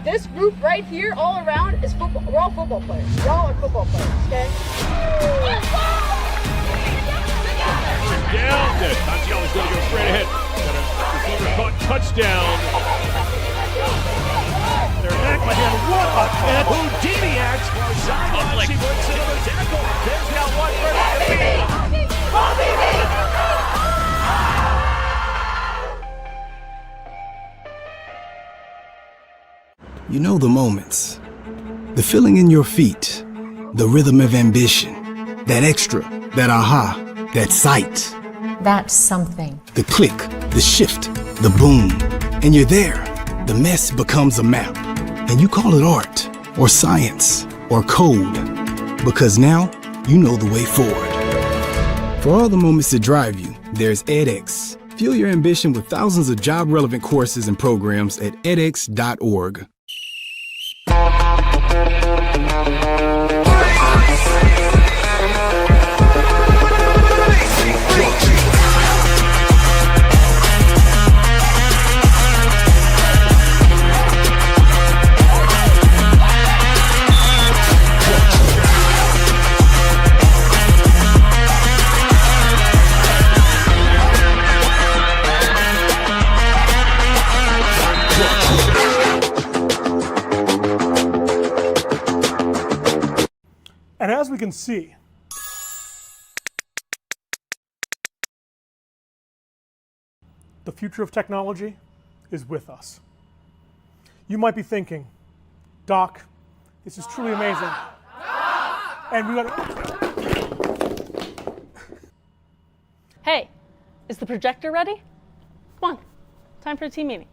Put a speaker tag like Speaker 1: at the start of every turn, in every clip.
Speaker 1: This group right here, all around, is football. We're all football players. Y'all are football players, okay?
Speaker 2: Down. Tantiano's going to go straight ahead. Got a receiver caught touchdown. They're back by him. What a catch. Houdiniac. Sideline. She breaks another tackle. There's now one for
Speaker 3: You know the moments, the feeling in your feet, the rhythm of ambition, that extra, that aha, that sight.
Speaker 4: That's something.
Speaker 3: The click, the shift, the boom, and you're there. The mess becomes a map, and you call it art, or science, or code, because now you know the way forward. For all the moments that drive you, there's edX. Fuel your ambition with thousands of job-relevant courses and programs at edX.org.
Speaker 5: And as we can see, the future of technology is with us. You might be thinking, Doc, this is truly amazing. And we got.
Speaker 6: Hey, is the projector ready? Come on, time for a team meeting.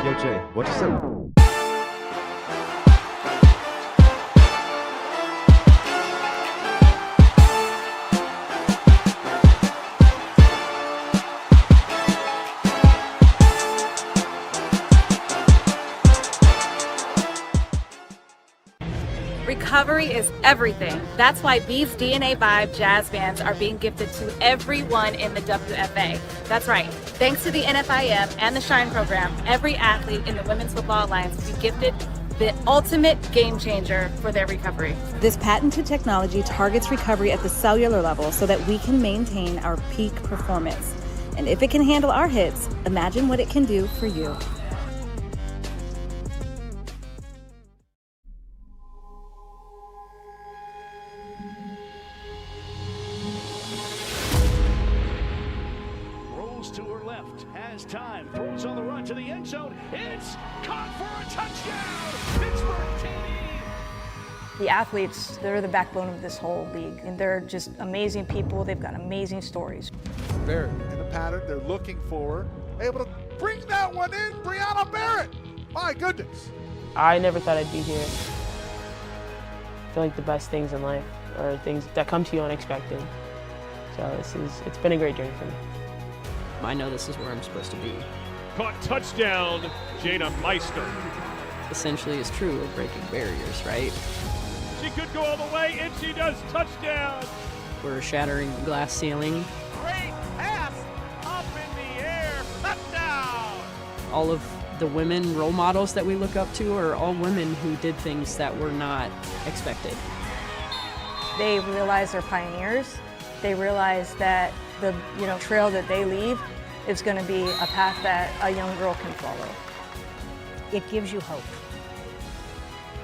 Speaker 7: Yo, Jay, what you say?
Speaker 8: Recovery is everything. That's why these DNA Vibe jazz bands are being gifted to everyone in the WFA. That's right. Thanks to the NFIM and the Shine program, every athlete in the Women's Football Alliance will be gifted the ultimate game changer for their recovery.
Speaker 9: This patented technology targets recovery at the cellular level so that we can maintain our peak performance. And if it can handle our hits, imagine what it can do for you.
Speaker 2: To her left, has time, throws on the run to the end zone. It's caught for a touchdown. Pittsburgh TD.
Speaker 6: The athletes, they're the backbone of this whole league, and they're just amazing people. They've got amazing stories.
Speaker 10: Barrett in the pattern, they're looking for her. Able to bring that one in, Brianna Barrett. My goodness.
Speaker 11: I never thought I'd be here. I feel like the best things in life are things that come to you unexpected. So it's been a great journey for me.
Speaker 12: I know this is where I'm supposed to be.
Speaker 2: Caught touchdown, Jada Meister.
Speaker 12: Essentially, it's true of breaking barriers, right?
Speaker 2: She could go all the way, and she does. Touchdown.
Speaker 12: We're shattering the glass ceiling.
Speaker 2: Great pass up in the air. Touchdown.
Speaker 12: All of the women role models that we look up to are all women who did things that were not expected.
Speaker 6: They realize they're pioneers. They realize that the trail that they leave is going to be a path that a young girl can follow.
Speaker 4: It gives you hope.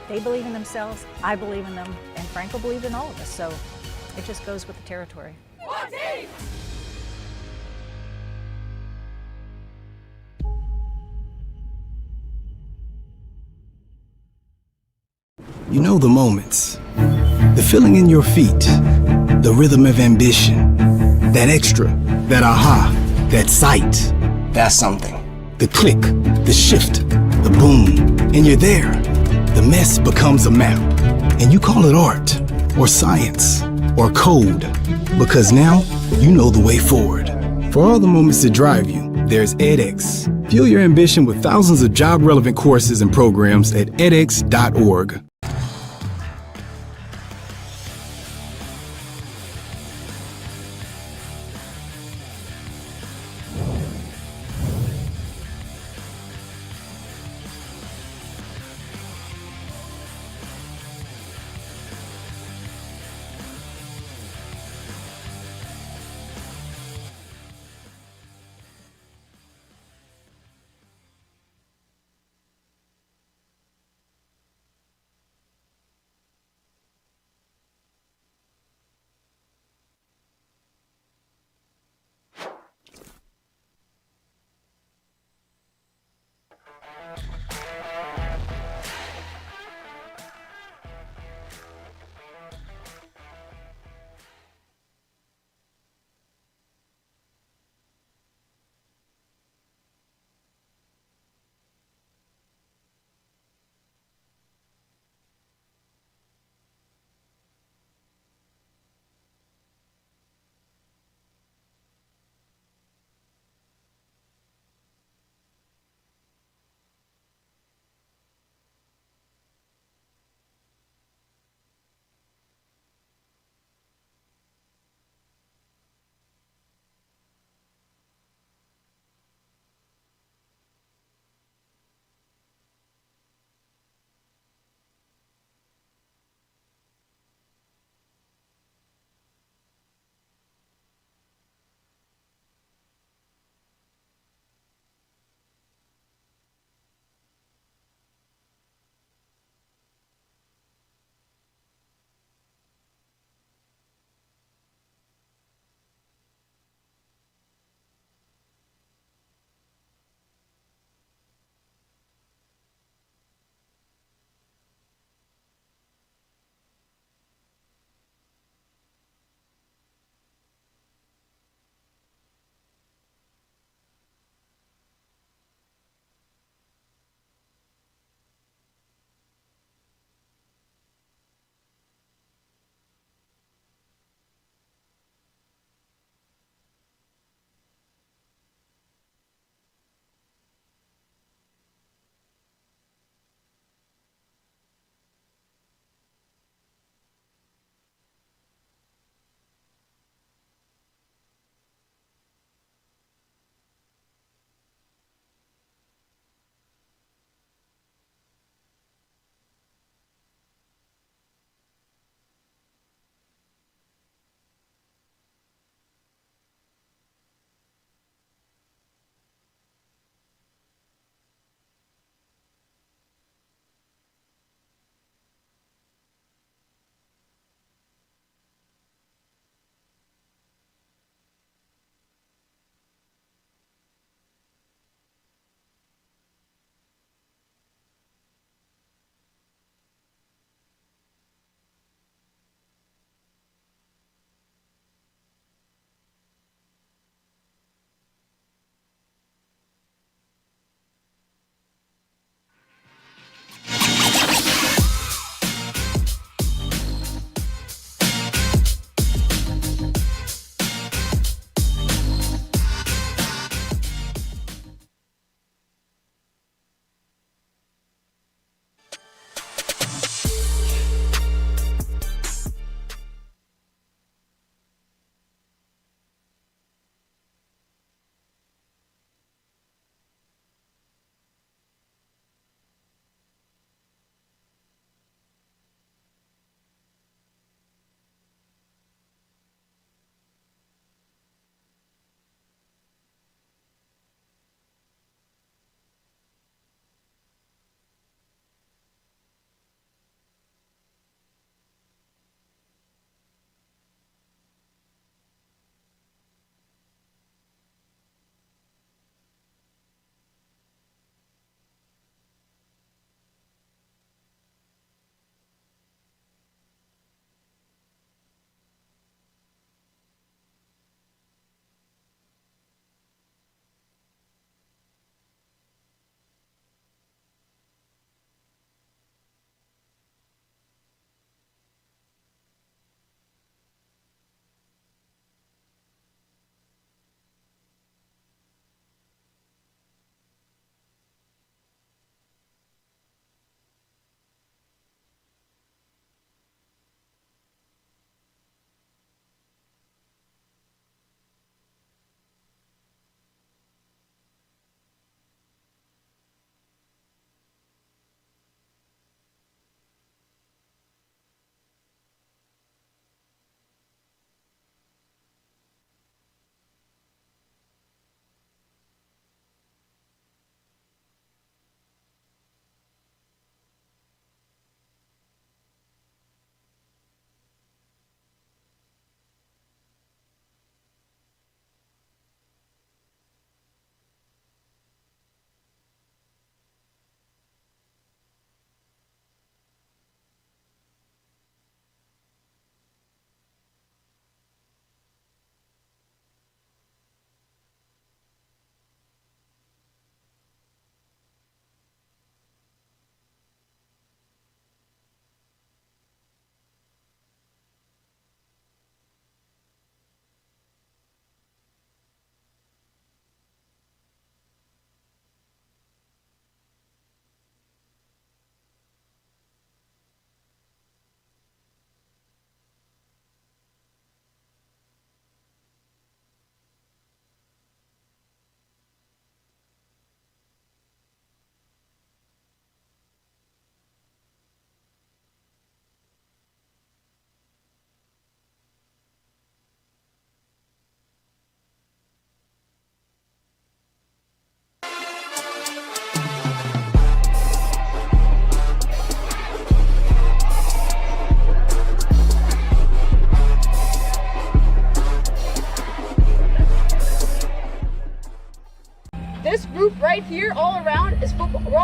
Speaker 4: They believe in themselves, I believe in them, and Franco believes in all of us, so it just goes with the territory.
Speaker 3: You know the moments, the feeling in your feet, the rhythm of ambition, that extra, that aha, that sight. That's something. The click, the shift, the boom, and you're there. The mess becomes a map, and you call it art, or science, or code, because now you know the way forward. For all the moments that drive you, there's edX. Fuel your ambition with thousands of job-relevant courses and programs at edX.org.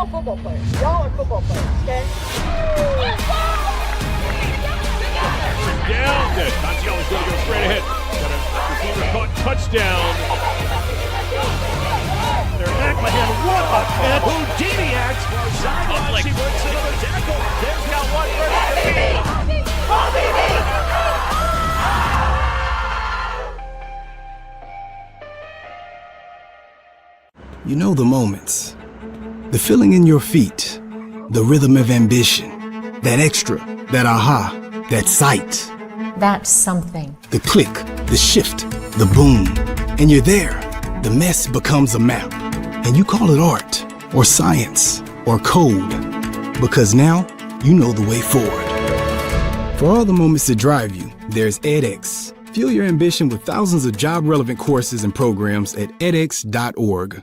Speaker 1: all football players. Y'all are football players, okay?
Speaker 2: Down. Contiello's going to go straight ahead. Got a receiver caught, touchdown. They're back behind. What a catch. Houdini acts. Sideline. She breaks another tackle. There's now one
Speaker 3: You know the moments, the feeling in your feet, the rhythm of ambition, that extra, that aha, that sight.
Speaker 13: That's something.
Speaker 3: The click, the shift, the boom, and you're there. The mess becomes a map, and you call it art, or science, or code, because now you know the way forward. For all the moments that drive you, there's edX. Fuel your ambition with thousands of job-relevant courses and programs at edX.org.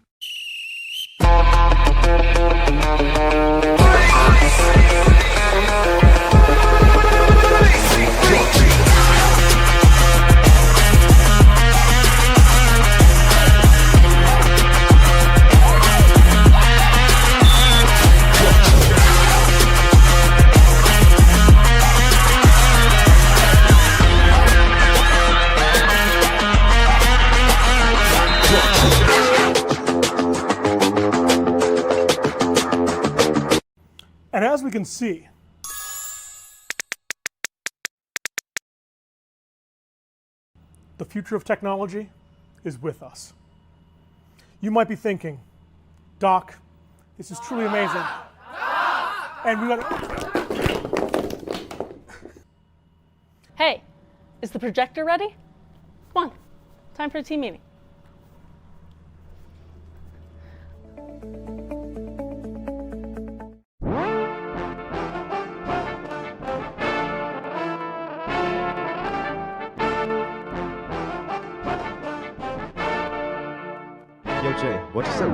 Speaker 5: And as we can see, the future of technology is with us. You might be thinking, Doc, this is truly amazing. And we got.
Speaker 14: Hey, is the projector ready? Come on, time for a team meeting.
Speaker 7: Yo, Jay, what you say?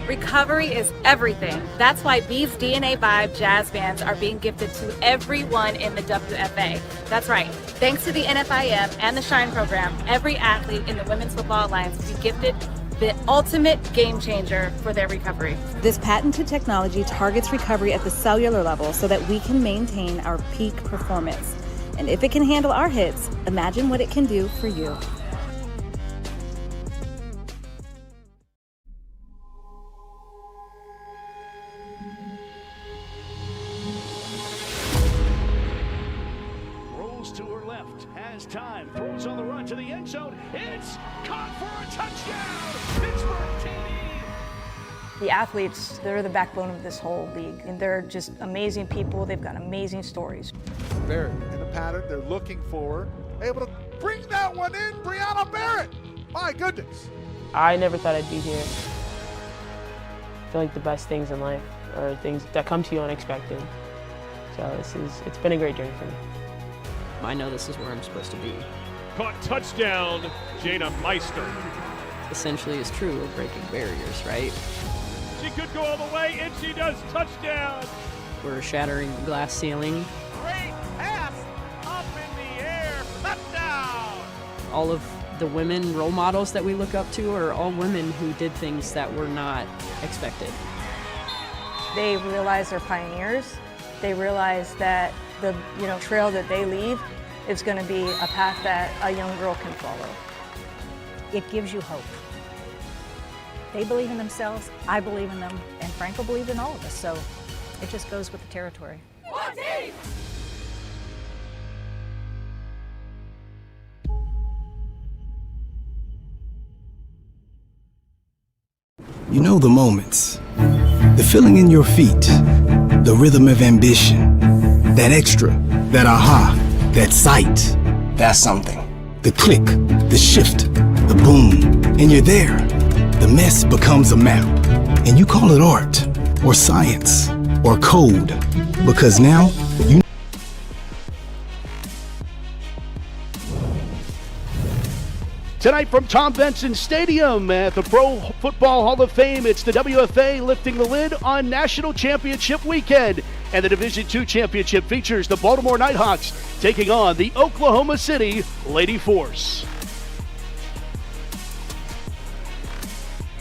Speaker 8: Recovery is everything. That's why Bees DNA Vibe jazz bands are being gifted to everyone in the WFA. That's right. Thanks to the NFIM and the Shine program, every athlete in the Women's Football Alliance will be gifted the ultimate game changer for their recovery.
Speaker 9: This patented technology targets recovery at the cellular level so that we can maintain our peak performance. And if it can handle our hits, imagine what it can do for you.
Speaker 2: To her left, has time, throws on the run to the end zone. It's caught for a touchdown. Pittsburgh TD.
Speaker 6: The athletes, they're the backbone of this whole league, and they're just amazing people. They've got amazing stories.
Speaker 10: Barrett in the pattern, they're looking for her. Able to bring that one in, Brianna Barrett. My goodness.
Speaker 11: I never thought I'd be here. I feel like the best things in life are things that come to you unexpected. So it's been a great journey for me.
Speaker 12: I know this is where I'm supposed to be.
Speaker 2: Caught touchdown, Jada Meister.
Speaker 12: Essentially is true of breaking barriers, right?
Speaker 2: She could go all the way, and she does. Touchdown.
Speaker 12: We're shattering the glass ceiling.
Speaker 2: Great pass up in the air. Touchdown.
Speaker 12: All of the women role models that we look up to are all women who did things that were not expected.
Speaker 6: They realize they're pioneers. They realize that the trail that they leave is going to be a path that a young girl can follow.
Speaker 4: It gives you hope. They believe in themselves, I believe in them, and Franco believes in all of us, so it just goes with the territory.
Speaker 1: One team!
Speaker 3: You know the moments, the feeling in your feet, the rhythm of ambition, that extra, that aha, that sight. That's something. The click, the shift, the boom, and you're there. The mess becomes a map, and you call it art, or science, or code, because now you.
Speaker 2: Tonight from Tom Benson Stadium at the Pro Football Hall of Fame, it's the WFA lifting the lid on National Championship Weekend. And the Division II Championship features the Baltimore Nighthawks taking on the Oklahoma City Lady Force.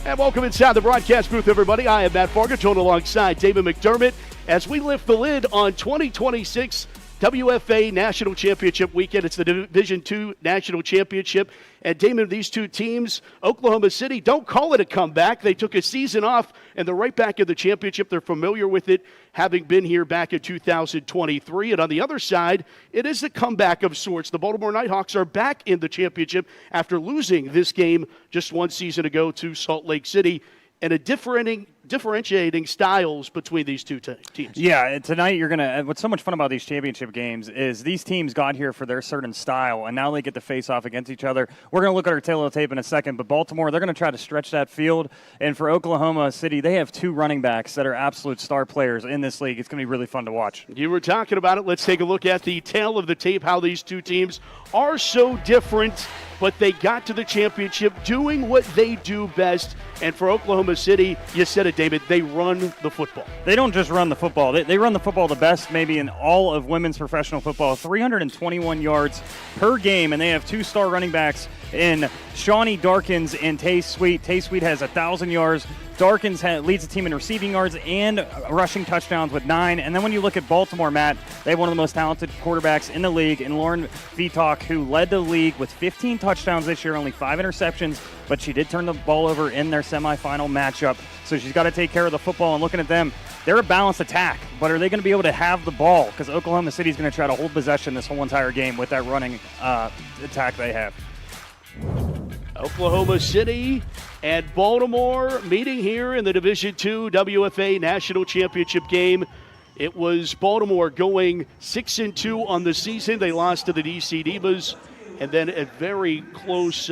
Speaker 2: And welcome inside the broadcast booth, everybody. I am Matt Fargo, joined alongside David McDermott as we lift the lid on 2026 WFA National Championship Weekend. It's the Division II National Championship. And Damon, these two teams, Oklahoma City, don't call it a comeback. They took a season off, and they're right back in the championship. They're familiar with it, having been here back in 2023. And on the other side, it is a comeback of sorts. The Baltimore Nighthawks are back in the championship after losing this game just one season ago to Salt Lake City. And differentiating styles between these two teams.
Speaker 13: Yeah, tonight you're going to – what's so much fun about these championship games is these teams got here for their certain style, and now they get to face off against each other. We're going to look at our tail of the tape in a second, but Baltimore, they're going to try to stretch that field. And for Oklahoma City, they have two running backs that are absolute star players in this league. It's going to be really fun to watch.
Speaker 2: You were talking about it. Let's take a look at the tail of the tape, how these two teams are so different, but they got to the championship doing what they do best. And for Oklahoma City, you said it, David, they run the football.
Speaker 13: They don't just run the football. They run the football the best maybe in all of women's professional football, 321 yards per game, and they have two star running backs in Shawnee Darkins and Tay Sweet. Tay Sweet has 1,000 yards. Darkins leads the team in receiving yards and rushing touchdowns with 9. And then when you look at Baltimore, Matt, they have one of the most talented quarterbacks in the league in Lauren Vitok, who led the league with 15 touchdowns this year, only 5 interceptions, but she did turn the ball over in their semifinal matchup. So she's got to take care of the football. And looking at them, they're a balanced attack, but are they going to be able to have the ball? Because Oklahoma City is going to try to hold possession this whole entire game with that running attack they have.
Speaker 2: Oklahoma City and Baltimore meeting here in the Division II WFA National Championship game. It was Baltimore going 6-2 on the season. They lost to the DC Divas, and then a very close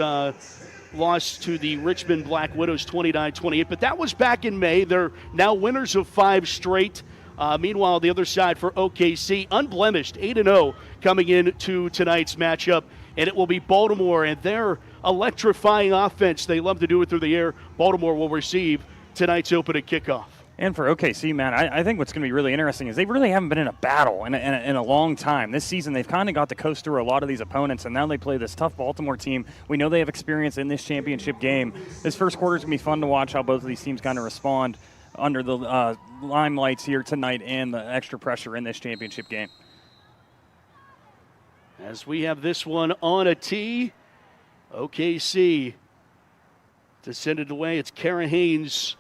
Speaker 2: loss to the Richmond Black Widows 29-28. But that was back in May. They're now winners of 5 straight. Meanwhile, the other side for OKC, unblemished, 8-0 coming into tonight's matchup. And it will be Baltimore and their electrifying offense. They love to do it through the air. Baltimore will receive tonight's opening kickoff.
Speaker 13: And for OKC, man, I think what's going to be really interesting is they really haven't been in a battle in a long time. This season, they've kind of got to coast through a lot of these opponents, and now they play this tough Baltimore team. We know they have experience in this championship game. This first quarter is going to be fun to watch how both of these teams kind of respond under the limelights here tonight and the extra pressure in this championship game.
Speaker 2: As we have this one on a tee, OKC to send it away. It's Kara Haynes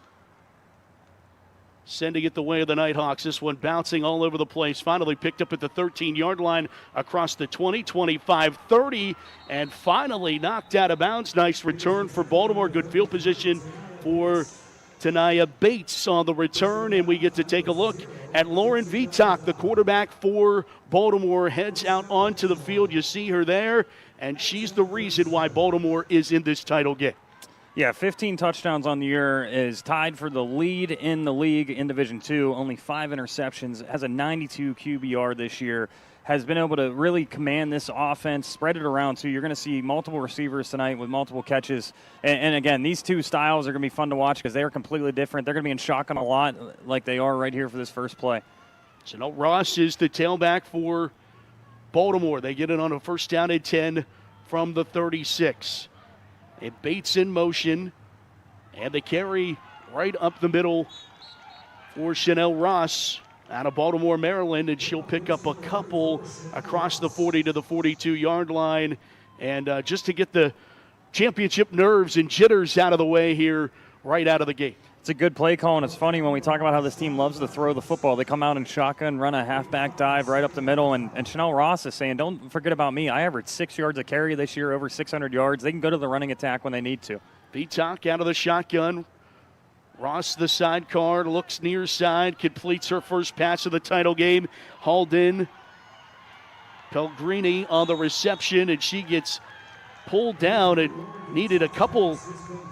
Speaker 2: sending it the way of the Nighthawks. This one bouncing all over the place. Finally picked up at the 13-yard line across the 20, 25, 30, and finally knocked out of bounds. Nice return for Baltimore. Good field position for Tanaya Bates on the return, and we get to take a look at Lauren Vitok, the quarterback for Baltimore, heads out onto the field. You see her there, and she's the reason why Baltimore is in this title game.
Speaker 13: Yeah, 15 touchdowns on the year, is tied for the lead in the league in Division II, only 5 interceptions, has a 92 QBR this year, has been able to really command this offense, spread it around. So you're going to see multiple receivers tonight with multiple catches. And again, these two styles are going to be fun to watch because they are completely different. They're going to be in shotgun a lot like they are right here for this first play.
Speaker 2: Chanel Ross is the tailback for Baltimore. They get it on a first down and 10 from the 36. And Bates in motion. And they carry right up the middle for Chanel Ross out of Baltimore, Maryland, and she'll pick up a couple across the 40 to the 42-yard line. And just to get the championship nerves and jitters out of the way here right out of the gate.
Speaker 13: It's a good play call, and it's funny when we talk about how this team loves to throw the football. They come out in shotgun, run a halfback dive right up the middle, and Chanel Ross is saying, don't forget about me. I averaged 6 yards a carry this year, over 600 yards. They can go to the running attack when they need to.
Speaker 2: Vitok out of the shotgun. Ross, the sidecar, looks near side, completes her first pass of the title game. Hauled in. Pellegrini on the reception, and she gets pulled down. It needed a couple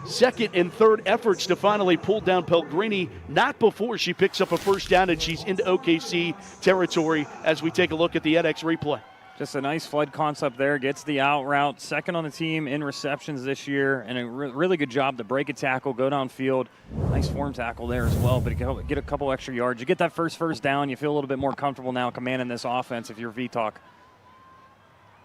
Speaker 2: second and third efforts to finally pull down Pellegrini, not before she picks up a first down, and she's into OKC territory as we take a look at the NX replay.
Speaker 13: Just a nice flood concept there. Gets the out route. Second on the team in receptions this year. And a really good job to break a tackle, go downfield. Nice form tackle there as well. But get a couple extra yards. You get that first down. You feel a little bit more comfortable now commanding this offense if you're VTalk.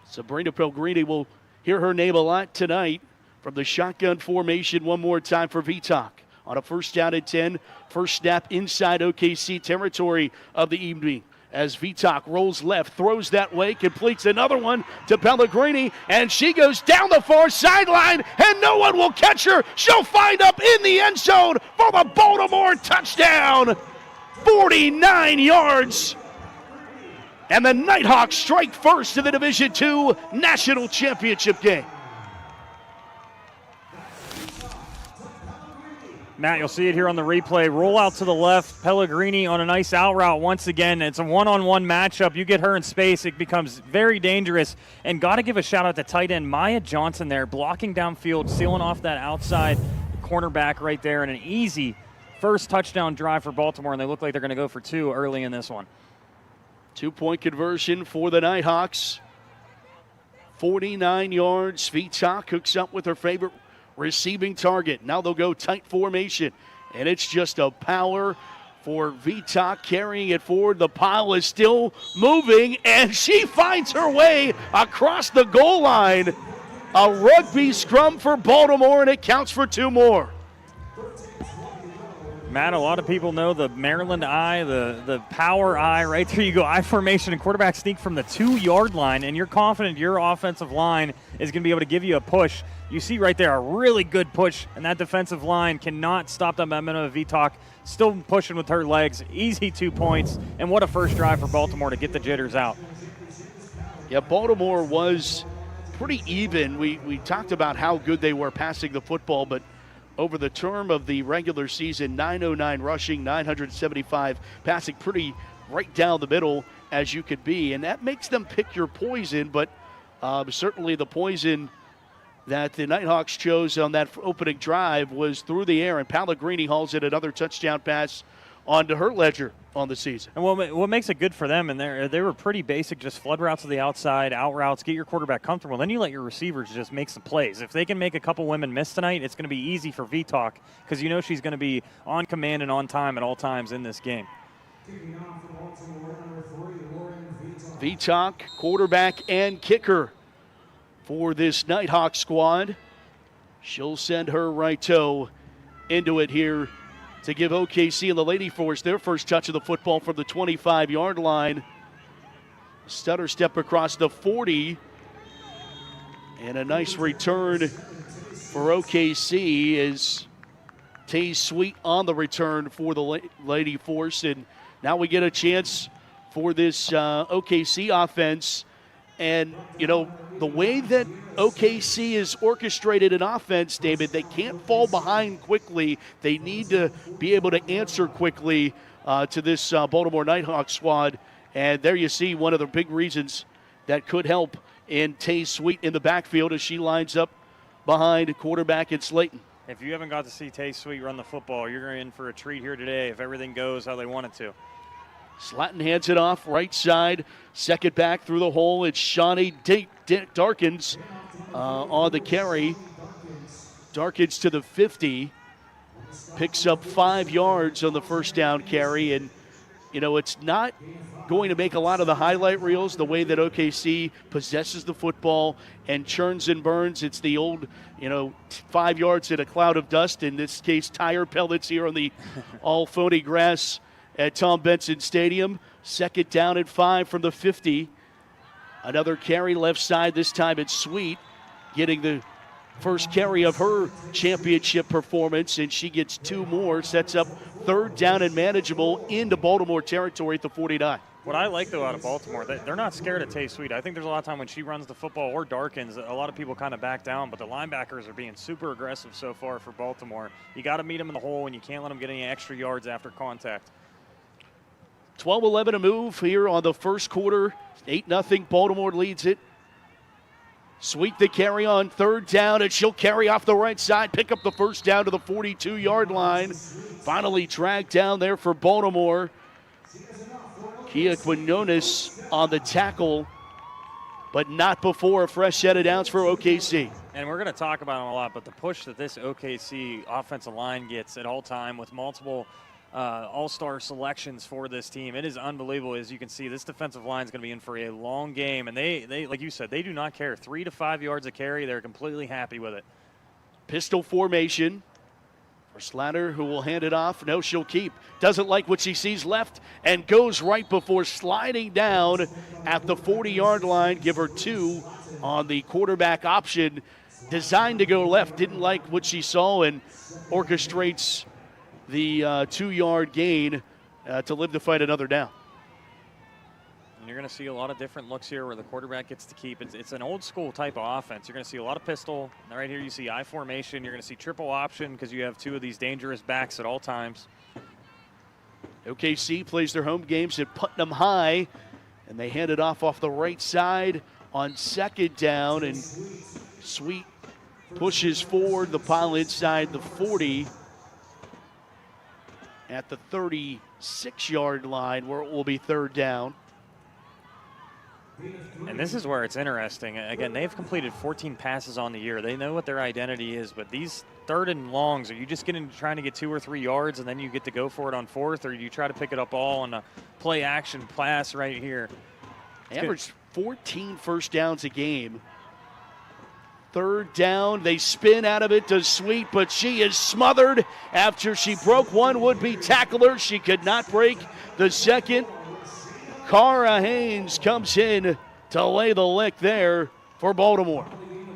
Speaker 2: Sabrina Pellegrini will hear her name a lot tonight from the shotgun formation one more time for VTalk. On a 1st down and 10, first snap inside OKC territory of the evening. As VTalk rolls left, throws that way, completes another one to Pellegrini, and she goes down the far sideline, and no one will catch her. She'll find up in the end zone for the Baltimore touchdown. 49 yards. And the Nighthawks strike first in the Division II National Championship game.
Speaker 13: Matt, you'll see it here on the replay. Roll out to the left. Pellegrini on a nice out route once again. It's a one-on-one matchup. You get her in space, it becomes very dangerous. And got to give a shout-out to tight end Maya Johnson there, blocking downfield, sealing off that outside cornerback right there. And an easy first touchdown drive for Baltimore, and they look like they're going to go for 2 early in this one.
Speaker 2: 2-point conversion for the Nighthawks. 49 yards. VTalk hooks up with her favorite receiving target. Now they'll go tight formation, and it's just a power for VTalk carrying it forward. The pile is still moving, and she finds her way across the goal line. A rugby scrum for Baltimore, and it counts for 2 more.
Speaker 13: Matt, a lot of people know the Maryland eye, the power eye. Right there you go, I formation, and quarterback sneak from the 2-yard line, and you're confident your offensive line is going to be able to give you a push. You see right there a really good push, and that defensive line cannot stop the momentum of VTalk. Still pushing with her legs. Easy 2 points, and what a first drive for Baltimore to get the jitters out.
Speaker 2: Yeah, Baltimore was pretty even. We talked about how good they were passing the football, but over the term of the regular season, 909 rushing, 975 passing, pretty right down the middle as you could be. And that makes them pick your poison, but certainly the poison that the Nighthawks chose on that opening drive was through the air, and Pellegrini hauls in another touchdown pass onto her ledger on the season.
Speaker 13: And what makes it good for them, and they were pretty basic, just flood routes to the outside, out routes, get your quarterback comfortable. Then you let your receivers just make some plays. If they can make a couple women miss tonight, it's going to be easy for VTalk because you know she's going to be on command and on time at all times in this game.
Speaker 2: VTalk, quarterback and kicker for this Nighthawk squad. She'll send her right toe into it here to give OKC and the Lady Force their first touch of the football from the 25-yard line. Stutter step across the 40. And a nice return for OKC is Tay Sweet on the return for the Lady Force. And now we get a chance for this OKC offense. And, you know, the way that OKC is orchestrated in offense, David, they can't fall behind quickly. They need to be able to answer quickly to this Baltimore Nighthawk squad. And there you see one of the big reasons that could help in Tay Sweet in the backfield as she lines up behind quarterback and Slayton.
Speaker 13: If you haven't got to see Tay Sweet run the football, you're in for a treat here today if everything goes how they want it to.
Speaker 2: Slatton hands it off, right side, second back through the hole. It's Shawnee Darkins on the carry. Darkins to the 50, picks up 5 yards on the first down carry. And, you know, it's not going to make a lot of the highlight reels the way that OKC possesses the football and churns and burns. It's the old, 5 yards in a cloud of dust. In this case, tire pellets here on the all phony grass at Tom Benson Stadium. Second down and 5 from the 50. Another carry left side. This time it's Sweet getting the first carry of her championship performance, and she gets 2 more. Sets up third down and manageable into Baltimore territory at the 49.
Speaker 13: What I like, though, out of Baltimore, they're not scared of Tay Sweet. I think there's a lot of time when she runs the football or Darkins, a lot of people kind of back down, but the linebackers are being super aggressive so far for Baltimore. You got to meet them in the hole, and you can't let them get any extra yards after contact.
Speaker 2: 12-11 a move here on the first quarter. 8-0. Baltimore leads it. Sweet the carry on third down, and she'll carry off the right side, pick up the first down to the 42-yard line. Finally dragged down there for Baltimore. Kia Quinones on the tackle. but not before a fresh set of downs for OKC.
Speaker 13: And we're going to talk about them a lot, but the push that this OKC offensive line gets at all time with multiple all-star selections for this team, it is unbelievable. As you can see, this defensive line is going to be in for a long game, and they like you said, they do not care. 3 to 5 yards a carry, they're completely happy with it.
Speaker 2: Pistol formation for Slatter, who will hand it off. No, she'll keep. Doesn't like what she sees left and goes right before sliding down at the 40-yard line. Give her 2 on the quarterback option. Designed to go left. Didn't like what she saw and orchestrates the 2-yard gain to live to fight another down.
Speaker 13: And you're going to see a lot of different looks here where the quarterback gets to keep. It's an old school type of offense. You're going to see a lot of pistol. And right here you see I formation. You're going to see triple option because you have 2 of these dangerous backs at all times.
Speaker 2: OKC plays their home games at Putnam High, and they hand it off the right side on second down, and Sweet pushes forward the pile inside the 40 at the 36-yard line where it will be third down.
Speaker 13: And this is where it's interesting. Again, they've completed 14 passes on the year. They know what their identity is, but these third and longs, are you just trying to get 2 or 3 yards and then you get to go for it on fourth, or you try to pick it up all on a play action pass right here?
Speaker 2: Average 14 first downs a game. Third down, they spin out of it to Sweet, but she is smothered after she broke one would-be tackler. She could not break the second. Cara Haynes comes in to lay the lick there for Baltimore.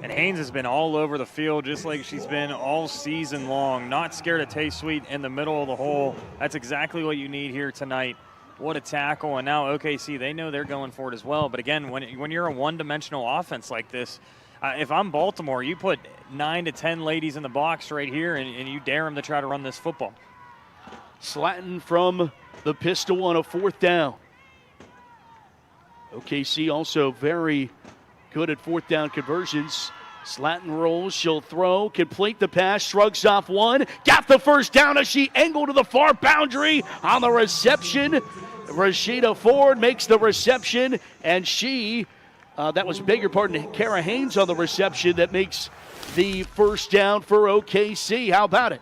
Speaker 13: And Haynes has been all over the field just like she's been all season long. Not scared of Tay Sweet in the middle of the hole. That's exactly what you need here tonight. What a tackle. And now OKC, they know they're going for it as well. But again, when you're a one-dimensional offense like this, if I'm Baltimore, you put 9 to 10 ladies in the box right here and you dare them to try to run this football.
Speaker 2: Slatton from the pistol on a fourth down. OKC also very good at fourth down conversions. Slatton rolls, she'll throw, complete the pass, shrugs off one, got the first down as she angled to the far boundary on the reception. Rashida Ford makes the reception, and she, that was bigger pardon, Cara Haynes on the reception that makes the first down for OKC. How about it?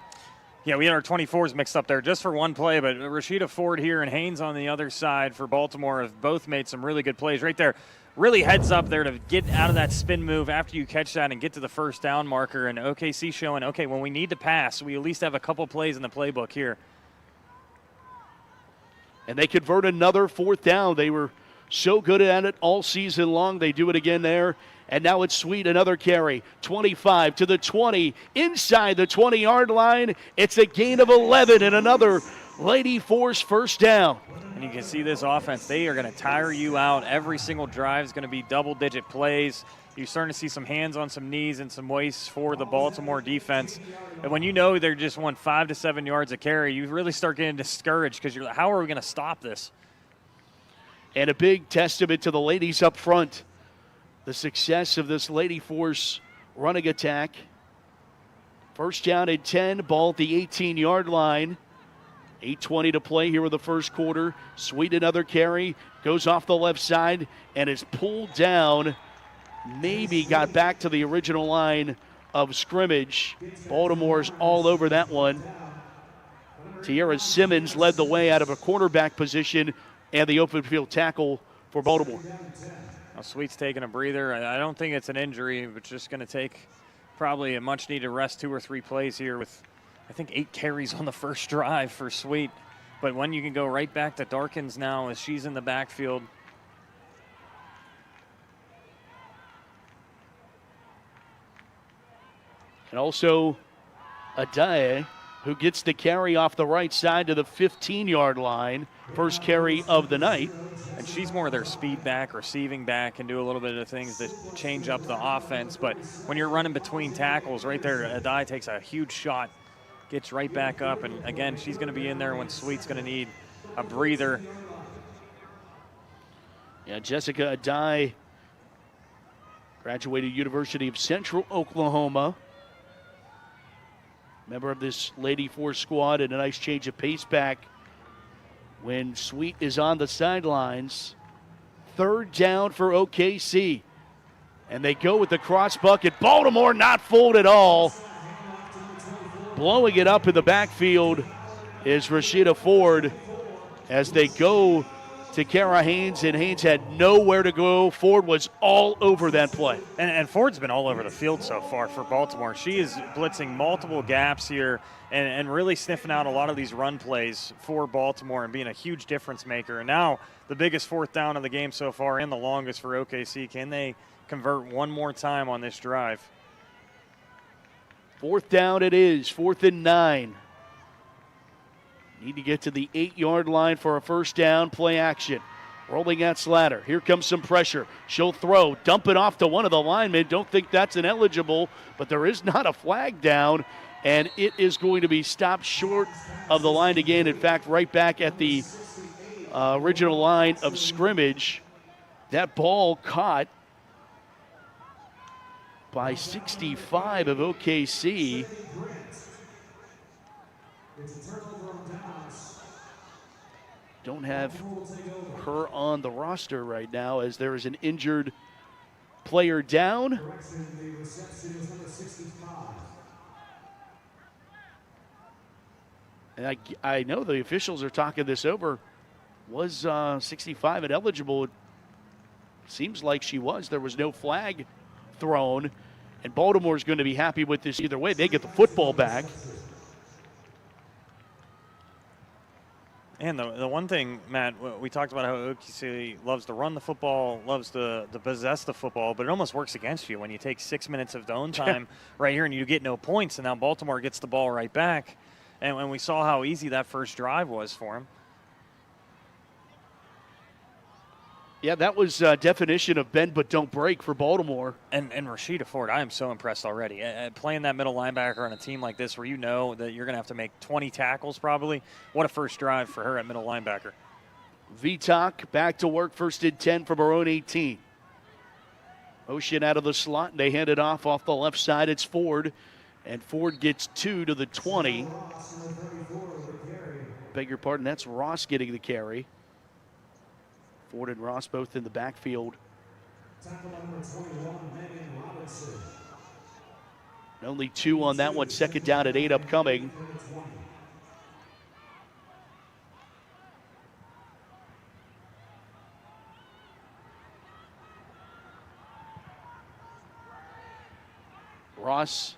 Speaker 13: Yeah, we had our 24s mixed up there just for one play, but Rashida Ford here and Haynes on the other side for Baltimore have both made some really good plays right there. Really heads up there to get out of that spin move after you catch that and get to the first down marker. And OKC showing, okay, when we need to pass, we at least have a couple plays in the playbook here.
Speaker 2: And they convert another fourth down. They were so good at it all season long. They do it again there. And now it's Sweet, another carry. 25 to the 20, inside the 20-yard line. It's a gain of 11 and another Lady Force first down.
Speaker 13: And you can see this offense, they are going to tire you out. Every single drive is going to be double-digit plays. You're starting to see some hands on some knees and some wastes for the Baltimore defense. And when you know they're just 5 to 7 yards a carry, you really start getting discouraged because you're like, how are we going to stop this?
Speaker 2: And a big testament to the ladies up front. The success of this Lady Force running attack. First down and 10, ball at the 18-yard line. 8:20 to play here with the first quarter. Sweet, another carry, goes off the left side and is pulled down. Maybe got back to the original line of scrimmage. Baltimore's all over that one. Tiara Simmons led the way out of a quarterback position and the open field tackle for Baltimore.
Speaker 13: Now Sweet's taking a breather. I don't think it's an injury, but just going to take probably a much-needed rest, 2 or 3 plays here with, I think, 8 carries on the first drive for Sweet. But when you can go right back to Darkins now as she's in the backfield.
Speaker 2: And also Adaye, who gets the carry off the right side to the 15-yard line. First carry of the night.
Speaker 13: And she's more their speed back, receiving back, and do a little bit of things that change up the offense. But when you're running between tackles right there, Adaye takes a huge shot, gets right back up. And, again, she's going to be in there when Sweet's going to need a breather.
Speaker 2: Yeah, Jessica Adaye graduated University of Central Oklahoma. Member of this Lady Force squad, and a nice change of pace back when Sweet is on the sidelines. Third down for OKC. And they go with the cross bucket. Baltimore not fooled at all. Blowing it up in the backfield is Rashida Ford as they go to Kara Haynes, and Haynes had nowhere to go. Ford was all over that play.
Speaker 13: And Ford's been all over the field so far for Baltimore. She is blitzing multiple gaps here and really sniffing out a lot of these run plays for Baltimore and being a huge difference maker. And now the biggest fourth down of the game so far and the longest for OKC. Can they convert one more time on this drive?
Speaker 2: Fourth down it is, 4th and 9. Need to get to the 8-yard line for a first down. Play action. Rolling out Slatter. Here comes some pressure. She'll throw. Dump it off to one of the linemen. Don't think that's ineligible, but there is not a flag down, and it is going to be stopped short of the line again. In fact, right back at the original line of scrimmage. That ball caught by 65 of OKC. Don't have her on the roster right now as there is an injured player down. And I know the officials are talking this over. Was 65 ineligible? It seems like she was. There was no flag thrown. And Baltimore's going to be happy with this either way. They get the football back.
Speaker 13: And the one thing, Matt, we talked about how OKC loves to run the football, loves to possess the football, but it almost works against you when you take 6 minutes of zone time right here and you get no points, and now Baltimore gets the ball right back. And when we saw how easy that first drive was for him.
Speaker 2: Yeah, that was definition of bend but don't break for Baltimore.
Speaker 13: And Rashida Ford, I am so impressed already. Playing that middle linebacker on a team like this where you know that you're going to have to make 20 tackles probably. What a first drive for her at middle linebacker.
Speaker 2: Vitak back to work, 1st and 10 from her own 18. Motion out of the slot, and they hand it off the left side. It's Ford, and Ford gets 2 to the 20. Beg your pardon, that's Ross getting the carry. Ford and Ross both in the backfield. Only 2 on that one. 2nd down at 8 upcoming. Ross,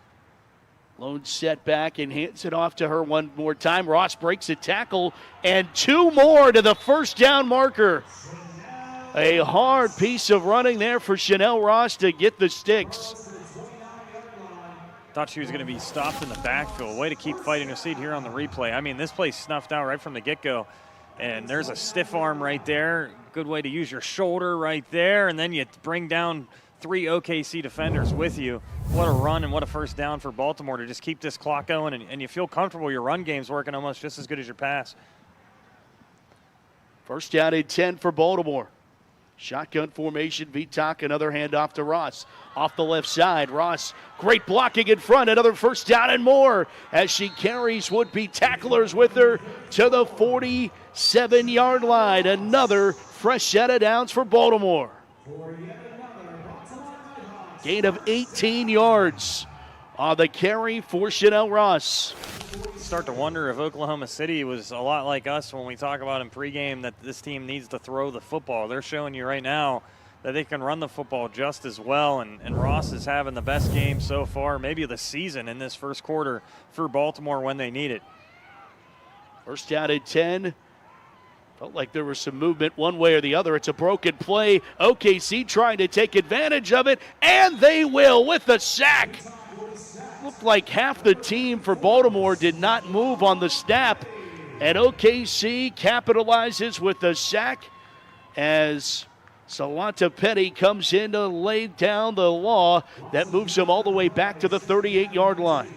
Speaker 2: lone setback, and hands it off to her one more time. Ross breaks a tackle, and 2 more to the first down marker. A hard piece of running there for Chanel Ross to get the sticks.
Speaker 13: Thought she was going to be stopped in the backfield. Way to keep fighting her seat here on the replay. I mean, this play's snuffed out right from the get-go. And there's a stiff arm right there. Good way to use your shoulder right there. And then you bring down 3 OKC defenders with you. What a run and what a first down for Baltimore to just keep this clock going. And you feel comfortable. Your run game's working almost just as good as your pass.
Speaker 2: First down and 10 for Baltimore. Shotgun formation, Vitak, another handoff to Ross. Off the left side, Ross, great blocking in front, another first down and more as she carries would-be tacklers with her to the 47-yard line. Another fresh set of downs for Baltimore. Gain of 18 yards on the carry for Chanel Ross.
Speaker 13: Start to wonder if Oklahoma City was a lot like us when we talk about in pregame that this team needs to throw the football. They're showing you right now that they can run the football just as well, and Ross is having the best game so far, maybe of the season in this first quarter for Baltimore when they need it.
Speaker 2: First down at 10. Felt like there was some movement one way or the other. It's a broken play. OKC trying to take advantage of it, and they will with the sack. Looked like half the team for Baltimore did not move on the snap, and OKC capitalizes with the sack as Salanta Petty comes in to lay down the law that moves him all the way back to the 38-yard line.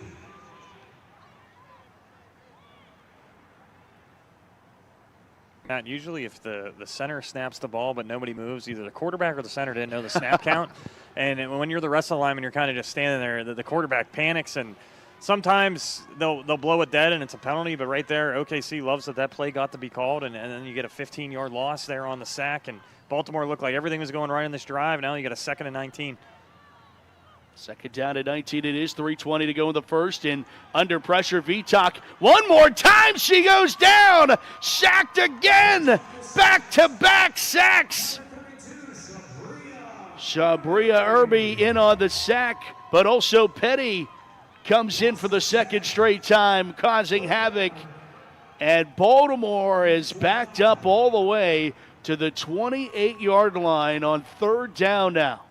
Speaker 13: Matt, usually if the center snaps the ball but nobody moves, either the quarterback or the center didn't know the snap count. And when you're the rest of the lineman, you're kind of just standing there. The quarterback panics, and sometimes they'll blow it dead and it's a penalty. But right there, OKC loves that play got to be called, and then you get a 15-yard loss there on the sack. And Baltimore looked like everything was going right in this drive. Now you get a 2nd and 19.
Speaker 2: Second down at 19 it is, 3:20 to go in the first, and under pressure, Vitok, one more time, she goes down, sacked again, back-to-back sacks. Shabria Irby in on the sack, but also Petty comes in for the second straight time, causing havoc, and Baltimore is backed up all the way to the 28-yard line on third down now.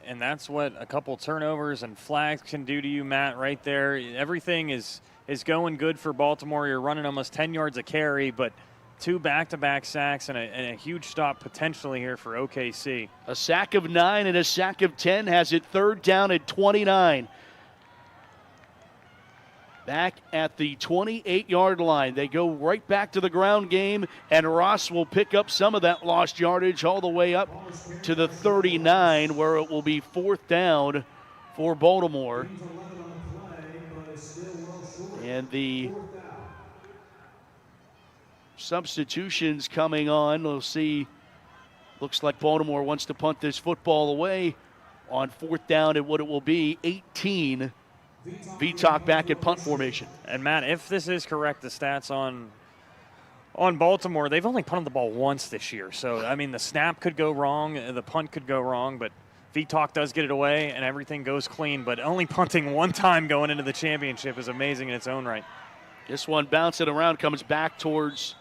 Speaker 13: And that's what a couple turnovers and flags can do to you, Matt, right there. Everything is going good for Baltimore. You're running almost 10 yards a carry, but 2 back-to-back sacks and a huge stop potentially here for OKC.
Speaker 2: A sack of 9 and a sack of 10 has it third down at 29. Back at the 28-yard line. They go right back to the ground game, and Ross will pick up some of that lost yardage all the way up to the 39, where it will be fourth down for Baltimore. And the substitutions coming on. We'll see. Looks like Baltimore wants to punt this football away on fourth down at what it will be 18. Vitok back at punt formation.
Speaker 13: And Matt, if this is correct, the stats on Baltimore, they've only punted the ball once this year. So, I mean, the snap could go wrong, the punt could go wrong, but Vitok does get it away and everything goes clean. But only punting one time going into the championship is amazing in its own right.
Speaker 2: This one bouncing around, comes back towards,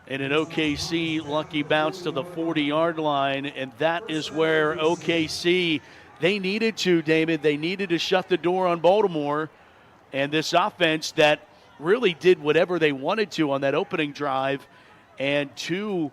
Speaker 2: and an OKC lucky bounce to the 40-yard line, and that is where OKC, they needed to, David. They needed to shut the door on Baltimore. And this offense that really did whatever they wanted to on that opening drive, and 2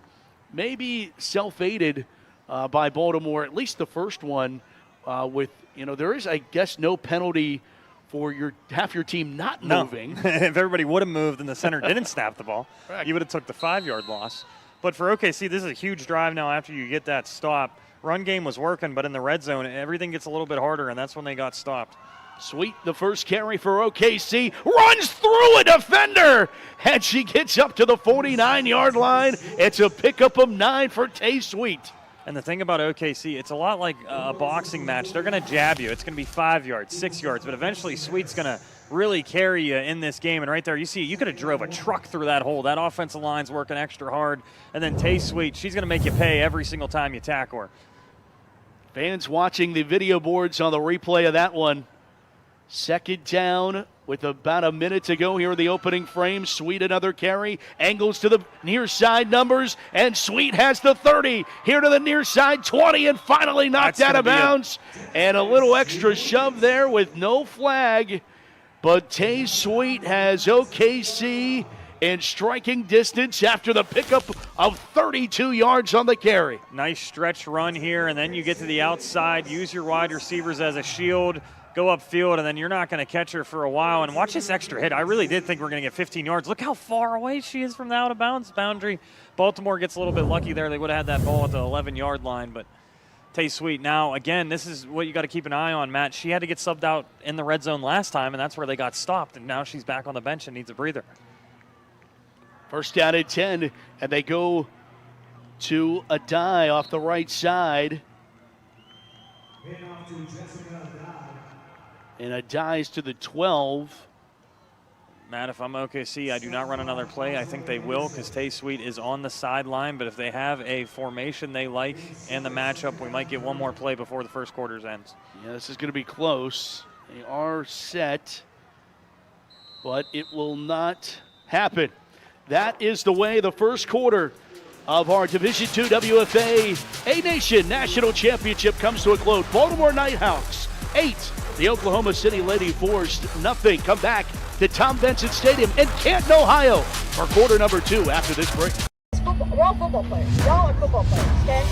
Speaker 2: maybe self-aided by Baltimore, at least the first one, with, there is, I guess, no penalty for half your team not moving.
Speaker 13: No. If everybody would have moved and the center didn't snap the ball, you would have took the 5-yard loss. But for OKC, this is a huge drive now after you get that stop. Run game was working, but in the red zone, everything gets a little bit harder, and that's when they got stopped.
Speaker 2: Sweet, the first carry for OKC, runs through a defender, and she gets up to the 49-yard line. It's a pickup of 9 for Tay Sweet.
Speaker 13: And the thing about OKC, it's a lot like a boxing match. They're going to jab you. It's going to be 5 yards, 6 yards, but eventually Sweet's going to really carry you in this game. And right there, you see, you could have drove a truck through that hole. That offensive line's working extra hard. And then Tay Sweet, she's going to make you pay every single time you tackle her.
Speaker 2: Fans watching the video boards on the replay of that one. Second down with about a minute to go here in the opening frame. Sweet another carry, angles to the near side numbers, and Sweet has the 30, here to the near side 20, and finally knocked out of bounds. And a little extra shove there with no flag, but Tay Sweet has OKC in striking distance after the pickup of 32 yards on the carry.
Speaker 13: Nice stretch run here, and then you get to the outside, use your wide receivers as a shield, go upfield, and then you're not going to catch her for a while. And watch this extra hit. I really did think we were going to get 15 yards. Look how far away she is from the out-of-bounds boundary. Baltimore gets a little bit lucky there. They would have had that ball at the 11-yard line, but Tay Sweet. Now, again, this is what you got to keep an eye on, Matt. She had to get subbed out in the red zone last time, and that's where they got stopped. And now she's back on the bench and needs a breather.
Speaker 2: First down at 10, and they go to a die off the right side. And a dies to the 12.
Speaker 13: Matt, if I'm OKC, I do not run another play. I think they will because Tay Sweet is on the sideline. But if they have a formation they like and the matchup, we might get one more play before the first quarter ends.
Speaker 2: Yeah, this is going to be close. They are set, but it will not happen. That is the way the first quarter of our Division II WFA A-Nation National Championship comes to a close. Baltimore Nighthawks 8, the Oklahoma City Lady Force 0. Come back to Tom Benson Stadium in Canton, Ohio for quarter number 2 after this break.
Speaker 1: We're all football players. Y'all are football players, okay?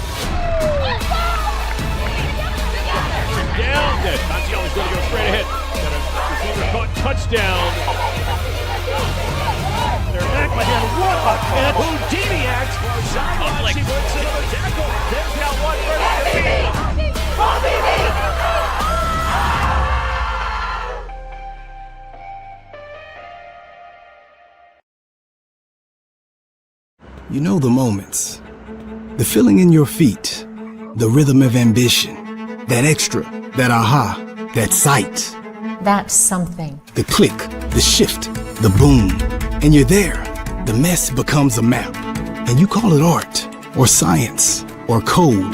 Speaker 15: Down. Tatsiala's going to go straight ahead. Got a receiver caught, touchdown. They're back by hand. What a catch. Houdini acts for a sideline. She breaks another tackle. There's now one
Speaker 3: You know the moments The feeling in your feet, the rhythm of ambition, that extra, that aha, that sight.
Speaker 16: That's something.
Speaker 3: The click, the shift, the boom, and you're there. The mess becomes a map, and you call it art, or science, or code,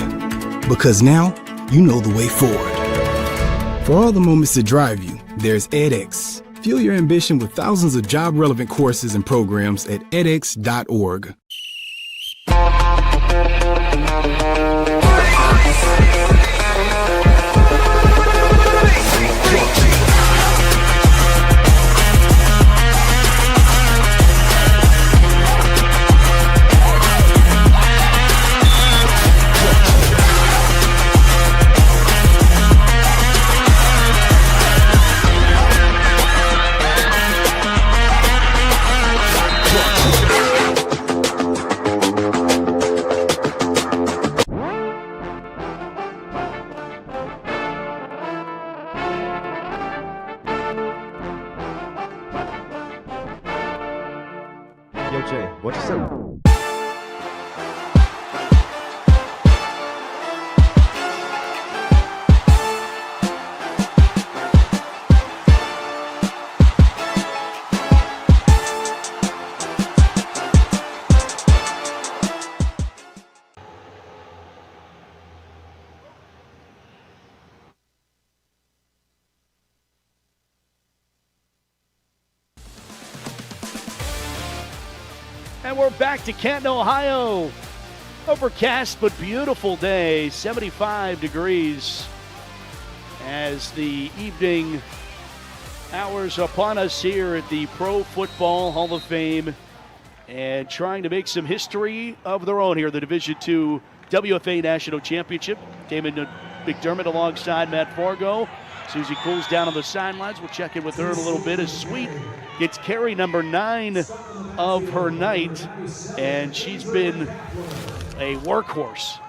Speaker 3: because now you know the way forward. For all the moments that drive you, there's edX. Fuel your ambition with thousands of job-relevant courses and programs at edX.org.
Speaker 7: Yo, Jay, what you say?
Speaker 2: And we're back to Canton, Ohio. Overcast but beautiful day, 75 degrees as the evening hours upon us here at the Pro Football Hall of Fame, and trying to make some history of their own here, the Division II WFA National Championship. Damon McDermott alongside Matt Fargo. Susie cools down on the sidelines. We'll check in with her in a little bit as Sweet gets carry number 9 of her night, and she's been a workhorse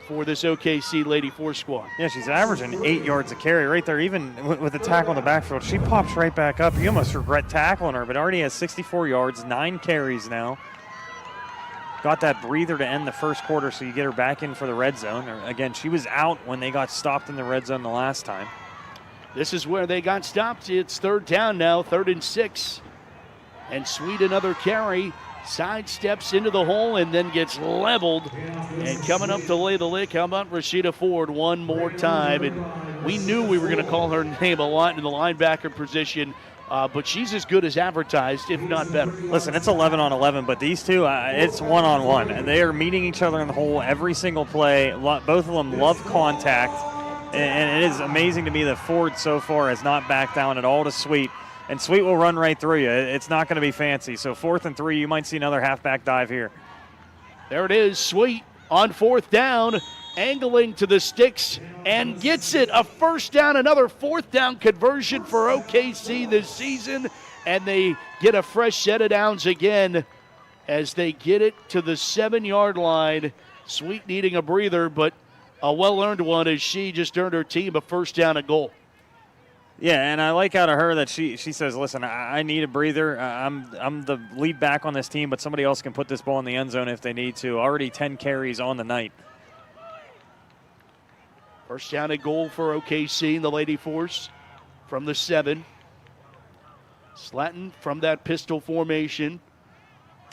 Speaker 2: for this OKC Lady 4 squad.
Speaker 13: Yeah, she's averaging 8 yards a carry right there, even with the tackle in the backfield. She pops right back up. You almost regret tackling her, but already has 64 yards, 9 carries now. Got that breather to end the first quarter, so you get her back in for the red zone. Again, she was out when they got stopped in the red zone the last time.
Speaker 2: This is where they got stopped. It's third down now, 3rd and 6. And Sweet, another carry, sidesteps into the hole and then gets leveled. And coming up to lay the lick, how about Rashida Ford one more time? And we knew we were going to call her name a lot in the linebacker position. But she's as good as advertised, if not better.
Speaker 13: Listen, it's 11 on 11, but these two, it's one-on-one. And they are meeting each other in the hole every single play. Both of them love contact. And it is amazing to me that Ford so far has not backed down at all to Sweet. And Sweet will run right through you. It's not going to be fancy. So 4th and 3, you might see another halfback dive here.
Speaker 2: There it is, Sweet on 4th down, angling to the sticks and gets it. A first down, another 4th down conversion for OKC this season. And they get a fresh set of downs again as they get it to the 7-yard line. Sweet needing a breather, but a well-earned one as she just earned her team a first down and goal.
Speaker 13: Yeah, and I like out of her that she says, listen, I need a breather. I'm the lead back on this team, but somebody else can put this ball in the end zone if they need to. Already 10 carries on the night.
Speaker 2: First down and goal for OKC in the Lady Force from the 7. Slatton from that pistol formation.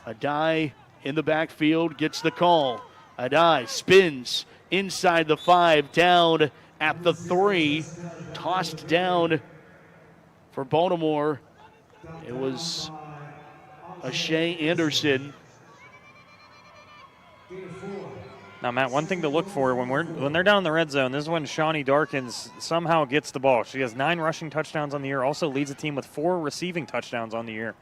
Speaker 2: Adai in the backfield gets the call. Adai spins inside the 5, down at the 3. Tossed down for Baltimore. It was Ashay Anderson.
Speaker 13: Now, Matt, one thing to look for when they're down in the red zone, this is when Shawnee Darkins somehow gets the ball. She has 9 rushing touchdowns on the year, also leads the team with 4 receiving touchdowns on the year.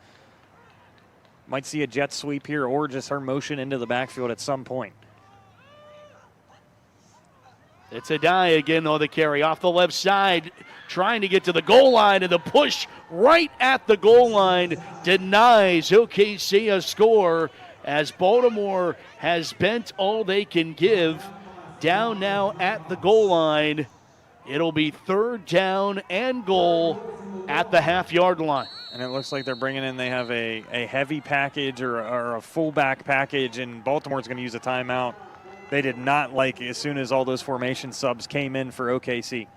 Speaker 13: Might see a jet sweep here or just her motion into the backfield at some point.
Speaker 2: It's Adai again on the carry off the left side, trying to get to the goal line, and the push right at the goal line denies OKC a score as Baltimore has bent all they can give. Down now at the goal line. It'll be 3rd down and goal at the half-yard line.
Speaker 13: And it looks like they're bringing in, they have a heavy package or a fullback package, and Baltimore's going to use a timeout. They did not like as soon as all those formation subs came in for OKC.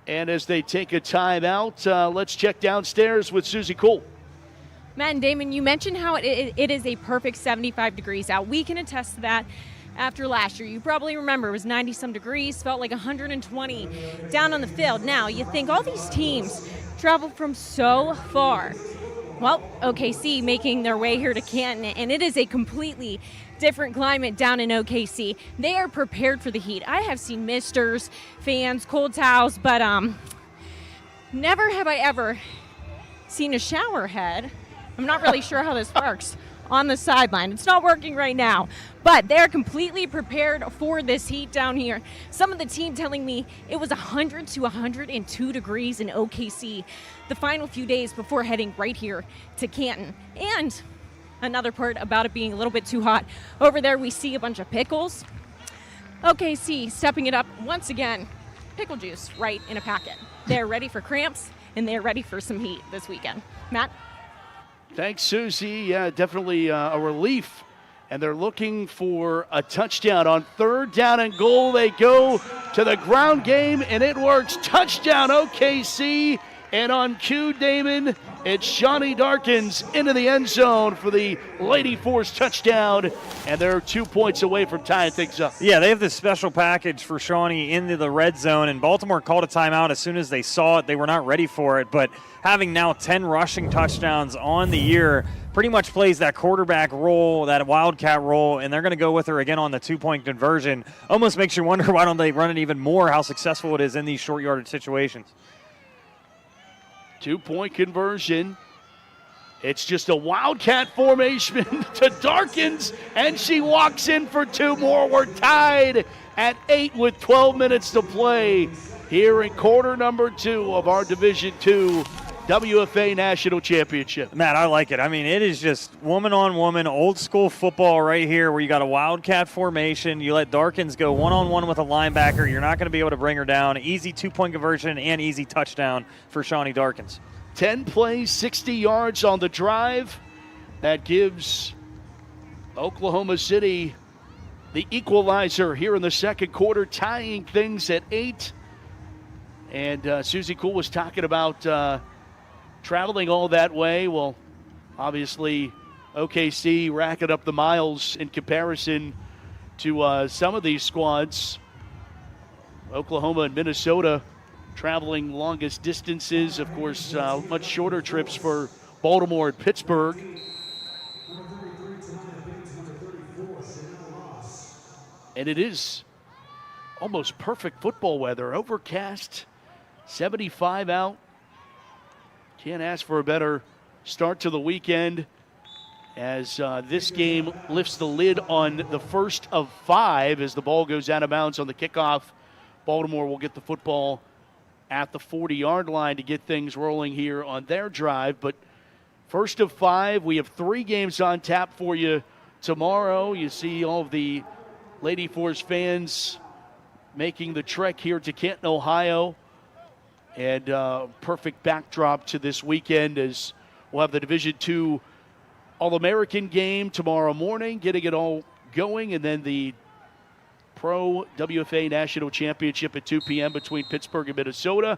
Speaker 2: And as they take a timeout, let's check downstairs with Susie Cole.
Speaker 16: Matt and Damon, you mentioned how it is a perfect 75 degrees out. We can attest to that after last year. You probably remember it was 90-some degrees, felt like 120 down on the field. Now, you think all these teams travel from so far. Well, OKC making their way here to Canton, and it is a completely different climate down in OKC. They are prepared for the heat. I have seen misters, fans, cold towels, but never have I ever seen a shower head. I'm not really sure how this works on the sideline. It's not working right now, but they're completely prepared for this heat down here. Some of the team telling me it was 100 to 102 degrees in OKC the final few days before heading right here to Canton. And another part about it being a little bit too hot, over there we see a bunch of pickles. OKC stepping it up once again. Pickle juice right in a packet. They're ready for cramps, and they're ready for some heat this weekend. Matt?
Speaker 2: Thanks, Susie. Yeah, definitely a relief. And they're looking for a touchdown. On 3rd down and goal, they go to the ground game, and it works. Touchdown, OKC. And on cue, Damon, it's Shawnee Darkins into the end zone for the Lady Force touchdown. And they're 2 points away from tying things up.
Speaker 13: Yeah, they have this special package for Shawnee into the red zone, and Baltimore called a timeout as soon as they saw it. They were not ready for it, but having now 10 rushing touchdowns on the year pretty much plays that quarterback role, that wildcat role, and they're going to go with her again on the 2-point conversion. Almost makes you wonder why don't they run it even more, how successful it is in these short yardage situations.
Speaker 2: 2-point conversion. It's just a wildcat formation to Darkins, and she walks in for 2 more. We're tied at 8 with 12 minutes to play here in quarter number 2 of our Division II WFA National Championship.
Speaker 13: Matt, I like it. I mean, it is just woman-on-woman, old-school football right here where you got a wildcat formation. You let Darkins go one-on-one with a linebacker. You're not going to be able to bring her down. Easy 2-point conversion and easy touchdown for Shawnee Darkins.
Speaker 2: 10 plays, 60 yards on the drive. That gives Oklahoma City the equalizer here in the second quarter, tying things at 8. And Susie Cool was talking about traveling all that way. Well, obviously, OKC racking up the miles in comparison to some of these squads. Oklahoma and Minnesota traveling longest distances. Of course, much shorter trips for Baltimore and Pittsburgh. And it is almost perfect football weather. Overcast, 75 out. Can't ask for a better start to the weekend as this game lifts the lid on the first of 5 as the ball goes out of bounds on the kickoff. Baltimore will get the football at the 40-yard line to get things rolling here on their drive. But first of 5, we have 3 games on tap for you tomorrow. You see all of the Lady Force fans making the trek here to Canton, Ohio. And perfect backdrop to this weekend as we'll have the Division II All-American game tomorrow morning, getting it all going, and then the Pro WFA National Championship at 2 p.m. between Pittsburgh and Minnesota.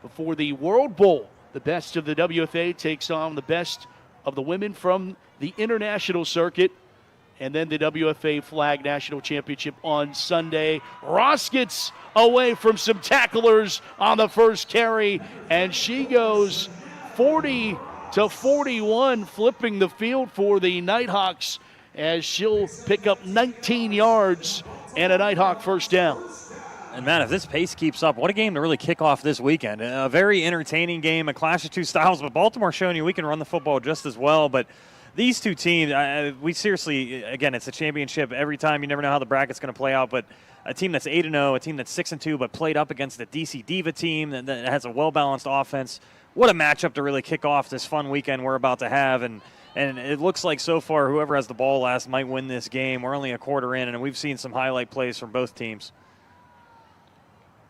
Speaker 2: Before the World Bowl, the best of the WFA takes on the best of the women from the international circuit. And then the WFA Flag National Championship on Sunday. Ross gets away from some tacklers on the first carry, and she goes 40 to 41, flipping the field for the Nighthawks as she'll pick up 19 yards and a Nighthawk first down.
Speaker 13: And, Matt, if this pace keeps up, what a game to really kick off this weekend. A very entertaining game, a clash of two styles, but Baltimore showing you we can run the football just as well. But these two teams, we seriously, again, it's a championship every time. You never know how the bracket's going to play out, but a team that's 8-0, a team that's 6-2, but played up against the DC Diva team that has a well-balanced offense. What a matchup to really kick off this fun weekend we're about to have. And it looks like so far whoever has the ball last might win this game. We're only a quarter in, and we've seen some highlight plays from both teams.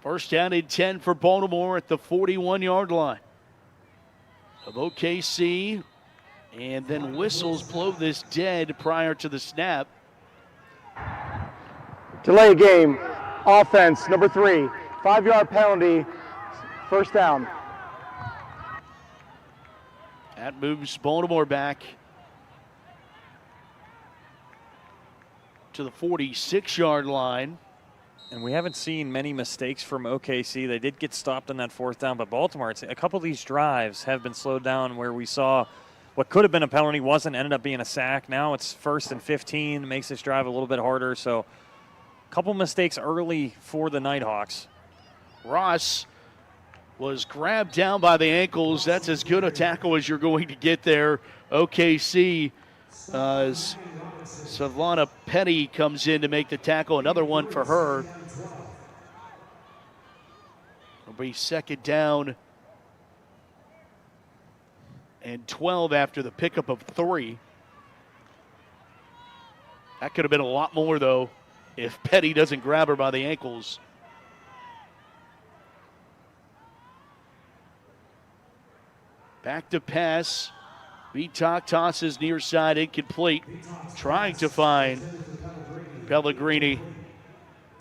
Speaker 2: First down and 10 for Baltimore at the 41-yard line of OKC. And then whistles blow this dead prior to the snap.
Speaker 17: Delay game. Offense, number 3. 5-yard penalty. First down.
Speaker 2: That moves Baltimore back to the 46-yard line.
Speaker 13: And we haven't seen many mistakes from OKC. They did get stopped on that fourth down, but Baltimore, a couple of these drives have been slowed down where we saw what could have been a penalty ended up being a sack. Now it's 1st and 15, makes this drive a little bit harder. So a couple mistakes early for the Nighthawks.
Speaker 2: Ross was grabbed down by the ankles. That's as good a tackle as you're going to get there. OKC, as Savannah Petty comes in to make the tackle. Another one for her. It'll be second down and 12 after the pickup of 3. That could have been a lot more, though, if Petty doesn't grab her by the ankles. Back to pass. Vitak tosses near side, incomplete. Trying to find Pellegrini.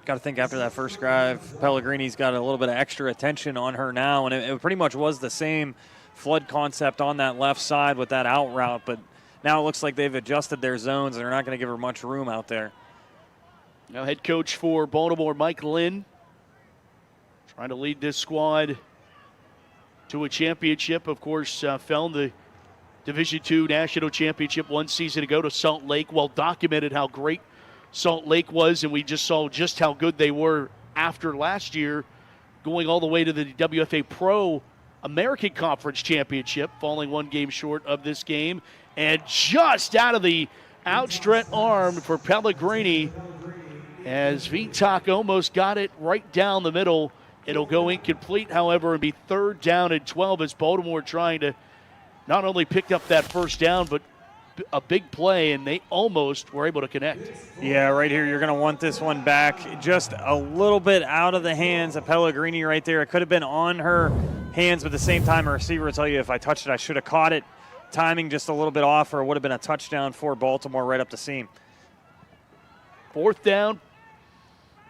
Speaker 13: Got to think after that first drive, Pellegrini's got a little bit of extra attention on her now, and it pretty much was the same flood concept on that left side with that out route, but now it looks like they've adjusted their zones and they're not going to give her much room out there.
Speaker 2: Now head coach for Baltimore, Mike Lynn, trying to lead this squad to a championship. Of course, fell in the Division II National Championship 1 season ago to Salt Lake. Well documented how great Salt Lake was, and we just saw just how good they were after last year, going all the way to the WFA Pro American Conference Championship, falling 1 game short of this game. And just out of the outstretched arm for Pellegrini, as Vitak almost got it right down the middle. It'll go incomplete, however, and be 3rd down and 12 as Baltimore trying to not only pick up that first down, but a big play, and they almost were able to connect.
Speaker 13: Yeah, right here, you're going to want this one back just a little bit out of the hands of Pellegrini right there. It could have been on her hands, but at the same time, a receiver will tell you if I touched it, I should have caught it. Timing just a little bit off, or it would have been a touchdown for Baltimore right up the seam.
Speaker 2: 4th down.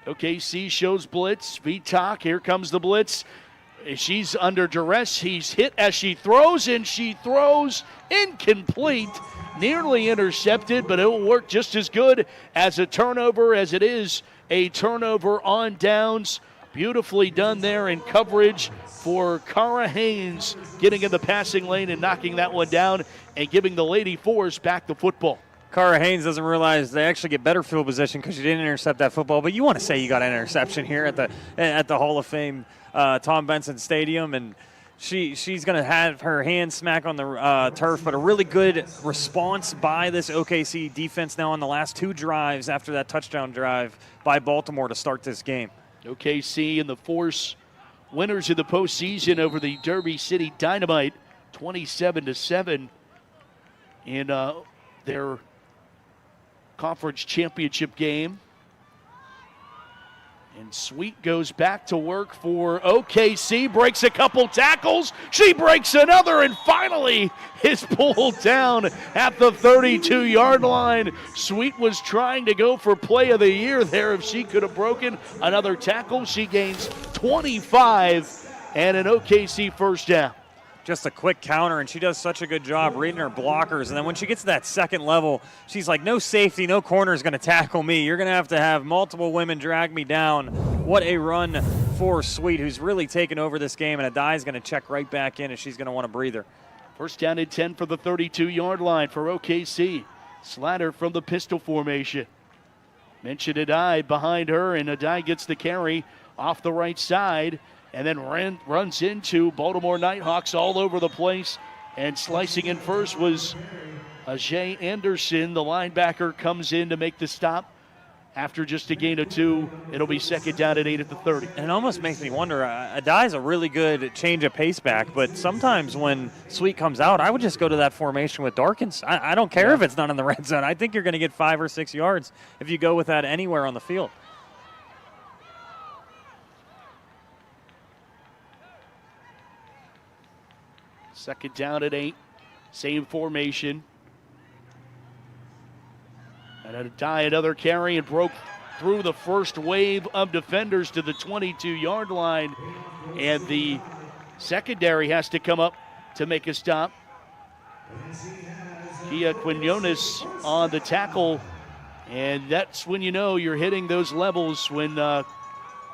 Speaker 2: OKC shows blitz. Vitak, here comes the blitz. She's under duress. He's hit as she throws, and she throws incomplete. Nearly intercepted, but it will work just as good as a turnover as it is a turnover on downs. Beautifully done there in coverage for Cara Haynes, getting in the passing lane and knocking that one down and giving the Lady Fours back the football.
Speaker 13: Cara Haynes doesn't realize they actually get better field position because she didn't intercept that football, but you want to say you got an interception here at the Hall of Fame Tom Benson Stadium, and she's going to have her hand smack on the turf, but a really good response by this OKC defense now on the last 2 drives after that touchdown drive by Baltimore to start this game.
Speaker 2: OKC and the Force winners of the postseason over the Derby City Dynamite, 27-7 in their conference championship game. And Sweet goes back to work for OKC, breaks a couple tackles. She breaks another and finally is pulled down at the 32-yard line. Sweet was trying to go for play of the year there. If she could have broken another tackle, she gains 25 and an OKC first down.
Speaker 13: Just a quick counter, and she does such a good job reading her blockers. And then when she gets to that second level, she's like, no safety, no corner is going to tackle me. You're going to have multiple women drag me down. What a run for Sweet, who's really taken over this game, and Adai is going to check right back in, and she's going to want a breather.
Speaker 2: First down and 10 for the 32-yard line for OKC. Slatter from the pistol formation. Mentioned Adai behind her, and Adai gets the carry off the right side. And then runs into Baltimore Nighthawks all over the place. And slicing in first was Ajay Anderson. The linebacker comes in to make the stop. After just a gain of 2, it'll be second down and 8 at the 30.
Speaker 13: And it almost makes me wonder, Adai's a really good change of pace back, but sometimes when Sweet comes out, I would just go to that formation with Darkins. I don't care if it's not in the red zone. I think you're going to get 5 or 6 yards if you go with that anywhere on the field.
Speaker 2: Second down at 8. Same formation. And another carry and broke through the first wave of defenders to the 22-yard line. And the secondary has to come up to make a stop. Kia Quinones on the tackle. And that's when you know you're hitting those levels, when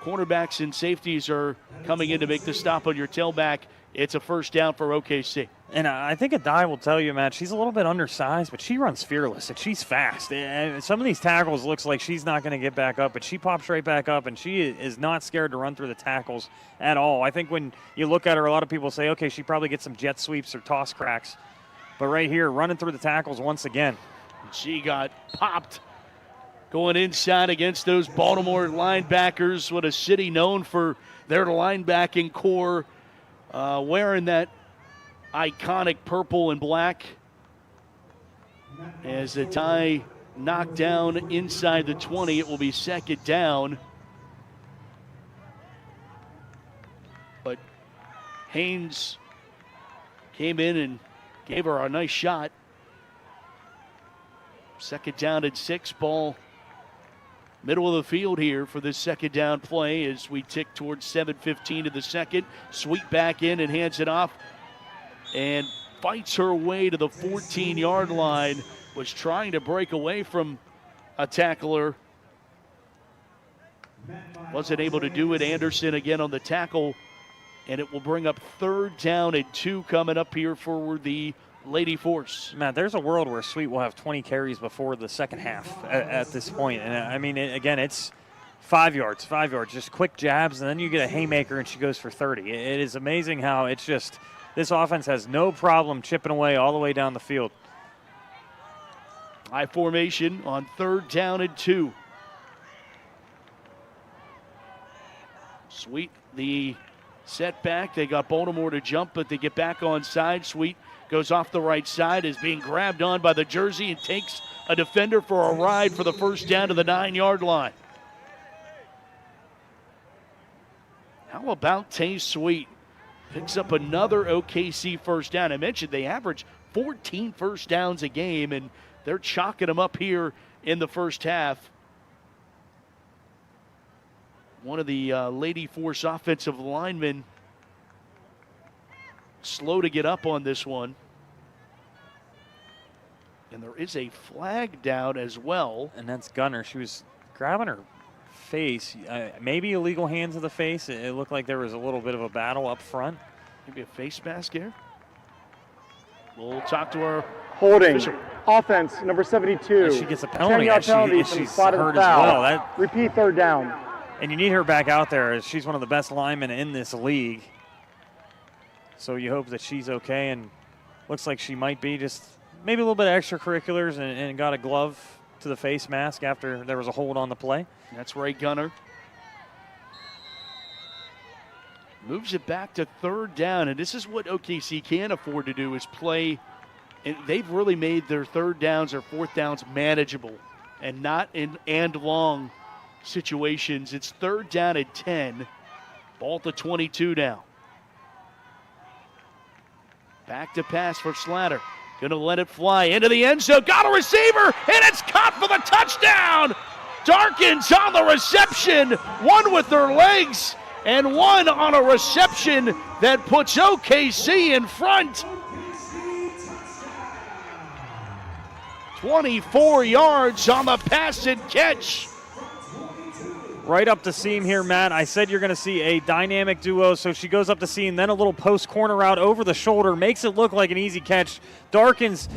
Speaker 2: cornerbacks and safeties are coming in to make the stop on your tailback. It's a first down for OKC.
Speaker 13: And I think Adai will tell you, Matt, she's a little bit undersized, but she runs fearless, and she's fast. And some of these tackles looks like she's not going to get back up, but she pops right back up, and she is not scared to run through the tackles at all. I think when you look at her, a lot of people say, okay, she probably gets some jet sweeps or toss cracks. But right here, running through the tackles once again.
Speaker 2: She got popped going inside against those Baltimore linebackers. What a city known for their linebacking core. Wearing that iconic purple and black. As the tie knocked down inside the 20, it will be second down. But Haynes came in and gave her a nice shot. Second down at 6, ball middle of the field here for this second down play as we tick towards 7:15 of the second. Sweet back in and hands it off and fights her way to the 14-yard line. Was trying to break away from a tackler. Wasn't able to do it. Anderson again on the tackle. And it will bring up third down and 2 coming up here for the Lady Force.
Speaker 13: Matt, there's a world where Sweet will have 20 carries before the second half at this point. And I mean, again, it's 5 yards, just quick jabs, and then you get a haymaker and she goes for 30. It is amazing how it's just, this offense has no problem chipping away all the way down the field.
Speaker 2: High formation on third down and 2. Sweet, the setback. They got Baltimore to jump, but they get back on side. Sweet goes off the right side, is being grabbed on by the jersey and takes a defender for a ride for the first down to the 9-yard line. How about Tay Sweet? Picks up another OKC first down. I mentioned they average 14 first downs a game, and they're chalking them up here in the first half. One of the Lady Force offensive linemen slow to get up on this one. And there is a flag down as well.
Speaker 13: And that's Gunner. She was grabbing her face. Maybe illegal hands of the face. It looked like there was a little bit of a battle up front.
Speaker 2: Maybe a face mask here. We'll talk to our
Speaker 17: holding.
Speaker 2: official.
Speaker 17: Offense, number 72.
Speaker 13: And she gets a penalty.
Speaker 17: 10-yard penalty from
Speaker 13: She's
Speaker 17: spotted
Speaker 13: hurt
Speaker 17: foul.
Speaker 13: as well.
Speaker 17: Repeat third down.
Speaker 13: And you need her back out there. She's one of the best linemen in this league. So you hope that she's okay, and looks like she might be. Just maybe a little bit of extracurriculars and got a glove to the face mask after there was a hold on the play.
Speaker 2: That's Ray Gunner. Moves it back to third down, and this is what OKC can afford to do, is play. And they've really made their third downs or fourth downs manageable and not in and long situations. It's third down at 10. Ball to 22 now. Back to pass for Slatter. Gonna let it fly into the end zone. Got a receiver, and it's caught for the touchdown. Darkins on the reception. One with their legs, and one on a reception that puts OKC in front. 24 yards on the pass and catch.
Speaker 13: Right up the seam here, Matt. I said you're going to see a dynamic duo, so she goes up the seam, then a little post corner route over the shoulder, makes it look like an easy catch. Darkins,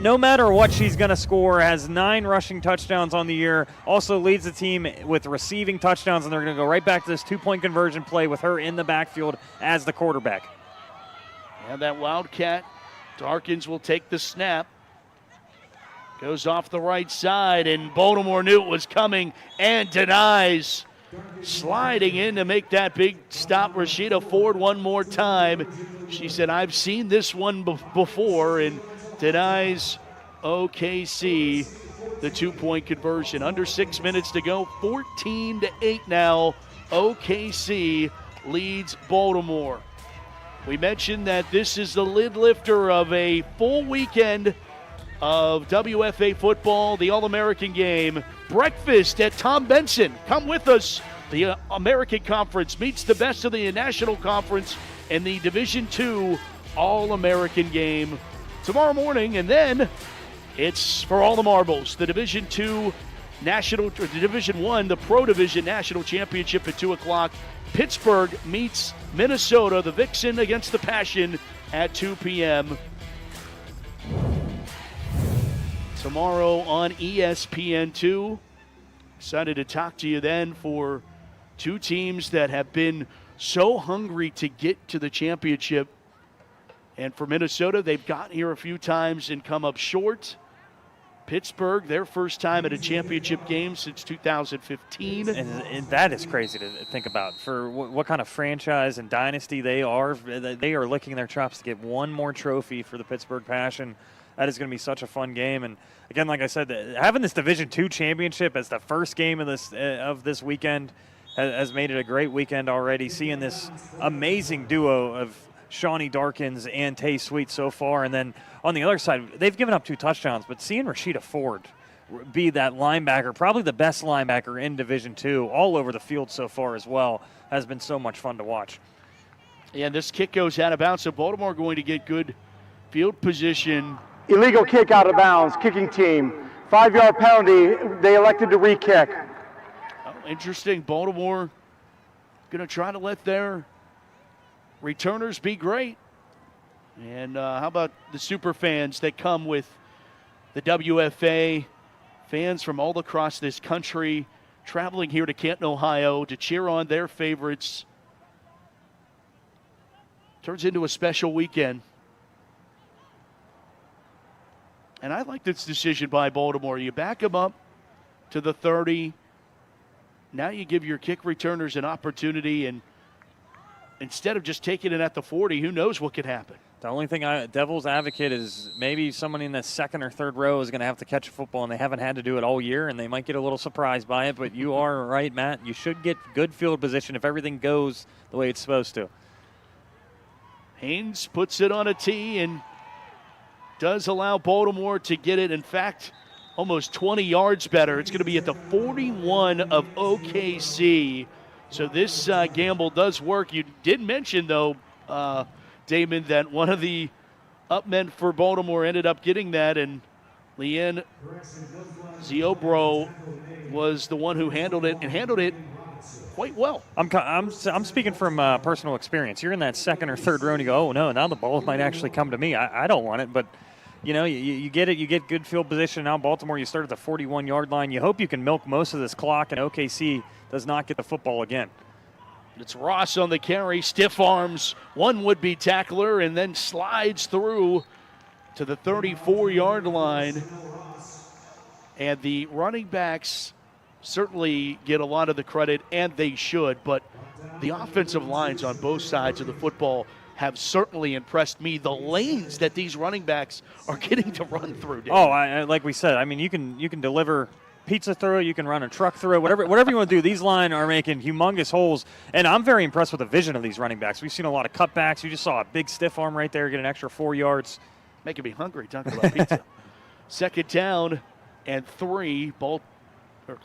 Speaker 13: no matter what she's going to score, has 9 rushing touchdowns on the year, also leads the team with receiving touchdowns, and they're going to go right back to this 2-point conversion play with her in the backfield as the quarterback.
Speaker 2: And that Wildcat, Darkins will take the snap. Goes off the right side, and Baltimore knew it was coming and denies. Sliding in to make that big stop, Rashida Ford one more time. She said, I've seen this one before, and denies OKC the 2-point conversion. Under 6 minutes to go, 14-8 now. OKC leads Baltimore. We mentioned that this is the lid lifter of a full weekend of WFA football, the All-American game. Breakfast at Tom Benson. Come with us. The American Conference meets the best of the National Conference in the Division II All-American game tomorrow morning. And then it's for all the marbles. The Division II National, the Division I, the Pro Division National Championship at 2 o'clock. Pittsburgh meets Minnesota, the Vixen against the Passion at 2 p.m. Tomorrow on ESPN2. Excited to talk to you then for two teams that have been so hungry to get to the championship. And for Minnesota, they've gotten here a few times and come up short. Pittsburgh, their first time at a championship game since 2015.
Speaker 13: And that is crazy to think about. For what kind of franchise and dynasty they are licking their chops to get one more trophy for the Pittsburgh Passion. That is going to be such a fun game. And again, like I said, having this Division II championship as the first game of this weekend has made it a great weekend already. Seeing this amazing duo of Shawnee Darkins and Tay Sweet so far. And then on the other side, they've given up 2 touchdowns, but seeing Rashida Ford be that linebacker, probably the best linebacker in Division II, all over the field so far as well, has been so much fun to watch.
Speaker 2: And this kick goes out of bounds, so Baltimore going to get good field position.
Speaker 17: Illegal kick out of bounds, kicking team. 5-yard penalty, they elected to re-kick.
Speaker 2: Oh, interesting. Baltimore going to try to let their returners be great. And how about the super fans that come with the WFA, fans from all across this country traveling here to Canton, Ohio to cheer on their favorites. Turns into a special weekend. And I like this decision by Baltimore. You back them up to the 30. Now you give your kick returners an opportunity, and instead of just taking it at the 40, who knows what could happen.
Speaker 13: The only thing devil's advocate is maybe someone in the second or third row is going to have to catch a football, and they haven't had to do it all year, and they might get a little surprised by it. But you are right, Matt. You should get good field position if everything goes the way it's supposed to.
Speaker 2: Haynes puts it on a tee and does allow Baltimore to get it, in fact, almost 20 yards better. It's going to be at the 41 of OKC. So this gamble does work. You did mention, though, Damon, that one of the up men for Baltimore ended up getting that, and Leanne Ziobro was the one who handled it, and handled it quite well.
Speaker 13: I'm speaking from personal experience. You're in that second or third row, and you go, oh, no, now the ball might actually come to me. I don't want it, but you know, you get it. You get good field position. Now Baltimore, you start at the 41-yard line. You hope you can milk most of this clock, and OKC does not get the football again.
Speaker 2: It's Ross on the carry, stiff arms one would-be tackler, and then slides through to the 34-yard line. And the running backs certainly get a lot of the credit, and they should, but the offensive lines on both sides of the football have certainly impressed me. The lanes that these running backs are getting to run through. David.
Speaker 13: Oh, like we said, I mean, you can deliver pizza through it, you can run a truck through it, whatever you want to do. These line are making humongous holes, and I'm very impressed with the vision of these running backs. We've seen a lot of cutbacks. You just saw a big stiff arm right there, get an extra 4 yards.
Speaker 2: Making me hungry talking about pizza. Second down and 3.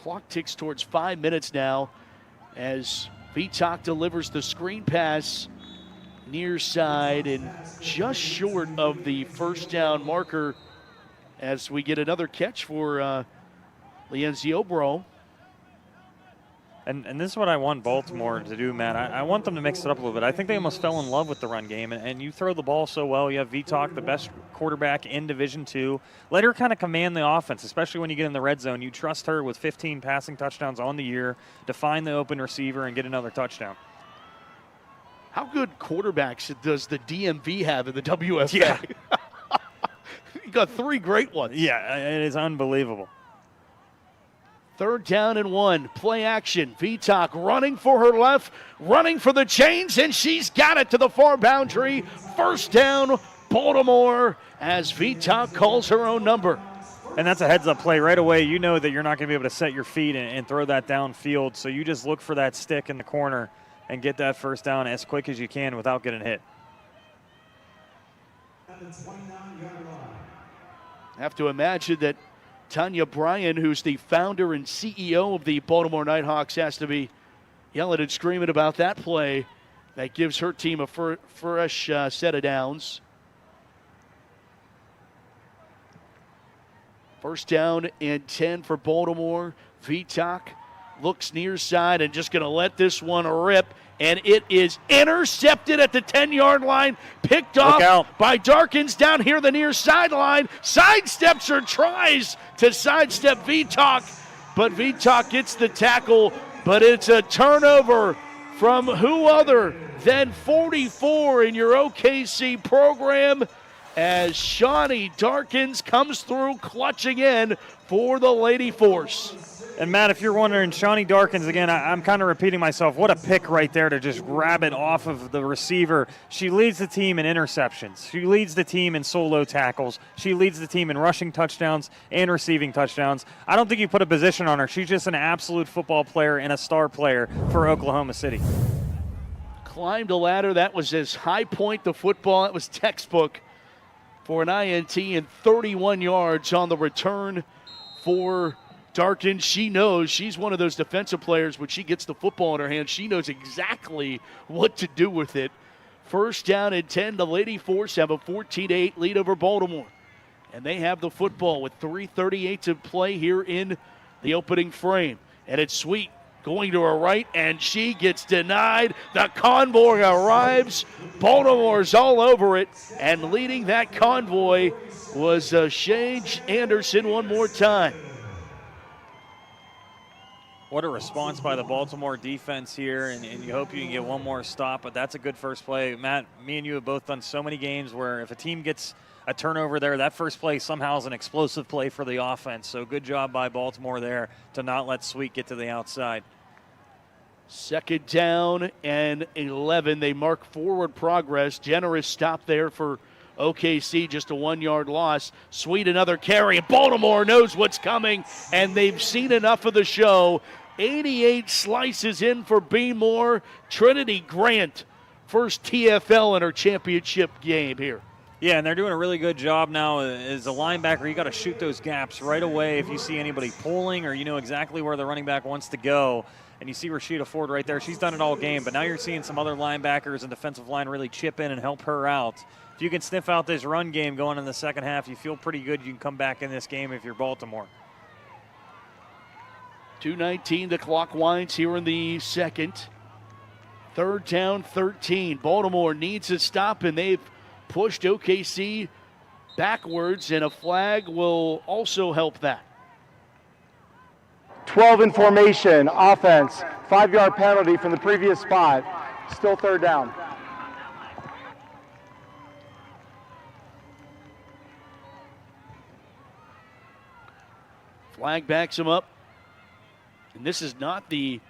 Speaker 2: Clock ticks towards 5 minutes now as Vitak delivers the screen pass near side and just short of the first down marker as we get another catch for Leanne Ziobro.
Speaker 13: And this is what I want Baltimore to do, Matt. I want them to mix it up a little bit. I think they almost fell in love with the run game, and you throw the ball so well. You have Vitak, the best quarterback in Division II. Let her kind of command the offense, especially when you get in the red zone. You trust her with 15 passing touchdowns on the year to find the open receiver and get another touchdown.
Speaker 2: How good quarterbacks does the DMV have in the WFA?
Speaker 13: Yeah.
Speaker 2: You got 3 great ones.
Speaker 13: Yeah, it is unbelievable.
Speaker 2: Third down and 1. Play action. Vitak running for her left, running for the chains, and she's got it to the far boundary. First down, Baltimore, as Vitak calls her own number.
Speaker 13: And that's a heads-up play right away. You know that you're not going to be able to set your feet and throw that downfield, so you just look for that stick in the corner and get that first down as quick as you can without getting hit.
Speaker 2: I have to imagine that Tanya Bryan, who's the founder and CEO of the Baltimore Nighthawks, has to be yelling and screaming about that play that gives her team a fresh set of downs. First down and 10 for Baltimore. Vitak looks near side and just going to let this one rip. And it is intercepted at the 10-yard line, picked off by Darkins down here the near sideline. Sidesteps or tries to sidestep Vitak, but Vitak gets the tackle, but it's a turnover from who other than 44 in your OKC program as Shawnee Darkins comes through clutching in for the Lady Force.
Speaker 13: And, Matt, if you're wondering, Shawnee Darkins, again, I'm kind of repeating myself. What a pick right there to just grab it off of the receiver. She leads the team in interceptions. She leads the team in solo tackles. She leads the team in rushing touchdowns and receiving touchdowns. I don't think you put a position on her. She's just an absolute football player and a star player for Oklahoma City.
Speaker 2: Climbed a ladder. That was his high point, the football. That was textbook for an INT and 31 yards on the return for Darkins. She knows she's one of those defensive players. When she gets the football in her hand, she knows exactly what to do with it. First down and 10. The Lady Force have a 14-8 lead over Baltimore. And they have the football with 3:38 to play here in the opening frame. And it's Sweet going to her right, and she gets denied. The convoy arrives. Baltimore's all over it. And leading that convoy was Shage Anderson one more time.
Speaker 13: What a response by the Baltimore defense here, and you hope you can get one more stop, but that's a good first play. Matt, me and you have both done so many games where if a team gets a turnover there, that first play somehow is an explosive play for the offense. So good job by Baltimore there to not let Sweet get to the outside.
Speaker 2: Second down and 11. They mark forward progress. Generous stop there for OKC, just a 1-yard loss. Sweet another carry. Baltimore knows what's coming, and they've seen enough of the show. 88 slices in for B. Moore. Trinity Grant, first TFL in her championship game here.
Speaker 13: Yeah, and they're doing a really good job now. As a linebacker, you got to shoot those gaps right away if you see anybody pulling or you know exactly where the running back wants to go. And you see Rashida Ford right there. She's done it all game, but now you're seeing some other linebackers and defensive line really chip in and help her out. If you can sniff out this run game going in the second half, you feel pretty good you can come back in this game if you're Baltimore.
Speaker 2: 2:19, the clock winds here in the second. Third down, 13. Baltimore needs a stop, and they've pushed OKC backwards, and a flag will also help that.
Speaker 17: 12 in formation, offense, 5-yard penalty from the previous spot. Still third down.
Speaker 2: Flag backs him up. And this is not the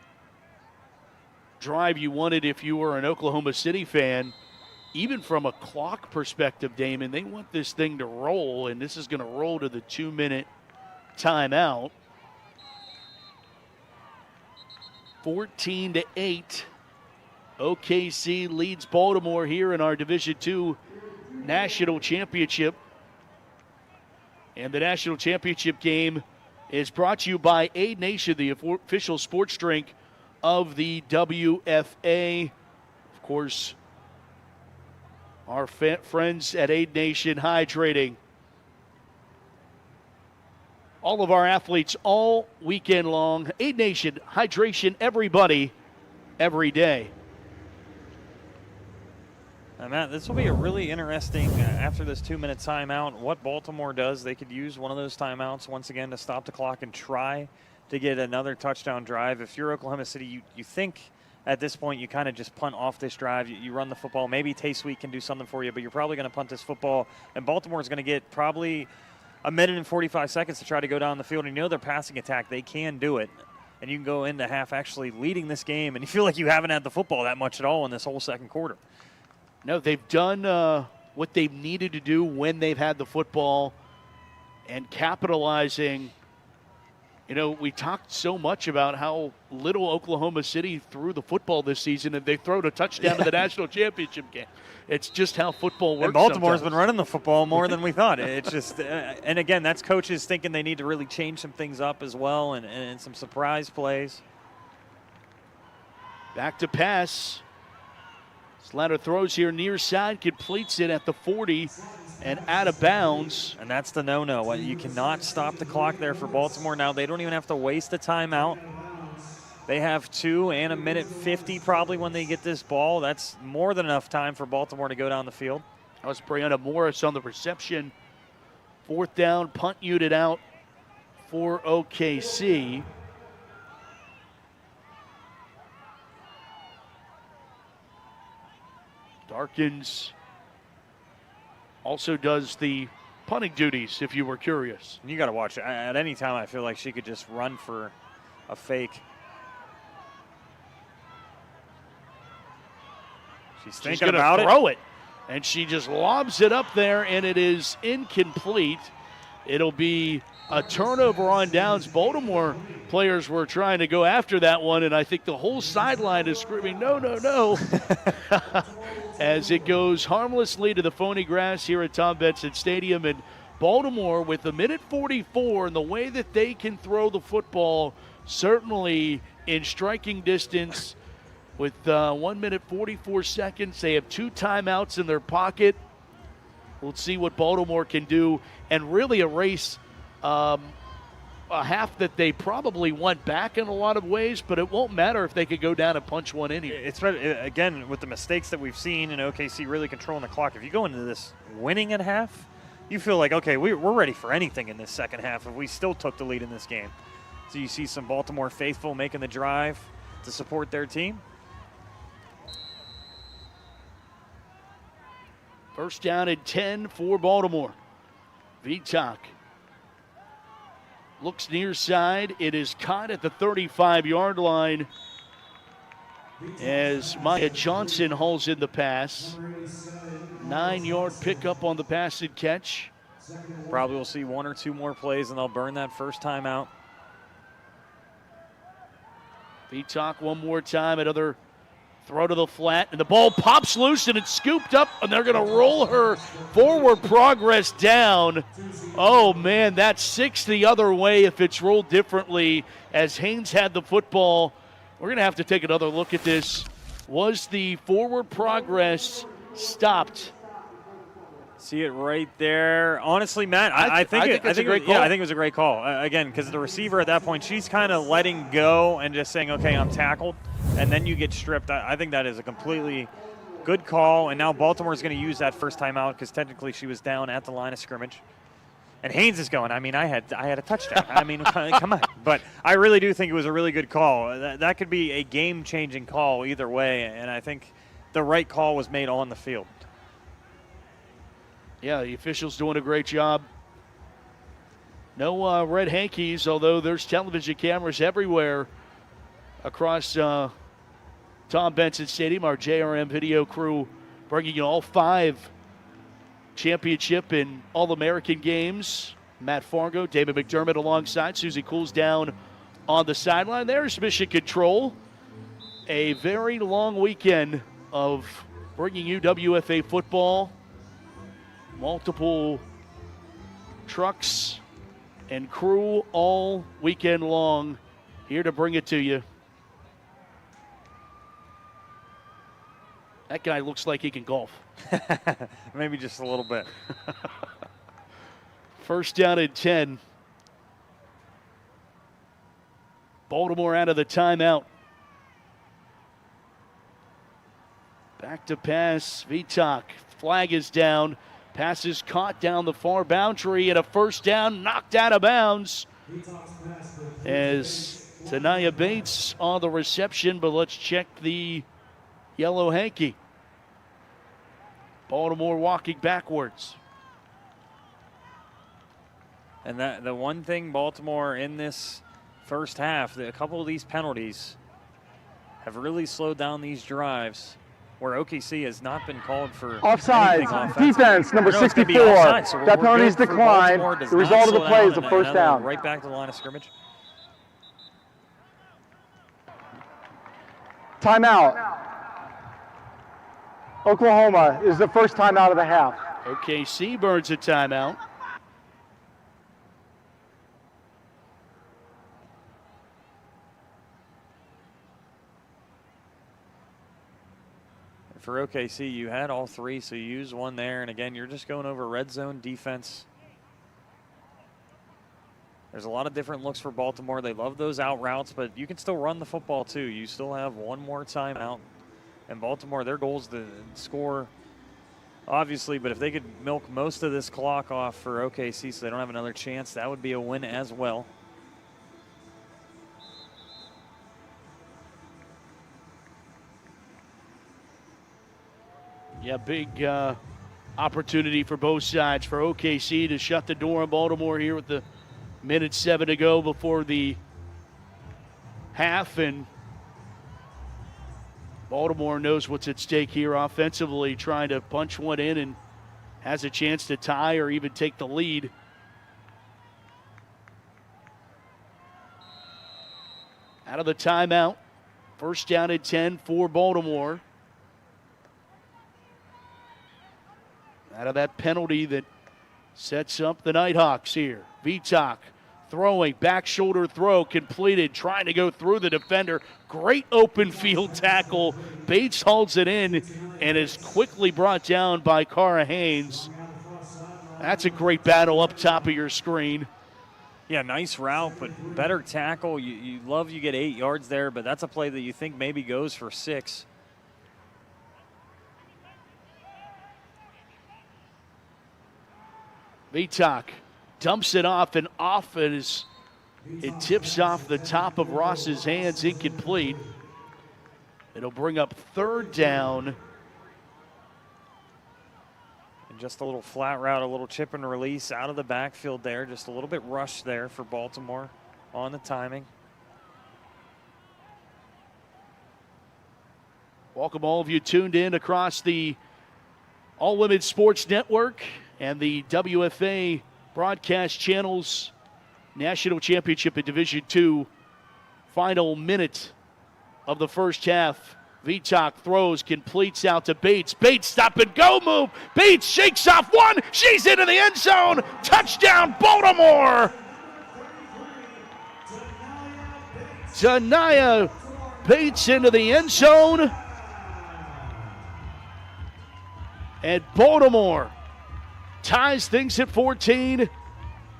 Speaker 2: drive you wanted if you were an Oklahoma City fan. Even from a clock perspective, Damon, they want this thing to roll, and this is going to roll to the 2-minute timeout. 14-8. OKC leads Baltimore here in our Division II National Championship. And the National Championship game is brought to you by Aid Nation, the official sports drink of the WFA. Of course, our friends at Aid Nation hydrating all of our athletes all weekend long. Aid Nation, hydration, everybody, every day.
Speaker 13: Matt, this will be a really interesting, after this 2-minute timeout, what Baltimore does. They could use one of those timeouts once again to stop the clock and try to get another touchdown drive. If you're Oklahoma City, you think at this point you kind of just punt off this drive. You run the football. Maybe Tay Sweet can do something for you, but you're probably going to punt this football. And Baltimore is going to get probably a minute and 45 seconds to try to go down the field. And you know their passing attack, they can do it. And you can go into half actually leading this game, and you feel like you haven't had the football that much at all in this whole second quarter.
Speaker 2: No, they've done what they've needed to do when they've had the football and capitalizing You know, we talked so much about how little Oklahoma City threw the football this season, and they throw a touchdown to the national championship game. It's just how football works.
Speaker 13: And Baltimore's
Speaker 2: sometimes.
Speaker 13: been running the football more than we thought. It's just, and again, that's coaches thinking they need to really change some things up as well, and some surprise plays.
Speaker 2: Back to pass. Slater throws here near side, completes it at the 40 and out of bounds.
Speaker 13: And that's the no-no. You cannot stop the clock there for Baltimore now. They don't even have to waste a timeout. They have 2 and a minute 50 probably when they get this ball. That's more than enough time for Baltimore to go down the field.
Speaker 2: That was Brianna Morris on the reception. 4th down, punt unit out for OKC. Darkins also does the punting duties, if you were curious.
Speaker 13: You got to watch it. At any time, I feel like she could just run for a fake. She's thinking about it.
Speaker 2: Throw it. And she just lobs it up there, and it is incomplete. It'll be a turnover on downs. Baltimore players were trying to go after that one, and I think the whole sideline is screaming, no, no, no, as it goes harmlessly to the phony grass here at Tom Benson Stadium. And Baltimore, with a minute 44, and the way that they can throw the football, certainly in striking distance. With 1 minute 44 seconds, they have 2 timeouts in their pocket. We'll see what Baltimore can do and really erase a half that they probably want back in a lot of ways, but it won't matter if they could go down and punch one in here.
Speaker 13: It's again, with the mistakes that we've seen in OKC really controlling the clock, if you go into this winning at half, you feel like, okay, we're ready for anything in this second half if we still took the lead in this game. So you see some Baltimore faithful making the drive to support their team.
Speaker 2: First down and 10 for Baltimore. Vitak looks near side. It is caught at the 35-yard line as Maya Johnson hauls in the pass. 9-yard pickup on the pass and catch.
Speaker 13: Probably will see 1 or 2 more plays, and they'll burn that first time out.
Speaker 2: Vitak one more time, another throw to the flat, and the ball pops loose, and it's scooped up, and they're going to roll her forward progress down. Oh, man, that's 6 the other way if it's rolled differently, as Haynes had the football. We're going to have to take another look at this. Was the forward progress stopped?
Speaker 13: See it right there. Honestly, Matt, I think it was a great call. Again, because the receiver at that point, she's kind of letting go and just saying, okay, I'm tackled, and then you get stripped. I think that is a completely good call, and now Baltimore's going to use that first time out because technically she was down at the line of scrimmage. And Haynes is going, I mean, I had a touchdown. I mean, come on. But I really do think it was a really good call. That could be a game-changing call either way, and I think the right call was made on the field.
Speaker 2: Yeah, the officials doing a great job. No red hankies, although there's television cameras everywhere across Tom Benson Stadium. Our JRM video crew bringing you all 5 championship and All-American games. Matt Fargo, David McDermott alongside. Susie Cools down on the sideline. There's Mission Control. A very long weekend of bringing you WFA football. Multiple trucks and crew all weekend long here to bring it to you. That guy looks like he can golf.
Speaker 13: Maybe just a little bit.
Speaker 2: First down and 10. Baltimore out of the timeout. Back to pass. Vitak. Flag is down. Pass is caught down the far boundary, and a first down knocked out of bounds as Tanaya Bates on the reception, but let's check the yellow hanky. Baltimore walking backwards.
Speaker 13: And the one thing Baltimore in this first half, a couple of these penalties have really slowed down these drives, where OKC has not been called for
Speaker 17: offsides. Defense, number 64. That penalty is declined. The result of the play is a first down.
Speaker 13: Right back to the line of scrimmage.
Speaker 17: Timeout. Oklahoma is the first timeout of the half.
Speaker 2: OKC burns a timeout.
Speaker 18: For OKC, you had all three, so you use one there. And again, you're just going over red zone defense. There's a lot of different looks for Baltimore. They love those out routes, but you can still run the football too. You still have one more timeout. And Baltimore, their goal is to score, obviously, but if they could milk most of this clock off for OKC so they don't have another chance, that would be a win as well.
Speaker 2: Yeah, big opportunity for both sides for OKC to shut the door on Baltimore here with the minute 7 to go before the half, and Baltimore knows what's at stake here offensively, trying to punch one in and has a chance to tie or even take the lead. Out of the timeout, first down and 10 for Baltimore. Out of that penalty that sets up the Nighthawks here. Vitak throwing, back shoulder throw completed, trying to go through the defender. Great open field tackle. Bates holds it in and is quickly brought down by Cara Haynes. That's a great battle up top of your screen.
Speaker 18: Yeah, nice route, but better tackle. You love you get 8 yards there, but that's a play that you think maybe goes for 6.
Speaker 2: Vitak dumps it off and as it tips off the top of Ross's hands, incomplete. It'll bring up third down.
Speaker 18: And just a little flat route, a little chip and release out of the backfield there. Just a little bit rushed there for Baltimore on the timing.
Speaker 2: Welcome all of you tuned in across the All Women's Sports Network and the WFA broadcast channels. National Championship in Division II. Final minute of the first half. Vitak throws, completes out to Bates. Bates stop and go move. Bates shakes off one. She's into the end zone. Touchdown, Baltimore. Zanaya Bates into the end zone. And Baltimore ties things at 14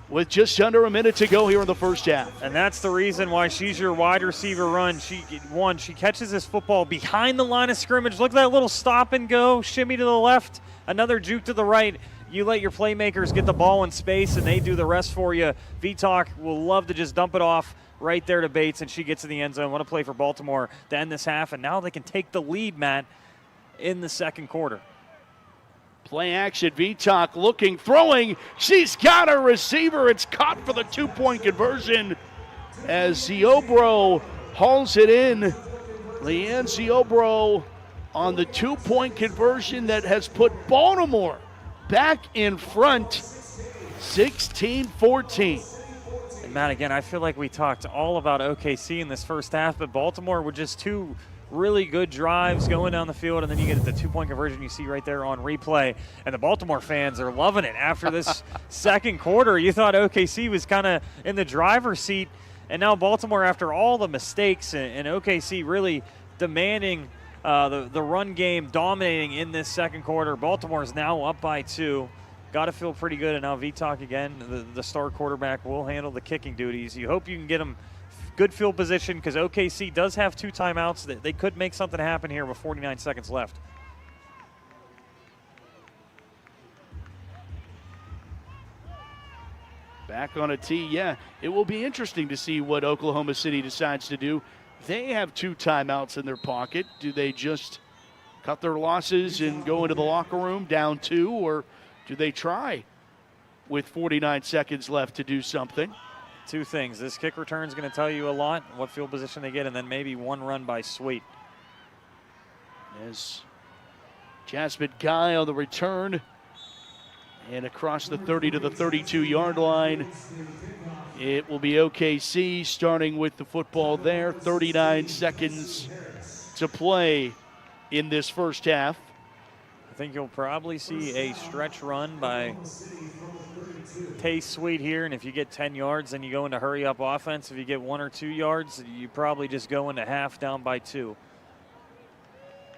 Speaker 2: with just under a minute to go here in the first half.
Speaker 18: And that's the reason why she's your wide receiver run. She catches this football behind the line of scrimmage. Look at that little stop and go, shimmy to the left, another juke to the right. You let your playmakers get the ball in space, and they do the rest for you. Vitak will love to just dump it off right there to Bates, and she gets in the end zone. What a play for Baltimore to end this half, and now they can take the lead, Matt, in the second quarter.
Speaker 2: Play action, Vitak looking, throwing. She's got a receiver. It's caught for the 2-point conversion as Ziobro hauls it in. Leanne Ziobro on the 2-point conversion that has put Baltimore back in front, 16-14.
Speaker 18: And Matt, again, I feel like we talked all about OKC in this first half, but Baltimore with just 2 really good drives going down the field, and then you get the 2-point conversion you see right there on replay. And the Baltimore fans are loving it after this second quarter. You thought OKC was kind of in the driver's seat, and now Baltimore, after all the mistakes, and OKC really demanding the run game, dominating in this second quarter. Baltimore is now up by 2. Got to feel pretty good, and now Vitak again, the star quarterback, will handle the kicking duties. You hope you can get him good field position because OKC does have 2 timeouts. They could make something happen here with 49 seconds left.
Speaker 2: Back on a tee, yeah. It will be interesting to see what Oklahoma City decides to do. They have 2 timeouts in their pocket. Do they just cut their losses and go into the locker room down 2, or do they try with 49 seconds left to do something?
Speaker 18: 2 things. This kick return is going to tell you a lot, what field position they get, and then maybe one run by Sweet.
Speaker 2: As Jasmine Guy on the return and across the 30 to the 32-yard line. It will be OKC starting with the football there. 39 seconds to play in this first half.
Speaker 18: I think you'll probably see a stretch run by Taste Sweet here, and if you get 10 yards, then you go into hurry-up offense. If you get 1 or 2 yards, you probably just go into half down by 2.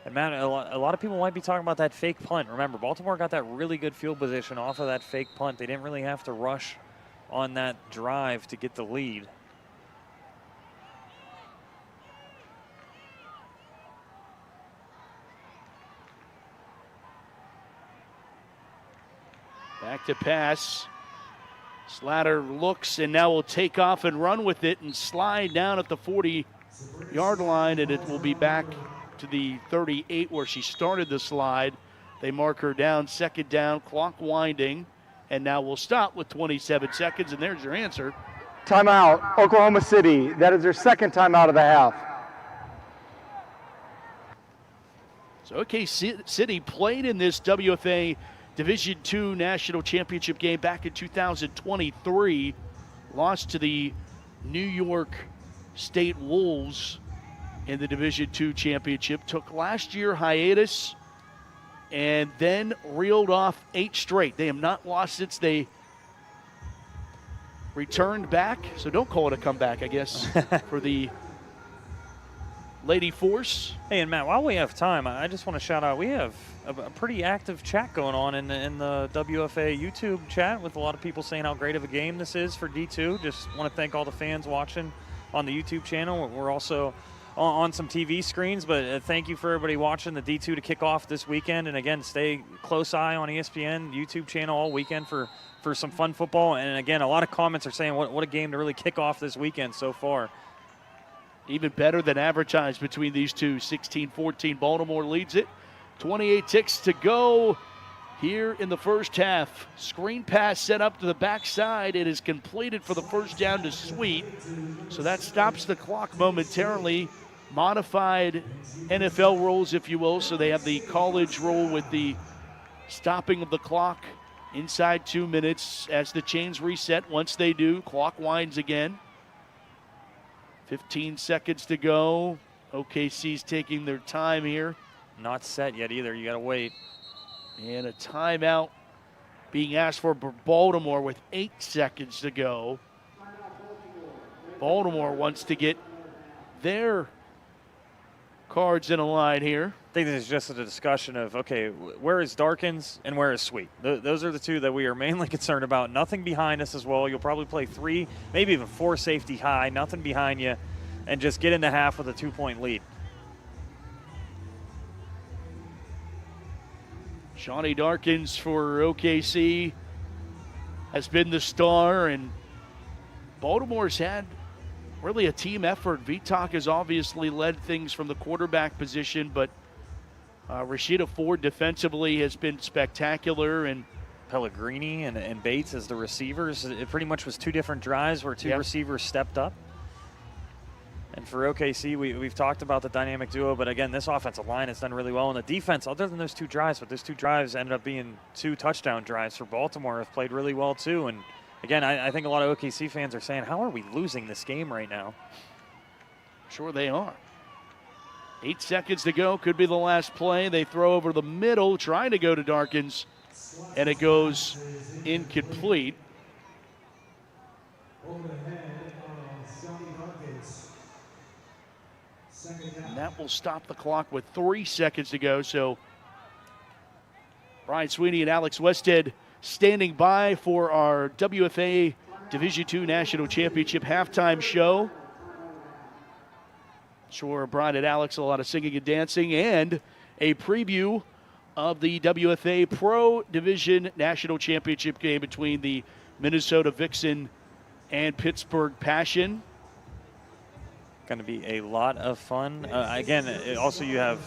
Speaker 18: And, Matt, a lot of people might be talking about that fake punt. Remember, Baltimore got that really good field position off of that fake punt. They didn't really have to rush on that drive to get the lead.
Speaker 2: Back to pass. Slatter looks and now will take off and run with it and slide down at the 40-yard line, and it will be back to the 38 where she started the slide. They mark her down, second down, clock winding, and now we'll stop with 27 seconds, and there's your answer.
Speaker 17: Timeout, Oklahoma City. That is their second timeout of the half.
Speaker 2: So OK City played in this WFA Division II National Championship game back in 2023, lost to the New York State Wolves in the Division II Championship, took last year hiatus, and then reeled off 8 straight. They have not lost since they returned back, so don't call it a comeback, I guess, for the Lady Force.
Speaker 18: Hey, and Matt, while we have time, I just want to shout out, we have a pretty active chat going on in the WFA YouTube chat with a lot of people saying how great of a game this is for D2. Just want to thank all the fans watching on the YouTube channel. We're also on some TV screens, but thank you for everybody watching the D2 to kick off this weekend. And again, stay close eye on ESPN YouTube channel all weekend for some fun football. And again, a lot of comments are saying what a game to really kick off this weekend so far.
Speaker 2: Even better than advertised between these two. 16-14, Baltimore leads it. 28 ticks to go here in the first half. Screen pass set up to the backside. It is completed for the first down to Sweet. So that stops the clock momentarily. Modified NFL rules, if you will. So they have the college rule with the stopping of the clock inside 2 minutes as the chains reset. Once they do, clock winds again. 15 seconds to go. OKC's taking their time here.
Speaker 18: Not set yet either. You got to wait.
Speaker 2: And a timeout being asked for Baltimore with 8 seconds to go. Baltimore wants to get their cards in a line here.
Speaker 18: I think this is just a discussion of, okay, where is Darkins and where is Sweet? Those are the two that we are mainly concerned about. Nothing behind us as well. You'll probably play 3, maybe even 4 safety high, nothing behind you, and just get into half with a 2-point lead.
Speaker 2: Shawnee Darkins for OKC has been the star, and Baltimore's had really a team effort. Vitak has obviously led things from the quarterback position, but Rashida Ford defensively has been spectacular, and
Speaker 18: Pellegrini and Bates as the receivers. It pretty much was 2 different drives where 2 receivers stepped up. And for OKC, we've talked about the dynamic duo, but again, this offensive line has done really well. And the defense, other than those 2 drives, but those 2 drives ended up being 2 touchdown drives for Baltimore, have played really well too. And again, I think a lot of OKC fans are saying, how are we losing this game right now?
Speaker 2: Sure they are. 8 seconds to go, could be the last play. They throw over the middle, trying to go to Darkins, and it goes incomplete. And that will stop the clock with 3 seconds to go. So Brian Sweeney and Alex Westhead standing by for our WFA Division II National Championship halftime show. Sure, Brian and Alex, a lot of singing and dancing, and a preview of the WFA Pro Division National Championship game between the Minnesota Vixen and Pittsburgh Passion.
Speaker 18: Going to be a lot of fun. Again, also you have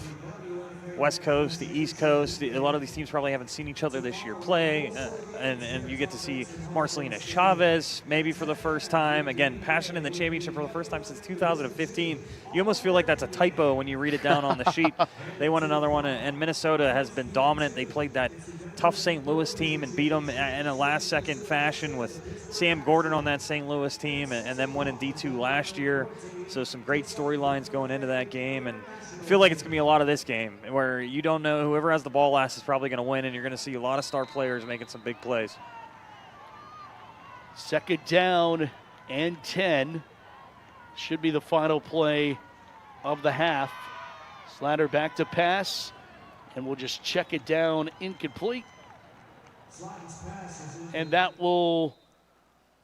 Speaker 18: West Coast, the East Coast. A lot of these teams probably haven't seen each other this year play, and you get to see Marcelina Chavez maybe for the first time. Again, Passion in the championship for the first time since 2015. You almost feel like that's a typo when you read it down on the sheet. They won another one, and Minnesota has been dominant. They played that tough St. Louis team and beat them in a last-second fashion with Sam Gordon on that St. Louis team and then winning D2 last year. So some great storylines going into that game. And I feel like it's going to be a lot of this game where you don't know whoever has the ball last is probably going to win, and you're going to see a lot of star players making some big plays.
Speaker 2: Second down and 10. Should be the final play of the half. Slatter back to pass, and we'll just check it down incomplete. And that will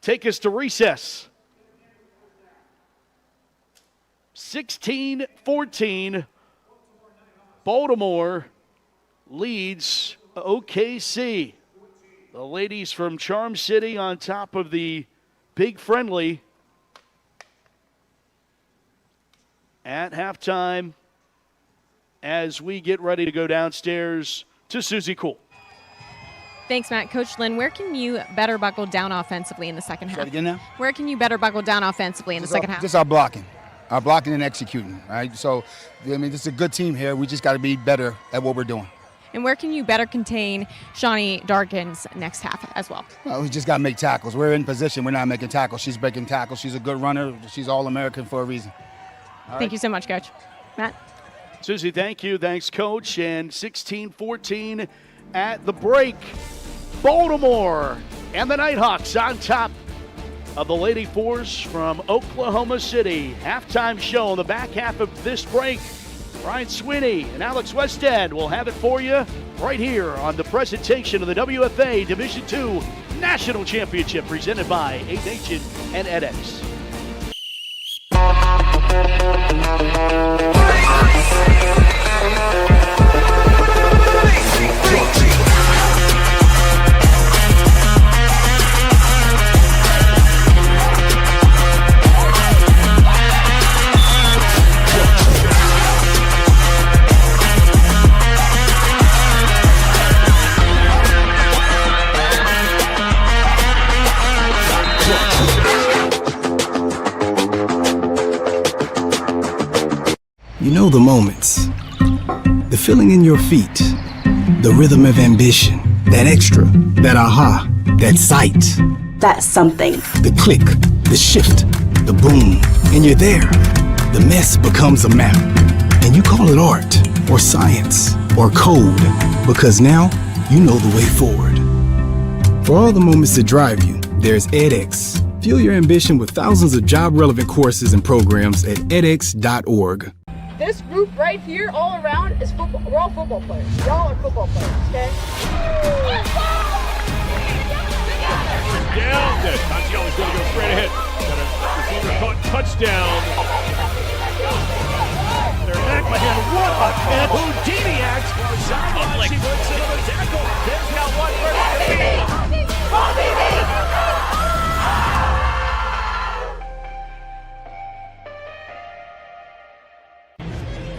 Speaker 2: take us to recess. 16-14. Baltimore leads OKC. The ladies from Charm City on top of the big friendly at halftime as we get ready to go downstairs to Susie Cool.
Speaker 16: Thanks, Matt. Coach Lynn, where can you better buckle down offensively in the second half?
Speaker 19: Say it again now?
Speaker 16: Where can you better buckle down offensively in the second half?
Speaker 19: Just our blocking. Our blocking and executing, right? So, I mean, this is a good team here. We just got to be better at what we're doing.
Speaker 16: And where can you better contain Shawnee Darkins next half as well?
Speaker 19: Well, we just got to make tackles. We're in position. We're not making tackles. She's breaking tackles. She's a good runner. She's All-American for a reason.
Speaker 16: Thank you so much, Coach. Matt?
Speaker 2: Susie, thank you. Thanks, Coach. And 16-14 at the break. Baltimore and the Nighthawks on top of the Lady Fours from Oklahoma City. Halftime show on the back half of this break. Ryan Sweeney and Alex Westhead will have it for you right here on the presentation of the WFA Division II National Championship presented by 8 Nation and edX.
Speaker 3: You know the moments, the feeling in your feet, the rhythm of ambition, that extra, that aha, that sight.
Speaker 20: That's something.
Speaker 3: The click, the shift, the boom, and you're there. The mess becomes a map, and you call it art, or science, or code, because now you know the way forward. For all the moments that drive you, there's edX. Fuel your ambition with thousands of job-relevant courses and programs at edX.org.
Speaker 1: This group right here, all around, is football. We're all football players. Y'all are football players, okay?
Speaker 15: Down. Tanciano's going to go straight ahead. Got a receiver caught. Touchdown. They're back by hand. What a catch. Houdini acts. Sideline. She breaks another tackle. There's now one for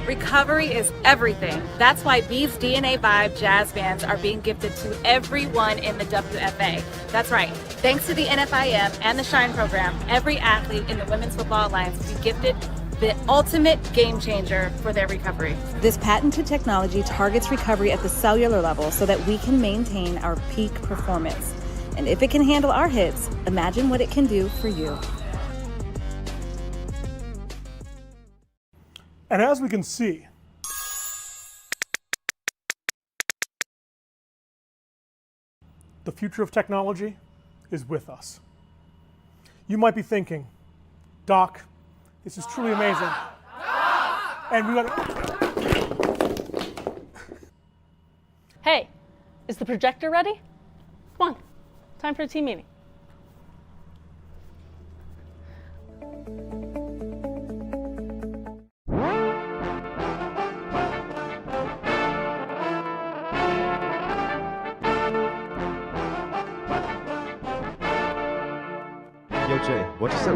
Speaker 8: Recovery is everything. That's why Bee's DNA Vibe jazz bands are being gifted to everyone in the WFA. That's right. Thanks to the NFIM and the Shine program, every athlete in the Women's Football Alliance will be gifted the ultimate game changer for their recovery.
Speaker 9: This patented technology targets recovery at the cellular level so that we can maintain our peak performance. And if it can handle our hits, imagine what it can do for you.
Speaker 5: And as we can see, the future of technology is with us. You might be thinking, Doc, this is truly amazing. And we got.
Speaker 14: Hey, is the projector ready? Come on, time for a team meeting.
Speaker 7: Yo, Jay, what you say?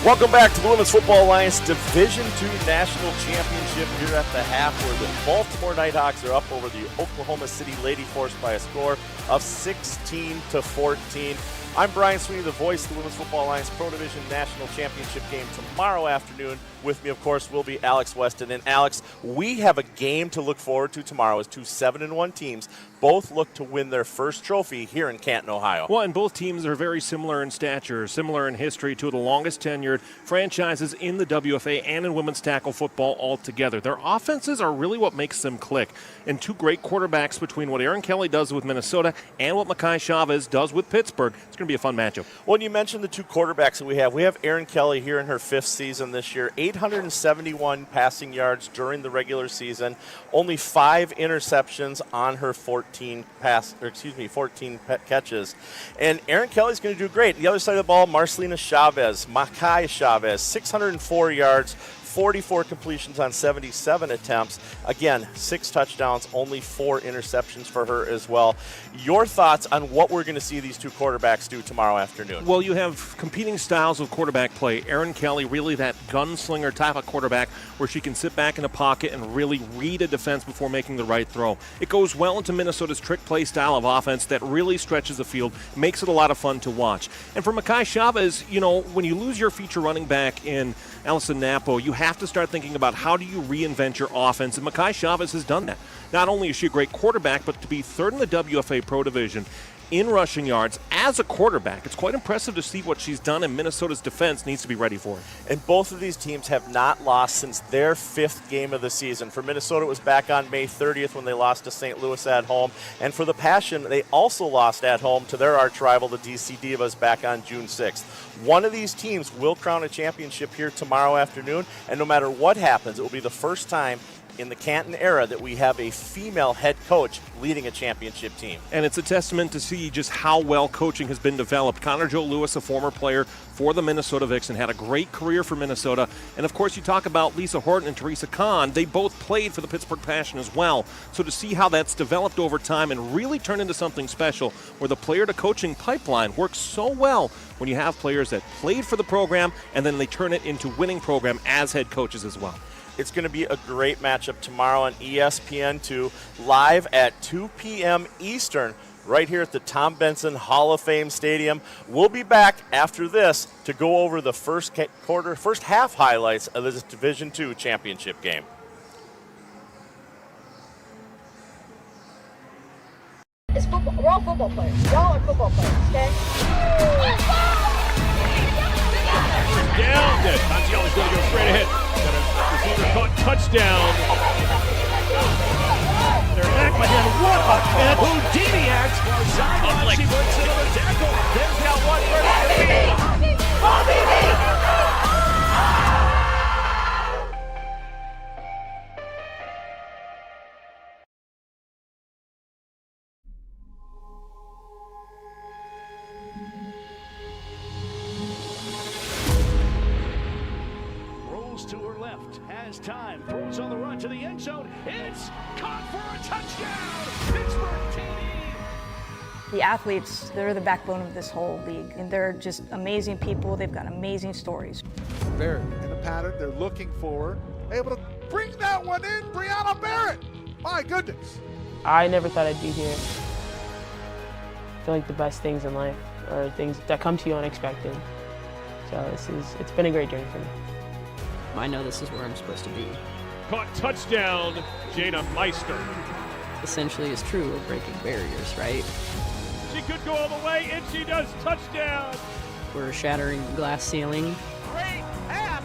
Speaker 20: Welcome back to the Women's Football Alliance Division II National Championship here at the half, where the Baltimore Nighthawks are up over the Oklahoma City Lady Force by a score of 16-14. I'm Brian Sweeney, the voice of the Women's Football Alliance Pro Division National Championship game tomorrow afternoon. With me, of course, will be Alex Weston. And Alex, we have a game to look forward to tomorrow as two 7-1 teams both look to win their first trophy here in Canton, Ohio.
Speaker 15: Well, and both teams are very similar in stature, similar in history, two of the longest tenured franchises in the WFA and in women's tackle football altogether. Their offenses are really what makes them click. And two great quarterbacks between what Erin Kelly does with Minnesota and what Makai Chavez does with Pittsburgh. It's going to be a fun matchup.
Speaker 20: Well, you mentioned the two quarterbacks that we have. We have Erin Kelly here in her fifth season this year, 871 passing yards during the regular season, only 5 interceptions on her 14 catches. And Erin Kelly's going to do great. The other side of the ball, Marcelina Chavez, Makai Chavez, 604 yards, 44 completions on 77 attempts. Again, 6 touchdowns, only 4 interceptions for her as well. Your thoughts on what we're going to see these two quarterbacks do tomorrow afternoon?
Speaker 15: Well, you have competing styles of quarterback play. Erin Kelly, really that gunslinger type of quarterback where she can sit back in a pocket and really read a defense before making the right throw. It goes well into Minnesota's trick play style of offense that really stretches the field, makes it a lot of fun to watch. And for Makai Chavez, you know, when you lose your feature running back in Allison Napo, you have to start thinking about how do you reinvent your offense, and Makai Chavez has done that. Not only is she a great quarterback, but to be third in the WFA Pro Division in rushing yards as a quarterback, it's quite impressive to see what she's done, and Minnesota's defense needs to be ready for it.
Speaker 20: And both of these teams have not lost since their 5th game of the season. For Minnesota, it was back on May 30th when they lost to St. Louis at home. And for the Passion, they also lost at home to their arch rival, the DC Divas, back on June 6th. One of these teams will crown a championship here tomorrow afternoon, and no matter what happens, it will be the first time in the Canton era that we have a female head coach leading a championship team.
Speaker 15: And it's a testament to see just how well coaching has been developed. Connor Jo Lewis, a former player for the Minnesota Vixen, had a great career for Minnesota. And of course, you talk about Lisa Horton and Teresa Kahn. They both played for the Pittsburgh Passion as well. So to see how that's developed over time and really turn into something special, where the player to coaching pipeline works so well when you have players that played for the program and then they turn it into winning program as head coaches as well.
Speaker 20: It's going to be a great matchup tomorrow on ESPN2, live at 2 p.m. Eastern, right here at the Tom Benson Hall of Fame Stadium. We'll be back after this to go over the first half highlights of this Division II championship game.
Speaker 1: It's football. We're all football players. Y'all are football players, okay?
Speaker 15: Down, dead. Montiello's going to go straight ahead. Got a receiver caught, touchdown. They're back by him. What a catch! Houdiniac. Sideline, she breaks another tackle. They've got one
Speaker 2: To her left, has time, throws on the run to the end zone. It's caught for a touchdown. Pittsburgh TD.
Speaker 6: The athletes, they're the backbone of this whole league, and they're just amazing people. They've got amazing stories.
Speaker 10: Barrett in the pattern, they're looking for her. Able to bring that one in, Brianna Barrett. My goodness.
Speaker 11: I never thought I'd be here. I feel like the best things in life are things that come to you unexpected. So it's been a great journey for me.
Speaker 12: I know this is where I'm supposed to be.
Speaker 15: Caught touchdown, Jada Meister.
Speaker 12: Essentially, it's true of breaking barriers, right?
Speaker 15: She could go all the way, and she does. Touchdown.
Speaker 12: We're shattering the glass ceiling.
Speaker 15: Great pass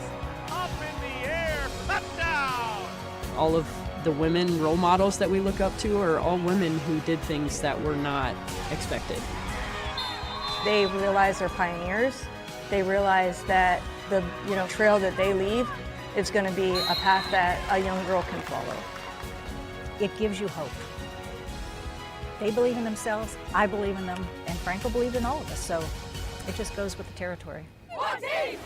Speaker 15: up in the air. Touchdown.
Speaker 12: All of the women role models that we look up to are all women who did things that were not expected.
Speaker 6: They realize they're pioneers. They realize that the trail that they leave is going to be a path that a young girl can follow.
Speaker 4: It gives you hope. They believe in themselves, I believe in them, and Frank will believe in all of us, so it just goes with the territory.
Speaker 1: One team!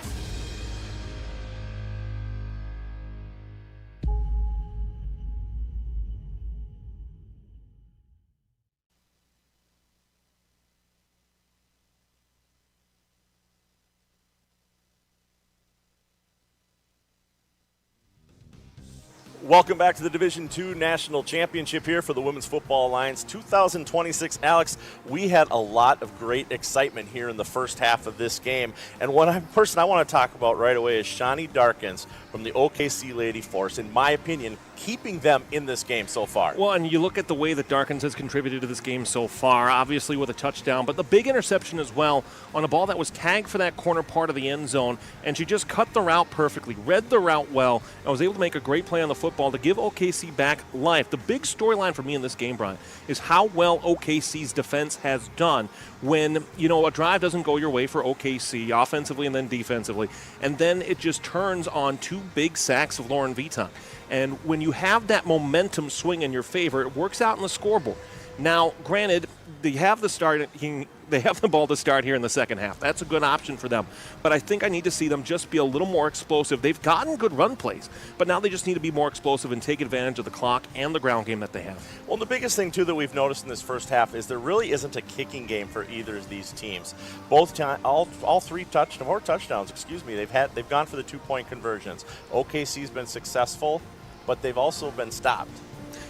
Speaker 20: Welcome back to the Division II National Championship here for the Women's Football Alliance 2026. Alex, we had a lot of great excitement here in the first half of this game. And person I want to talk about right away is Shawnee Darkins from the OKC Lady Force. In my opinion, keeping them in this game so far.
Speaker 15: Well, and you look at the way that Darkins has contributed to this game so far, obviously with a touchdown, but the big interception as well on a ball that was tagged for that corner part of the end zone, and she just cut the route perfectly, read the route well, and was able to make a great play on the football to give OKC back life. The big storyline for me in this game, Brian, is how well OKC's defense has done when, a drive doesn't go your way for OKC, offensively and then defensively, and then it just turns on 2 big sacks of Lauren Vitak. And when you have that momentum swing in your favor, it works out in the scoreboard. Now, granted, they have the ball to start here in the second half. That's a good option for them. But I think I need to see them just be a little more explosive. They've gotten good run plays, but now they just need to be more explosive and take advantage of the clock and the ground game that they have.
Speaker 20: Well, the biggest thing, too, that we've noticed in this first half is there really isn't a kicking game for either of these teams. All 4 touchdowns, they've gone for the 2-point conversions. OKC's been successful, but they've also been stopped.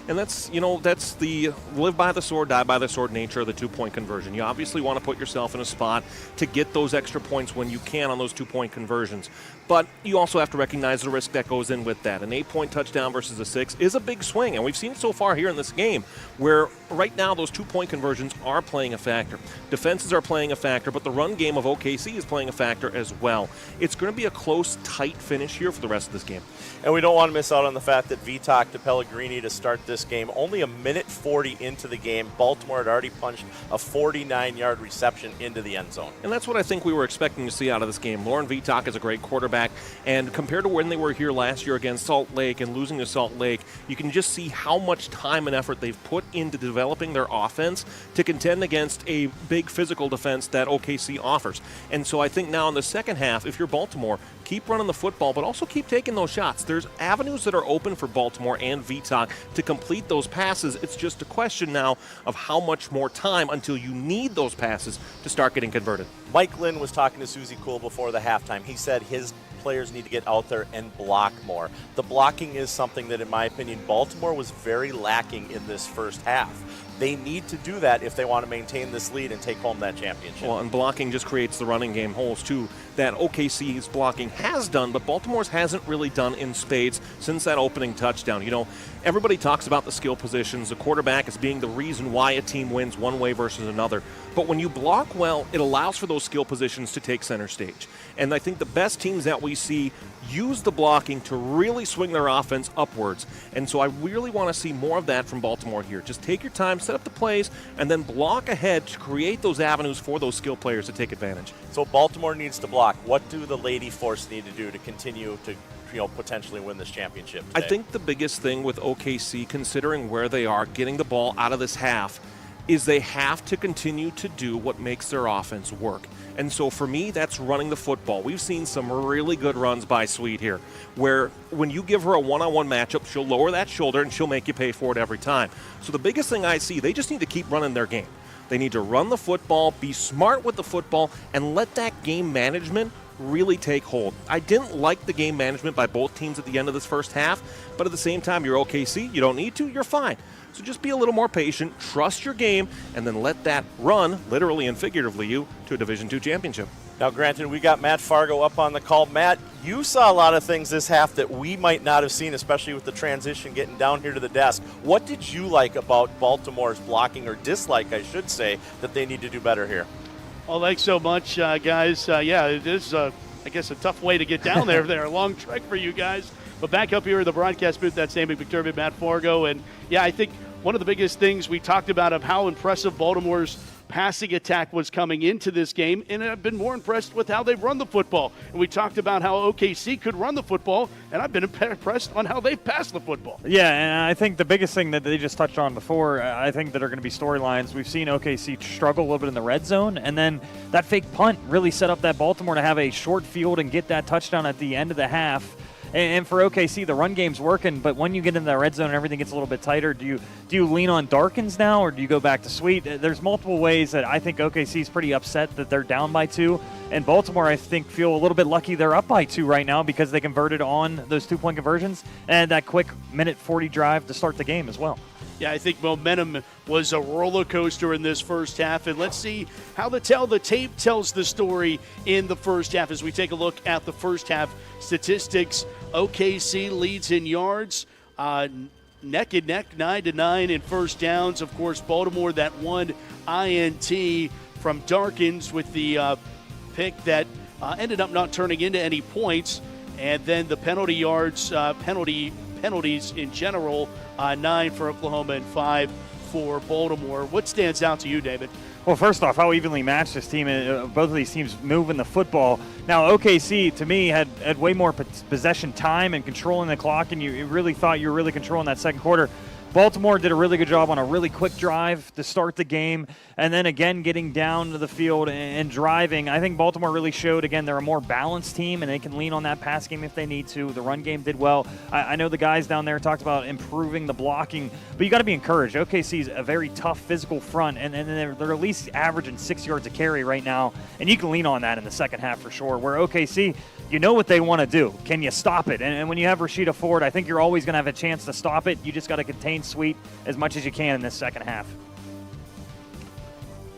Speaker 15: And that's the live by the sword, die by the sword nature of the 2-point conversion. You obviously want to put yourself in a spot to get those extra points when you can on those 2-point conversions. But you also have to recognize the risk that goes in with that. An 8-point touchdown versus a 6 is a big swing, and we've seen it so far here in this game where right now those 2-point conversions are playing a factor. Defenses are playing a factor, but the run game of OKC is playing a factor as well. It's going to be a close, tight finish here for the rest of this game.
Speaker 20: And we don't want to miss out on the fact that Vitak to Pellegrini to start this game. Only a minute 40 into the game, Baltimore had already punched a 49-yard reception into the end zone.
Speaker 15: And that's what I think we were expecting to see out of this game. Lauren Vitak is a great quarterback, and compared to when they were here last year against Salt Lake and losing to Salt Lake, you can just see how much time and effort they've put into developing their offense to contend against a big physical defense that OKC offers. And so I think now in the second half, if you're Baltimore, keep running the football, but also keep taking those shots. There's avenues that are open for Baltimore and Vitak to complete those passes. It's just a question now of how much more time until you need those passes to start getting converted.
Speaker 20: Mike Lynn was talking to Susie Cool before the halftime. He said his players need to get out there and block more. The blocking is something that, in my opinion, Baltimore was very lacking in this first half. They need to do that if they want to maintain this lead and take home that championship.
Speaker 15: Well, and blocking just creates the running game holes, too, that OKC's blocking has done, but Baltimore's hasn't really done in spades since that opening touchdown. Everybody talks about the skill positions, the quarterback as being the reason why a team wins one way versus another. But when you block well, it allows for those skill positions to take center stage. And I think the best teams that we see use the blocking to really swing their offense upwards. And so I really want to see more of that from Baltimore here. Just take your time, set up the plays, and then block ahead to create those avenues for those skill players to take advantage.
Speaker 20: So Baltimore needs to block. What do the Lady Force need to do to continue to potentially win this championship today?
Speaker 15: I think the biggest thing with OKC, considering where they are, getting the ball out of this half, is they have to continue to do what makes their offense work. And so for me, that's running the football. We've seen some really good runs by Sweet here, where when you give her a one-on-one matchup, she'll lower that shoulder and she'll make you pay for it every time. So the biggest thing I see, they just need to keep running their game. They need to run the football, be smart with the football, and let that game management really take hold. I didn't like the game management by both teams at the end of this first half, but at the same time, you're OKC. You don't need to. You're fine. So just be a little more patient, trust your game, and then let that run, literally and figuratively, you to a Division II championship.
Speaker 20: Now, granted, we got Matt Fargo up on the call. Matt, you saw a lot of things this half that we might not have seen, especially with the transition getting down here to the desk. What did you like about Baltimore's blocking, or dislike, I should say, that they need to do better here?
Speaker 2: Well, thanks so much, guys. Yeah, it is, I guess, a tough way to get down there. A long trek for you guys. But back up here in the broadcast booth, that's Amy McDermott, Matt Fargo. And, yeah, I think one of the biggest things we talked about of how impressive Baltimore's passing attack was coming into this game, and I've been more impressed with how they've run the football. And we talked about how OKC could run the football, and I've been impressed on how they've passed the football.
Speaker 13: Yeah, and I think the biggest thing that they just touched on before, I think that are going to be storylines. We've seen OKC struggle a little bit in the red zone, and then that fake punt really set up that Baltimore to have a short field and get that touchdown at the end of the half.
Speaker 18: And for OKC, the run game's working, but when you get into the red zone and everything gets a little bit tighter, do you lean on Darkins now, or do you go back to Sweet? There's multiple ways that I think OKC is pretty upset that they're down by 2. And Baltimore, I think, feel a little bit lucky they're up by 2 right now because they converted on those 2-point conversions and that quick minute 40 drive to start the game as well.
Speaker 2: Yeah, I think momentum was a roller coaster in this first half, and let's see how the tape tells the story in the first half as we take a look at the first half statistics. OKC leads in yards, neck and neck, 9-9 in first downs. Of course, Baltimore, that one INT from Darkins with the pick that ended up not turning into any points, and then the penalty yards, penalties in general, 9 for Oklahoma and 5 for Baltimore. What stands out to you, David?
Speaker 18: Well, first off, how evenly matched this team, both of these teams moving the football. Now, OKC, to me, had way more possession time and controlling the clock, and you really thought you were really controlling that second quarter. Baltimore did a really good job on a really quick drive to start the game, and then again getting down to the field and driving. I think Baltimore really showed, again, they're a more balanced team, and they can lean on that pass game if they need to. The run game did well. I know the guys down there talked about improving the blocking, but you got to be encouraged. OKC's a very tough physical front, and they're at least averaging 6 yards a carry right now, and you can lean on that in the second half for sure, where OKC, you know what they want to do. Can you stop it? And when you have Rashida Ford, I think you're always going to have a chance to stop it. You just got to contain Sweet as much as you can in this second half.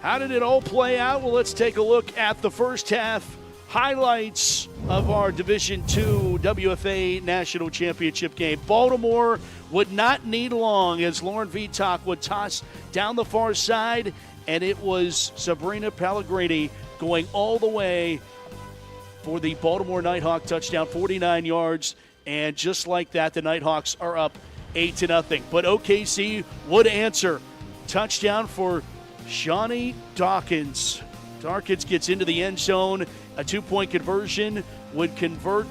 Speaker 2: How did it all play out? Well, let's take a look at the first half highlights of our Division II WFA National Championship game. Baltimore would not need long as Lauren Vitak would toss down the far side, and it was Sabrina Pellegrini going all the way for the Baltimore Nighthawk touchdown, 49 yards, and just like that, the Nighthawks are up 8-0. But OKC would answer. Touchdown for Shawnee Dawkins. Dawkins gets into the end zone. A 2-point conversion would convert,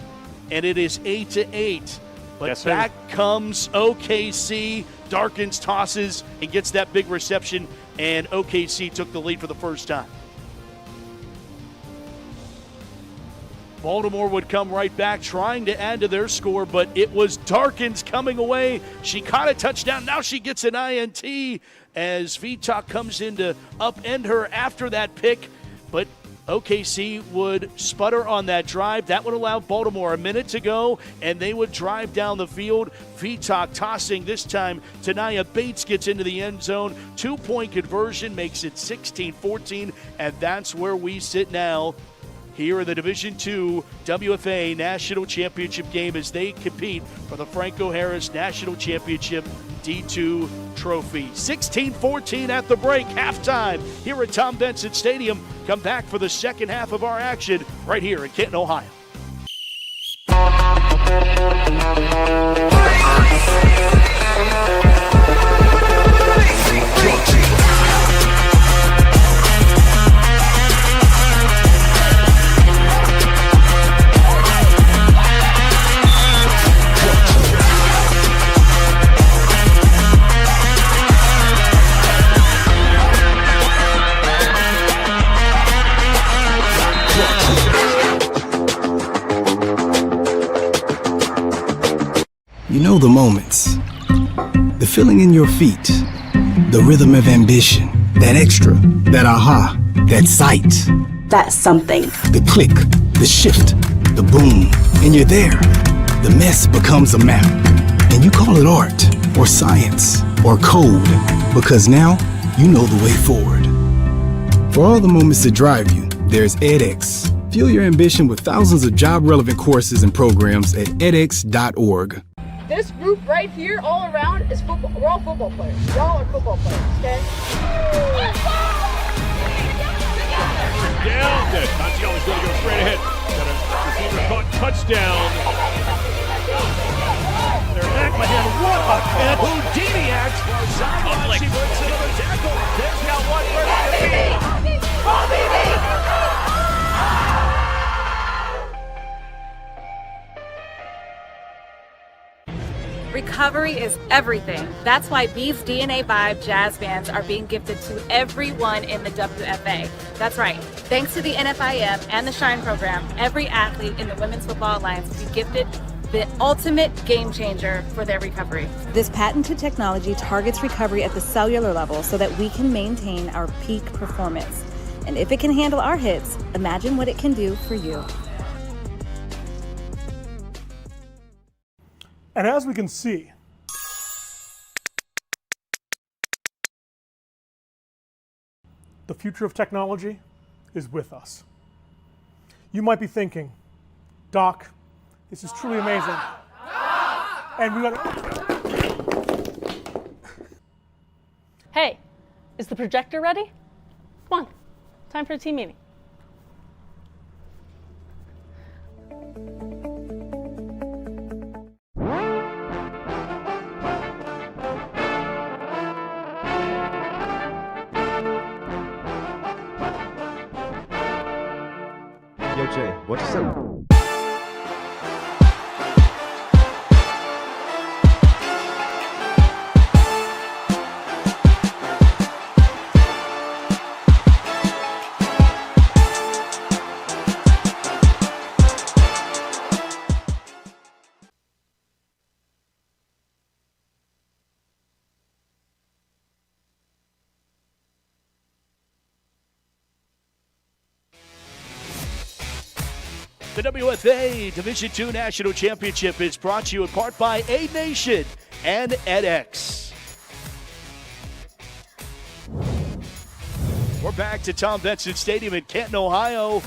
Speaker 2: and it is 8-8. But
Speaker 18: yes,
Speaker 2: back comes OKC. Dawkins tosses and gets that big reception, and OKC took the lead for the first time. Baltimore would come right back trying to add to their score, but it was Darkins coming away. She caught a touchdown. Now she gets an INT as Vitak comes in to upend her after that pick, but OKC would sputter on that drive. That would allow Baltimore a minute to go, and they would drive down the field. Vitak tossing this time. Tanaya Bates gets into the end zone. 2-point conversion makes it 16-14, and that's where we sit now here in the Division II WFA National Championship game as they compete for the Franco Harris National Championship D2 trophy. 16-14 at the break, halftime here at Tom Benson Stadium. Come back for the second half of our action right here in Canton, Ohio.
Speaker 3: You know the moments, the feeling in your feet, the rhythm of ambition, that extra, that aha, that sight.
Speaker 21: That's something.
Speaker 3: The click, the shift, the boom, and you're there. The mess becomes a map, and you call it art, or science, or code, because now you know the way forward. For all the moments that drive you, there's edX. Fuel your ambition with thousands of job-relevant courses and programs at edX.org.
Speaker 1: This group right here, all around, is football. We're all football players. Y'all are football players, okay?
Speaker 15: Down. Good. Montiel is going to go straight ahead. Got a receiver caught. Touchdown. They're back by him. What a catch. Houdini acts for sideline. She breaks another tackle. There's got one for
Speaker 8: Recovery is everything. That's why Bee's DNA Vibe jazz bands are being gifted to everyone in the WFA. That's right. Thanks to the NFIM and the Shine program, every athlete in the Women's Football Alliance will be gifted the ultimate game changer for their recovery.
Speaker 9: This patented technology targets recovery at the cellular level so that we can maintain our peak performance. And if it can handle our hits, imagine what it can do for you.
Speaker 5: And as we can see, the future of technology is with us. You might be thinking, Doc, this is truly amazing. And we got.
Speaker 14: Hey, is the projector ready? Come on, time for a team meeting.
Speaker 7: Yo, Jay, what you say?
Speaker 2: The WFA Division II National Championship is brought to you in part by A Nation and edX. We're back to Tom Benson Stadium in Canton, Ohio.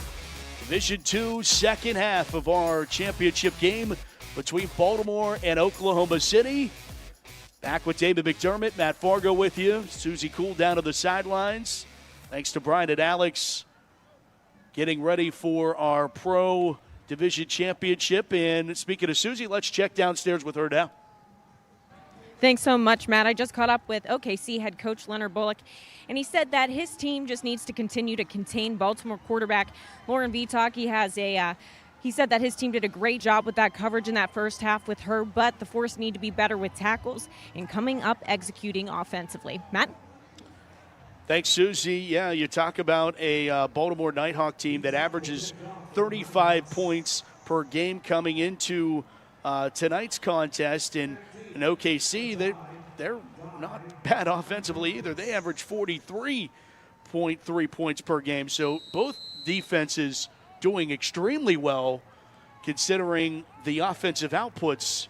Speaker 2: Division II second half of our championship game between Baltimore and Oklahoma City. Back with David McDermott, Matt Fargo with you. Susie Cool down to the sidelines. Thanks to Brian and Alex. Getting ready for our Pro Division Championship. And speaking of Susie, let's check downstairs with her now.
Speaker 16: Thanks so much, Matt. I just caught up with OKC head coach Leonard Bullock, and he said that his team just needs to continue to contain Baltimore quarterback Lauren Vitak. He said that his team did a great job with that coverage in that first half with her, but the Force need to be better with tackles and coming up executing offensively. Matt?
Speaker 2: Thanks, Susie. Yeah, you talk about a Baltimore Nighthawk team that averages 35 points per game coming into tonight's contest. And in OKC, they're not bad offensively either. They average 43.3 points per game. So both defenses doing extremely well considering the offensive outputs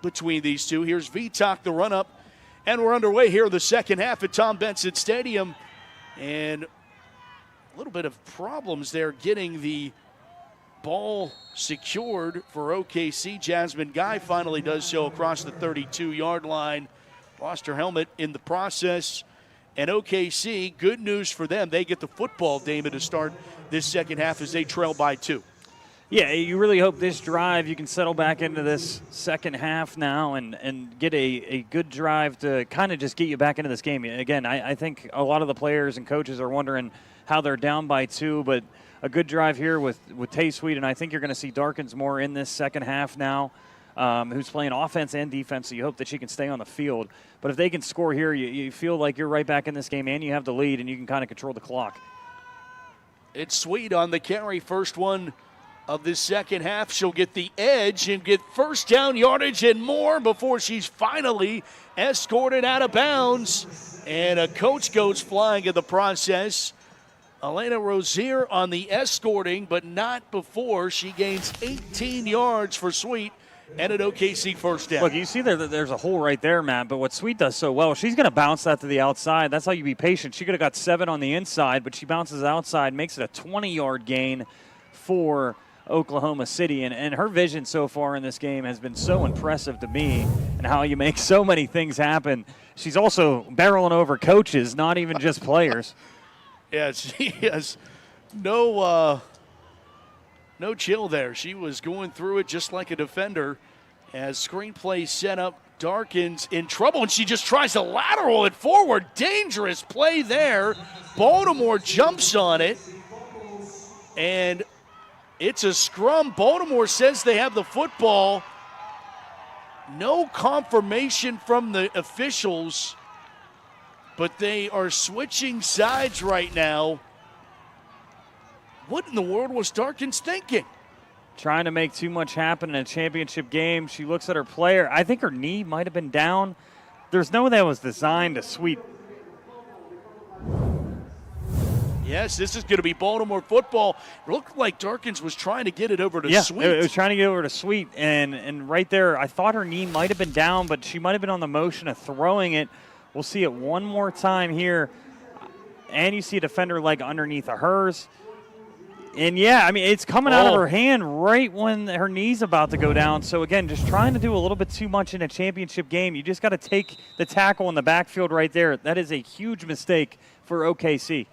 Speaker 2: between these two. Here's Vitak, the run-up. And we're underway here in the second half at Tom Benson Stadium. And a little bit of problems there getting the ball secured for OKC. Jasmine Guy finally does so across the 32-yard line. Lost her helmet in the process. And OKC, good news for them. They get the football, Damon, to start this second half as they trail by 2.
Speaker 18: Yeah, you really hope this drive you can settle back into this second half now and get a good drive to kind of just get you back into this game. Again, I think a lot of the players and coaches are wondering how they're down by 2, but a good drive here with Tay Sweet, and I think you're going to see Darkins more in this second half now, who's playing offense and defense, so you hope that she can stay on the field. But if they can score here, you feel like you're right back in this game and you have the lead and you can kind of control the clock.
Speaker 2: It's Sweet on the carry, first one of this second half. She'll get the edge and get first down yardage and more before she's finally escorted out of bounds. And a coach goes flying in the process. Elena Rozier on the escorting, but not before she gains 18 yards for Sweet and an OKC first down.
Speaker 18: Look, you see there's a hole right there, Matt, but what Sweet does so well, she's going to bounce that to the outside. That's how you be patient. She could have got 7 on the inside, but she bounces outside, makes it a 20-yard gain for Oklahoma City, and her vision so far in this game has been so impressive to me, and how you make so many things happen. She's also barreling over coaches, not even just players.
Speaker 2: Yeah, she has no chill there. She was going through it just like a defender as screenplay set up. Darkins in trouble, and she just tries to lateral it forward. Dangerous play there. Baltimore jumps on it, and it's a scrum. Baltimore says they have the football. No confirmation from the officials, but they are switching sides right now. What in the world was Darkins thinking?
Speaker 18: trying to make too much happen in a championship game. She looks at her player. I think her knee might have been down. There's no way that was designed to sweep.
Speaker 2: Yes, this is going to be Baltimore football. It looked like Darkins was trying to get it over to Sweet.
Speaker 18: It was trying to get over to Sweet, and right there, I thought her knee might have been down, but she might have been on the motion of throwing it. We'll see it one more time here, and you see a defender leg underneath of hers. And, yeah, I mean, it's coming out of her hand right when her knee's about to go down. So, again, just trying to do a little bit too much in a championship game. You just got to take the tackle in the backfield right there. That is a huge mistake for OKC.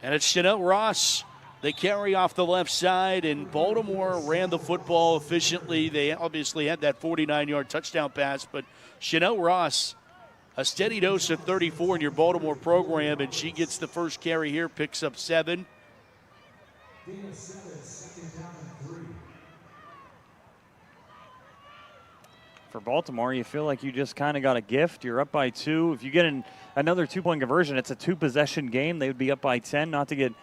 Speaker 2: And it's Chanel Ross. They carry off the left side, and Baltimore ran the football efficiently. They obviously had that 49-yard touchdown pass, but Chanel Ross, a steady dose of 34 in your Baltimore program, and she gets the first carry here, picks up 7.
Speaker 18: For Baltimore, you feel like you just kind of got a gift. You're up by 2. If you get another 2-point conversion, it's a 2-possession game. They would be up by 10. Not to get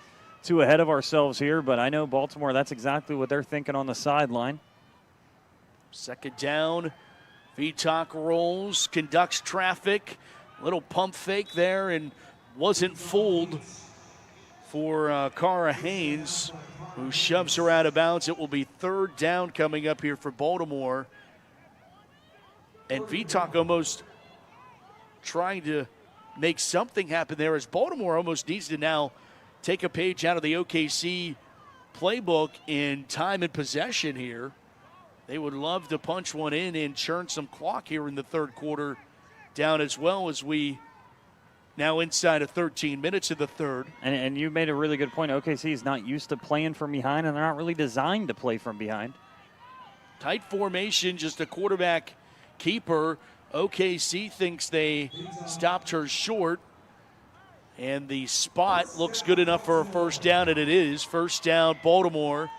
Speaker 18: too ahead of ourselves here, but I know Baltimore, that's exactly what they're thinking on the sideline.
Speaker 2: Second down. Vitok rolls, conducts traffic. Little pump fake there and wasn't fooled for Cara Haynes, who shoves her out of bounds. It will be third down coming up here for Baltimore. And Vitok almost trying to make something happen there, as Baltimore almost needs to now take a page out of the OKC playbook in time and possession here. They would love to punch one in and churn some clock here in the third quarter down, as well as we now inside of 13 minutes of the third.
Speaker 18: And you made a really good point. OKC is not used to playing from behind, and they're not really designed to play from behind.
Speaker 2: Tight formation, just a quarterback keeper. OKC thinks they stopped her short, and the spot looks good enough for a first down, and it is. First down, Baltimore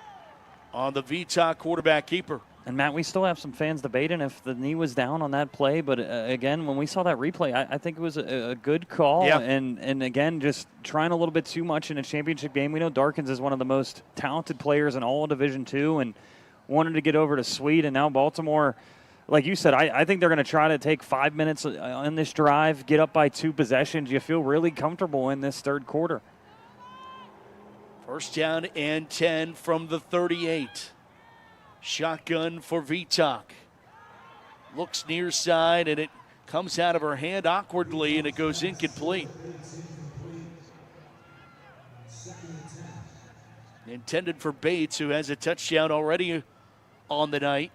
Speaker 2: on the Vitok quarterback keeper.
Speaker 18: And, Matt, we still have some fans debating if the knee was down on that play. But, again, when we saw that replay, I think it was a good call.
Speaker 2: Yeah.
Speaker 18: And, again, just trying a little bit too much in a championship game. We know Darkins is one of the most talented players in all of Division II and wanted to get over to Sweet. And now Baltimore, like you said, I think they're going to try to take 5 minutes on this drive, get up by 2 possessions. You feel really comfortable in this third quarter.
Speaker 2: First down and 10 from the 38. Shotgun for Vitok. Looks near side, and it comes out of her hand awkwardly, and it goes incomplete. Intended for Bates, who has a touchdown already on the night.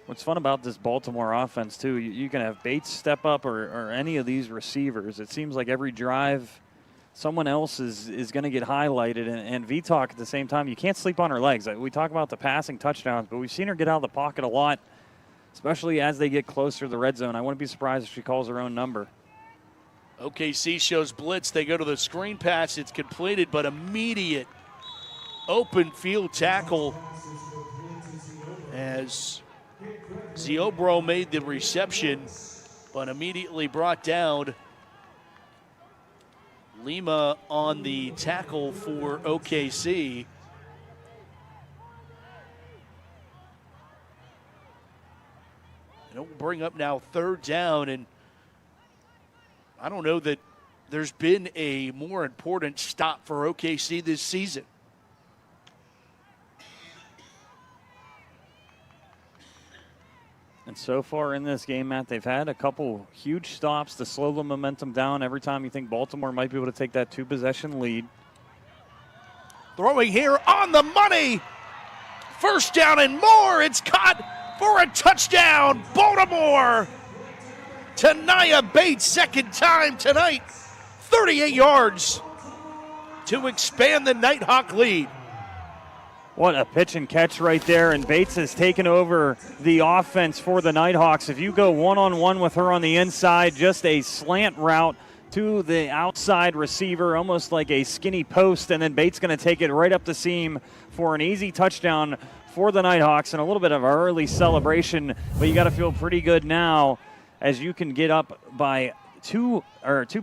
Speaker 18: What's fun about this Baltimore offense, too, you can have Bates step up or any of these receivers. It seems like every drive someone else is going to get highlighted. And Vitok at the same time, you can't sleep on her legs. We talk about the passing touchdowns, but we've seen her get out of the pocket a lot, especially as they get closer to the red zone. I wouldn't be surprised if she calls her own number.
Speaker 2: OKC shows blitz. They go to the screen pass. It's completed, but immediate open field tackle as Ziobro made the reception, but immediately brought down. Lima on the tackle for OKC. It'll bring up now third down, and I don't know that there's been a more important stop for OKC this season.
Speaker 18: And so far in this game, Matt, they've had a couple huge stops to slow the momentum down every time you think Baltimore might be able to take that 2-possession lead.
Speaker 2: Throwing here on the money. First down and more. It's caught for a touchdown. Baltimore. Tanaya Bates, second time tonight. 38 yards to expand the Nighthawk lead.
Speaker 18: What a pitch and catch right there, and Bates has taken over the offense for the Nighthawks. If you go one-on-one with her on the inside, just a slant route to the outside receiver, almost like a skinny post, and then Bates going to take it right up the seam for an easy touchdown for the Nighthawks, and a little bit of an early celebration, but you got to feel pretty good now as you can get up by
Speaker 13: two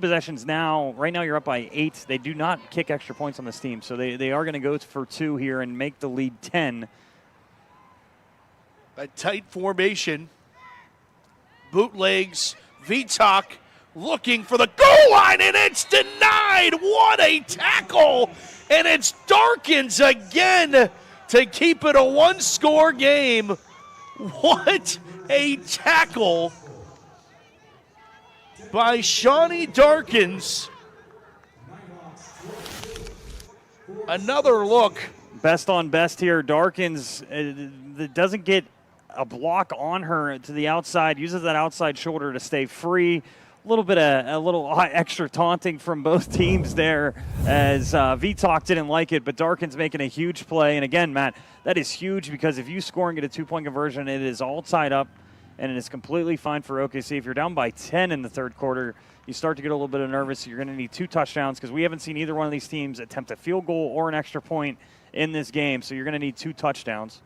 Speaker 13: possessions now. Right now you're up by 8. They do not kick extra points on this team, so they are going to go for 2 here and make the lead 10.
Speaker 2: A tight formation. Bootlegs. Vitok looking for the goal line, and it's denied. What a tackle. And it's Darkins again to keep it a one-score game. What a tackle by Shawnee Darkins. Another look.
Speaker 13: Best on best here. Darkins doesn't get a block on her to the outside, uses that outside shoulder to stay free. A little extra taunting from both teams there, as Vitok didn't like it, but Darkins making a huge play. And again, Matt, that is huge, because if you score and get a 2-point conversion, it is all tied up, and it is completely fine for OKC. If you're down by 10 in the third quarter, you start to get a little bit nervous. You're going to need 2 touchdowns, because we haven't seen either one of these teams attempt a field goal or an extra point in this game. So you're going to need 2 touchdowns.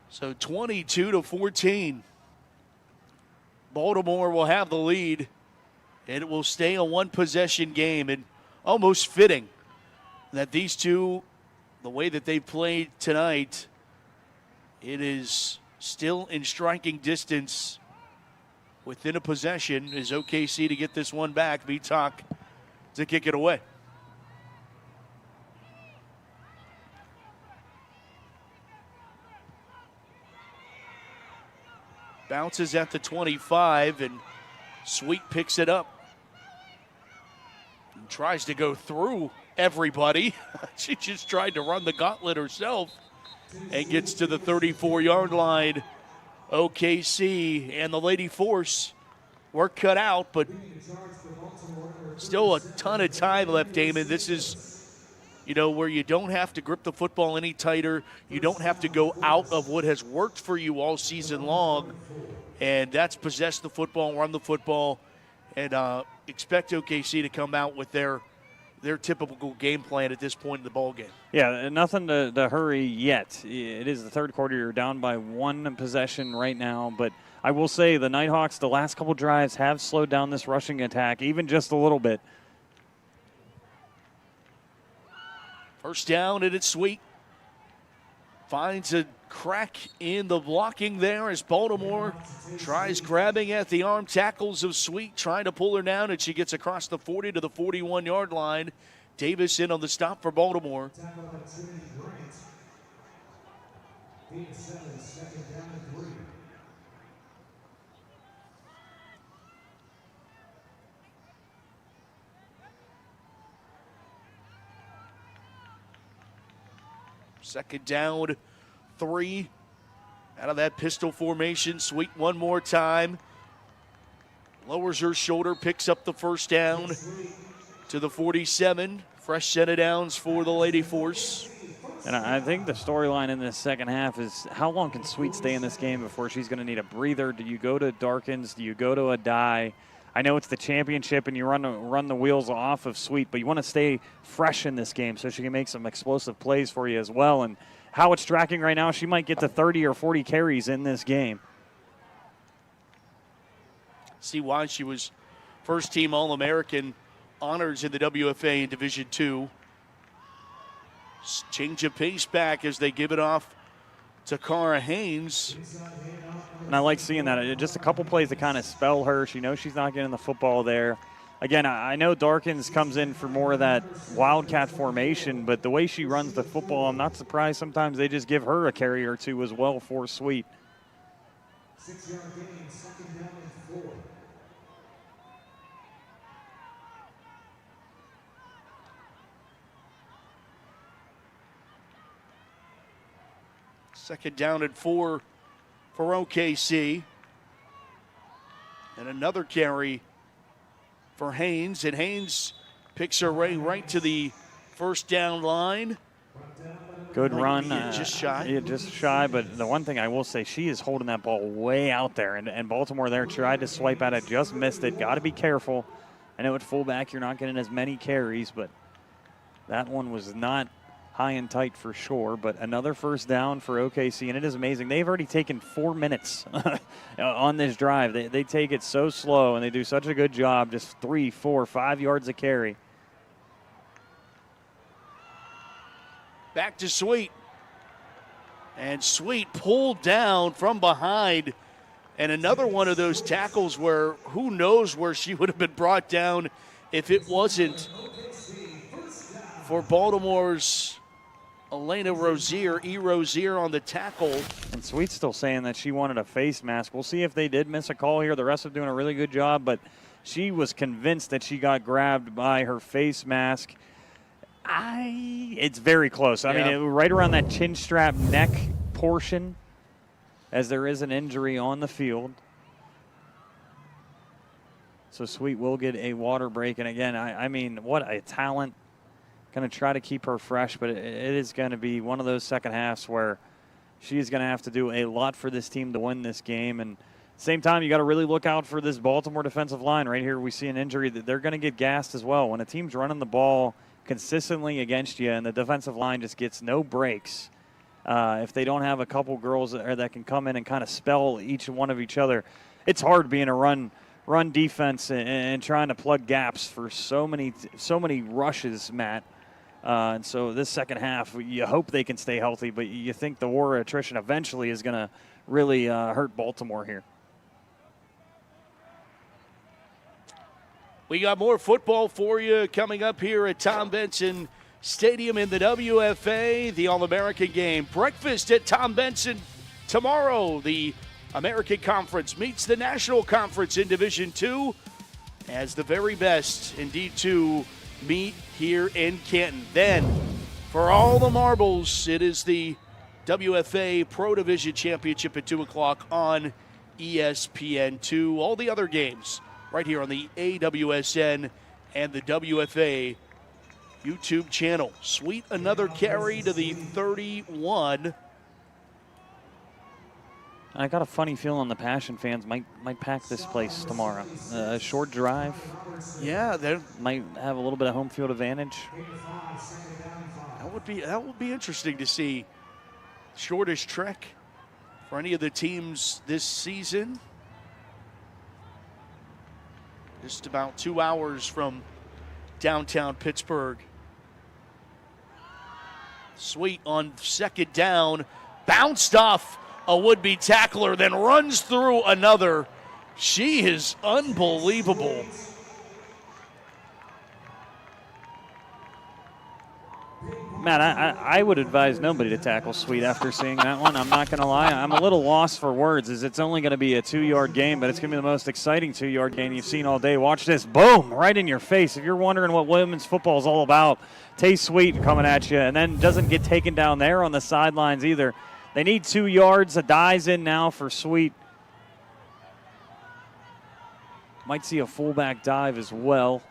Speaker 2: So 22-14. Baltimore will have the lead, and it will stay a one-possession game. And almost fitting that these two, the way that they played tonight, it is still in striking distance within a possession. Is OKC to get this one back? Vitok to kick it away. Bounces at the 25, and Sweet picks it up. And tries to go through everybody. She just tried to run the gauntlet herself and gets to the 34-yard line. OKC and the Lady Force were cut out, but still a ton of time left, Damon. This is, where you don't have to grip the football any tighter. You don't have to go out of what has worked for you all season long, and that's possess the football, run the football, and expect OKC to come out with their typical game plan at this point in the ball game.
Speaker 13: Yeah, nothing to hurry yet. It is the third quarter. You're down by 1 possession right now, but I will say the Nighthawks, the last couple drives, have slowed down this rushing attack even just a little bit.
Speaker 2: First down, and it's Sweet. Finds a crack in the blocking there as Baltimore tries grabbing at the arm tackles of Sweet, trying to pull her down, and she gets across the 40 to the 41-yard line. Davis in on the stop for Baltimore. Second down, 3 out of that pistol formation. Sweet one more time. Lowers her shoulder, picks up the first down to the 47. Fresh set of downs for the Lady Force.
Speaker 13: And I think the storyline in this second half is how long can Sweet stay in this game before she's going to need a breather? Do you go to Darkins? Do you go to a die? I know it's the championship and you run the wheels off of Sweet, but you want to stay fresh in this game so she can make some explosive plays for you as well. And how it's tracking right now, she might get to 30 or 40 carries in this game.
Speaker 2: See why she was first-team All-American honors in the WFA in Division II. Change of pace back as they give it off to Cara Haynes.
Speaker 13: And I like seeing that. Just a couple plays to kind of spell her. She knows she's not getting the football there. Again, I know Darkins comes in for more of that wildcat formation, but the way she runs the football, I'm not surprised sometimes they just give her a carry or two as well for Sweet.
Speaker 21: 6-yard gain, second down and 4.
Speaker 2: Second down and 4 for OKC. And another carry for Haynes. And Haynes picks her way right to the first down line.
Speaker 13: Good run.
Speaker 2: Just shy.
Speaker 13: Yeah, just shy. But the one thing I will say, she is holding that ball way out there. And Baltimore there tried to swipe at it, just missed it. Got to be careful. I know at fullback you're not getting as many carries, but that one was not
Speaker 18: high and tight for sure, but another first down for OKC, and it is amazing. They've already taken 4 minutes on this drive. They take it so slow, and they do such a good job, just 3, 4, 5 yards a carry.
Speaker 2: Back to Sweet. And Sweet pulled down from behind. And another one of those tackles where who knows where she would have been brought down if it wasn't for Baltimore's Elena Rozier, Rozier on the tackle.
Speaker 18: And Sweet's still saying that she wanted a face mask. We'll see if they did miss a call here. The rest are doing a really good job, but she was convinced that she got grabbed by her face mask. It's very close. I mean, right around that chin strap neck portion, as there is an injury on the field. So Sweet will get a water break. And again, I mean, what a talent. Going to try to keep her fresh, but it is going to be one of those second halves where she's going to have to do a lot for this team to win this game. And same time, you got to really look out for this Baltimore defensive line. Right here, we see an injury that they're going to get gassed as well. When a team's running the ball consistently against you and the defensive line just gets no breaks, if they don't have a couple girls that can come in and kind of spell each one of each other, it's hard being a run defense and trying to plug gaps for so many rushes, Matt. And so this second half, you hope they can stay healthy, but you think the war of attrition eventually is going to really hurt Baltimore here.
Speaker 2: We got more football for you coming up here at Tom Benson Stadium in the WFA, the All-American game. Breakfast at Tom Benson tomorrow. The American Conference meets the National Conference in Division II as the very best in D2 meet here in Canton. Then, for all the marbles, it is the WFA Pro Division Championship at 2 o'clock on ESPN2. All the other games right here on the AWSN and the WFA YouTube channel. Sweet, another carry to the 31.
Speaker 18: I got a funny feeling the Passion fans might pack this place tomorrow. A short drive.
Speaker 2: Yeah, they
Speaker 18: might have a little bit of home field advantage.
Speaker 2: That would be interesting to see. Shortest trek for any of the teams this season. Just about 2 hours from downtown Pittsburgh. Sweet on second down, bounced off a would-be tackler, then runs through another. She is unbelievable.
Speaker 18: Matt, I would advise nobody to tackle Sweet after seeing that one. I'm not going to lie. I'm a little lost for words, as it's only going to be a 2-yard game, but it's going to be the most exciting 2-yard game you've seen all day. Watch this. Boom, right in your face. If you're wondering what women's football is all about, Tay Sweet coming at you, and then doesn't get taken down there on the sidelines either. They need 2 yards. A die's in now for Sweet. Might see a fullback dive as well.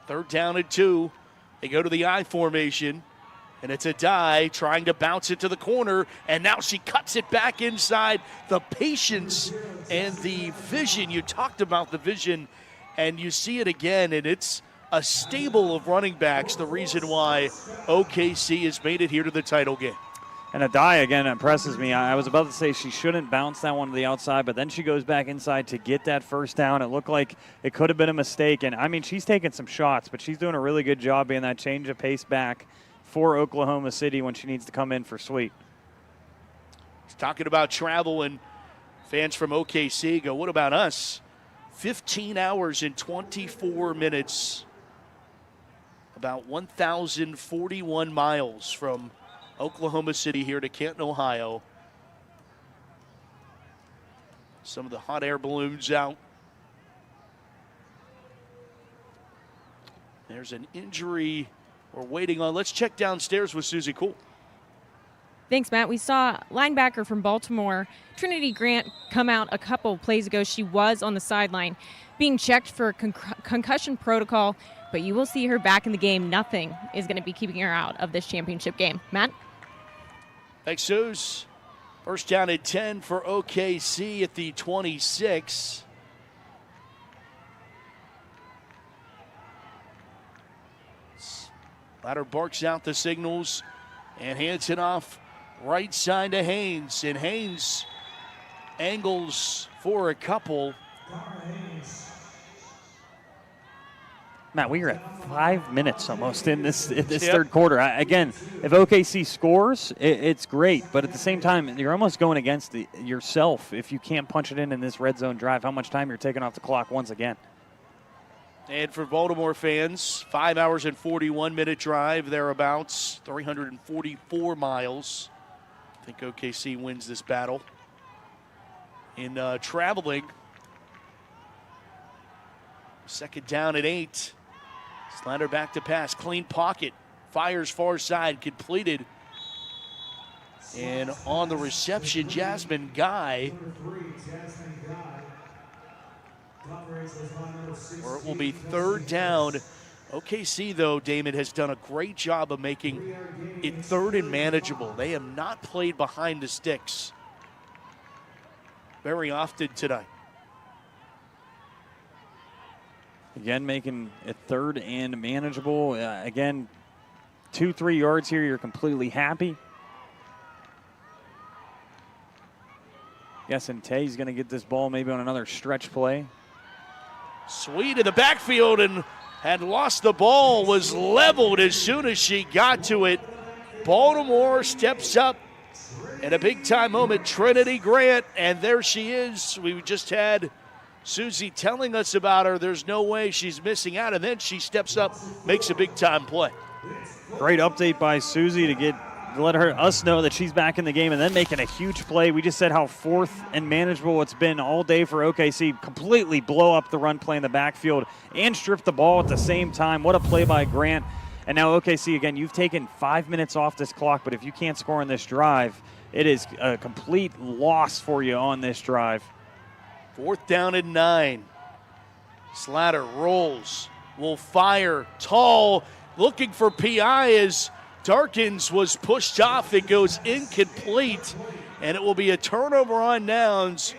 Speaker 2: Third down and 2. They go to the I formation, and it's a die trying to bounce it to the corner, and now she cuts it back inside. The patience and the vision. You talked about the vision, and you see it again, and it's a stable of running backs, the reason why OKC has made it here to the title game.
Speaker 18: And a die, again, impresses me. I was about to say she shouldn't bounce that one to the outside, but then she goes back inside to get that first down. It looked like it could have been a mistake. And, I mean, she's taking some shots, but she's doing a really good job being that change of pace back for Oklahoma City when she needs to come in for Sweet.
Speaker 2: Talking about travel, and fans from OKC go, what about us? 15 hours and 24 minutes. About 1,041 miles from Oklahoma City here to Canton, Ohio. Some of the hot air balloons out. There's an injury we're waiting on. Let's check downstairs with Susie Cool.
Speaker 16: Thanks, Matt. We saw linebacker from Baltimore, Trinity Grant, come out a couple plays ago. She was on the sideline being checked for concussion protocol, but you will see her back in the game. Nothing is going to be keeping her out of this championship game. Matt?
Speaker 2: Thanks, Suze. First down at 10 for OKC at the 26. Slatter barks out the signals and hands it off right side to Haynes. And Haynes angles for a couple.
Speaker 13: Matt, we are at 5 minutes almost in this third quarter. Again, if OKC scores, it's great. But at the same time, you're almost going against yourself if you can't punch it in this red zone drive. How much time you're taking off the clock once again.
Speaker 2: And for Baltimore fans, 5 hours and 41-minute drive, thereabouts, 344 miles. I think OKC wins this battle. In traveling, second down at 8. Slatter back to pass, clean pocket, fires far side, completed. And on the reception, Jasmine Guy. Or it will be third down. OKC, though, Damon, has done a great job of making it third and manageable. They have not played behind the sticks very often tonight.
Speaker 13: Again, making it third and manageable. Again, 2-3 yards here, you're completely happy. Guessing Tay's going to get this ball maybe on another stretch play.
Speaker 2: Sweet in the backfield and had lost the ball, was leveled as soon as she got to it. Baltimore steps up in a big-time moment. Trinity Grant, and there she is. We just had Susie telling us about her. There's no way she's missing out, and then she steps up, makes a big-time play.
Speaker 13: Great update by Susie to let us know that she's back in the game and then making a huge play. We just said how fourth and manageable it's been all day for OKC. Completely blow up the run play in the backfield and strip the ball at the same time. What a play by Grant. And now OKC, again, you've taken 5 minutes off this clock, but if you can't score on this drive, it is a complete loss for you on this drive.
Speaker 2: Fourth down and 9. Slatter rolls, will fire, tall, looking for PI as Darkins was pushed off. It goes incomplete, and it will be a turnover on downs.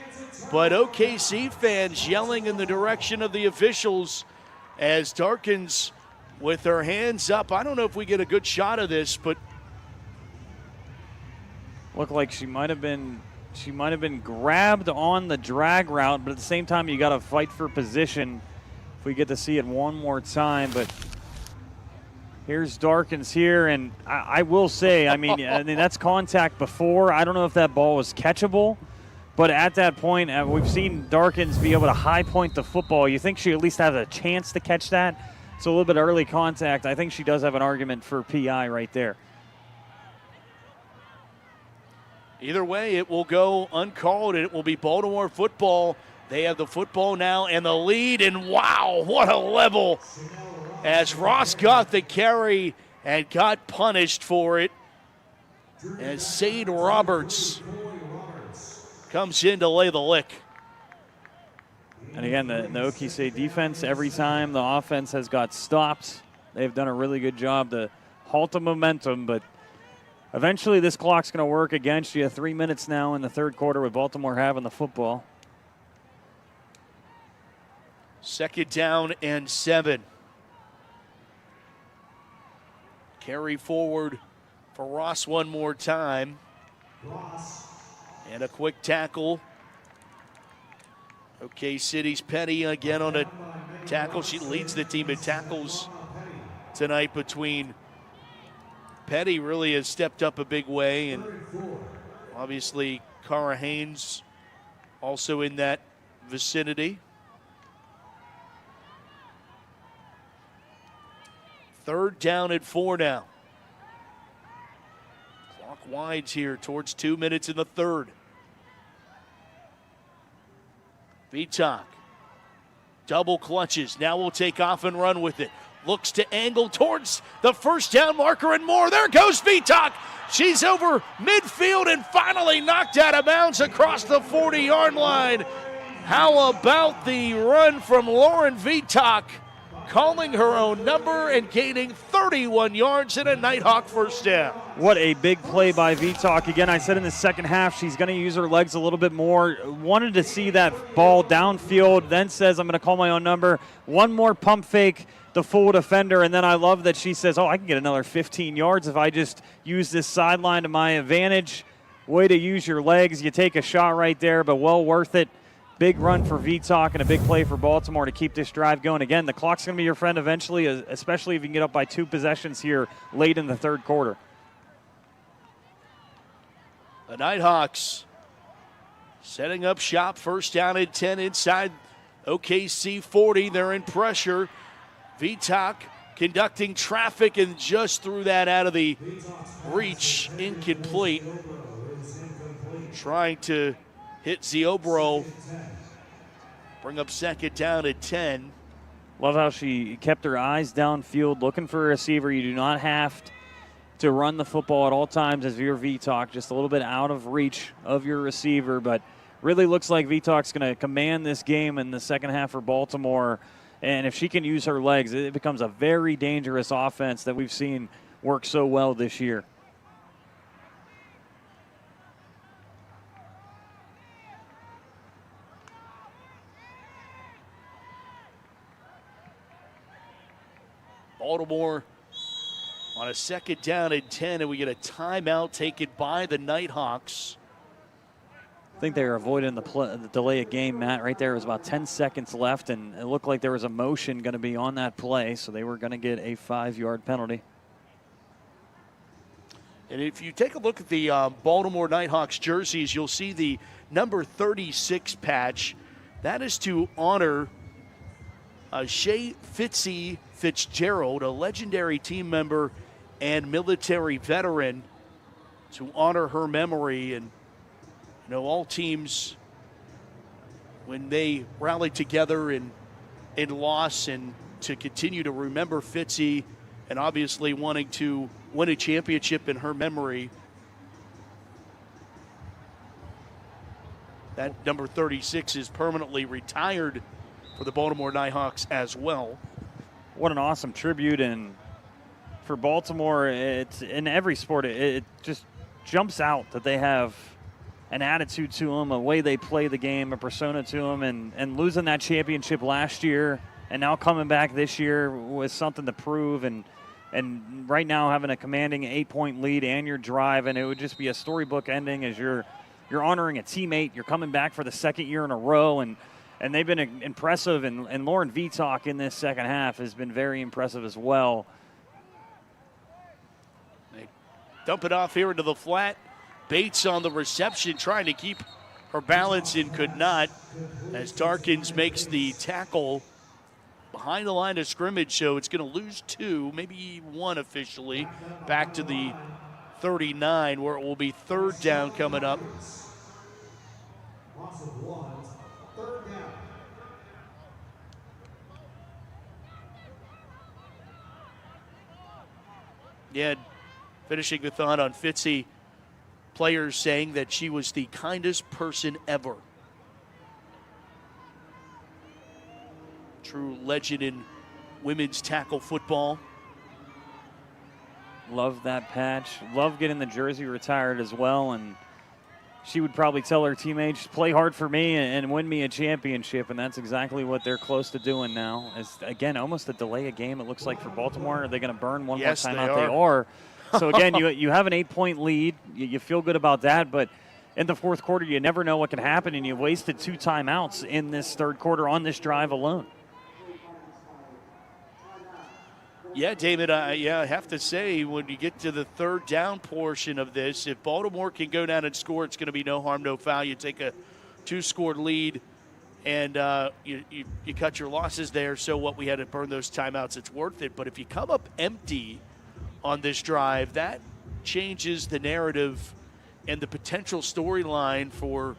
Speaker 2: But OKC fans yelling in the direction of the officials as Darkins with her hands up. I don't know if we get a good shot of this, but
Speaker 13: looked like she might have been grabbed on the drag route, but at the same time you got to fight for position. If we get to see it one more time, but here's Darkins here, and I will say, I mean that's contact before. I don't know if that ball was catchable, but at that point, we've seen Darkins be able to high point the football. You think she at least has a chance to catch that? It's a little bit early contact. I think she does have an argument for PI right there.
Speaker 2: Either way, it will go uncalled, and it will be Baltimore football. They have the football now and the lead, and wow, what a level as Ross got the carry and got punished for it. As Sade Roberts comes in to lay the lick.
Speaker 13: And again, the OKC defense, every time the offense has got stopped, they've done a really good job to halt the momentum, but eventually this clock's going to work against you. 3 minutes now in the third quarter with Baltimore having the football.
Speaker 2: Second down and 7. Carry forward for Ross one more time. And a quick tackle. OK City's Petty again on a tackle. She leads the team in tackles tonight between Petty really has stepped up a big way, and obviously Cara Haynes also in that vicinity. Third down at 4 now. Clock winds here towards 2 minutes in the third. Vitak, double clutches. Now we'll take off and run with it. Looks to angle towards the first down marker and more. There goes Vitak. She's over midfield and finally knocked out of bounds across the 40-yard line. How about the run from Lauren Vitak?
Speaker 15: calling her own number and gaining 31 yards in a Nighthawk first down.
Speaker 13: What a big play by Vitok. Again, I said in the second half she's going to use her legs a little bit more. Wanted to see that ball downfield, then says I'm going to call my own number. One more pump fake, the full defender, and then I love that she says, oh, I can get another 15 yards if I just use this sideline to my advantage. Way to use your legs. You take a shot right there, but well worth it. Big run for Vitok and a big play for Baltimore to keep this drive going. Again, the clock's going to be your friend eventually, especially if you can get up by 2 possessions here late in the third quarter.
Speaker 2: The Nighthawks setting up shop, first down and 10 inside OKC 40. They're in pressure. Vitok conducting traffic and just threw that out of the reach, incomplete. Trying to hit Ziobro, bring up second down at 10.
Speaker 13: Love how she kept her eyes downfield, looking for a receiver. You do not have to run the football at all times as your Vitok, just a little bit out of reach of your receiver, but really looks like Vitok's going to command this game in the second half for Baltimore. And if she can use her legs, it becomes a very dangerous offense that we've seen work so well this year.
Speaker 2: Baltimore on a second down and 10, and we get a timeout taken by the Nighthawks.
Speaker 13: I think they were avoiding the delay of game, Matt. Right there was about 10 seconds left, and it looked like there was a motion going to be on that play, so they were going to get a 5-yard penalty.
Speaker 2: And if you take a look at the Baltimore Nighthawks jerseys, you'll see the number 36 patch. That is to honor Shay Fitzy Fitzgerald, a legendary team member and military veteran, to honor her memory. And you know, all teams, when they rally together in loss and to continue to remember Fitzy and obviously wanting to win a championship in her memory, that number 36 is permanently retired for the Baltimore Nighthawks as well.
Speaker 13: What an awesome tribute, and for Baltimore, it's in every sport, it just jumps out that they have an attitude to them, a way they play the game, a persona to them, and losing that championship last year and now coming back this year with something to prove, and right now having a commanding 8-point lead and your drive, and it would just be a storybook ending as you're honoring a teammate. You're coming back for the second year in a row, and they've been impressive, and Lauren Vitok in this second half has been very impressive as well.
Speaker 2: They dump it off here into the flat. Bates on the reception, trying to keep her balance and could not, as Darkins makes the tackle behind the line of scrimmage, so it's going to lose 2, maybe 1 officially, back to the 39, where it will be third down coming up. Yeah, finishing the thought on Fitzy, players saying that she was the kindest person ever. True legend in women's tackle football.
Speaker 13: Love that patch. Love getting the jersey retired as well, and she would probably tell her teammates, play hard for me and win me a championship, and that's exactly what they're close to doing now. It's, again, almost a delay a game, it looks like, for Baltimore. Are they going to burn one more time out? They are. So, again, you have an 8-point lead. You feel good about that, but in the fourth quarter, you never know what can happen, and you wasted 2 timeouts in this third quarter on this drive alone.
Speaker 2: Yeah, David, I have to say, when you get to the third down portion of this, if Baltimore can go down and score, it's going to be no harm, no foul. You take a 2-score lead, and you cut your losses there. So what, we had to burn those timeouts, it's worth it. But if you come up empty on this drive, that changes the narrative and the potential storyline for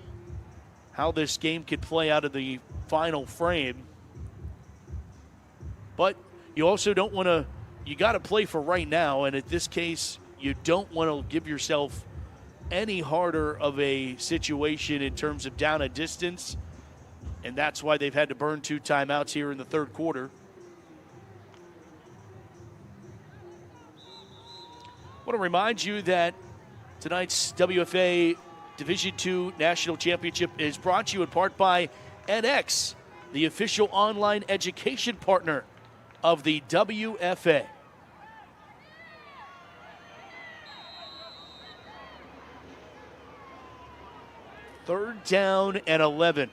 Speaker 2: how this game could play out of the final frame. But you also don't want to, you got to play for right now, and in this case, you don't want to give yourself any harder of a situation in terms of down a distance, and that's why they've had to burn 2 timeouts here in the third quarter. want to remind you that tonight's WFA Division II National Championship is brought to you in part by edX, the official online education partner of the WFA. Third down and 11.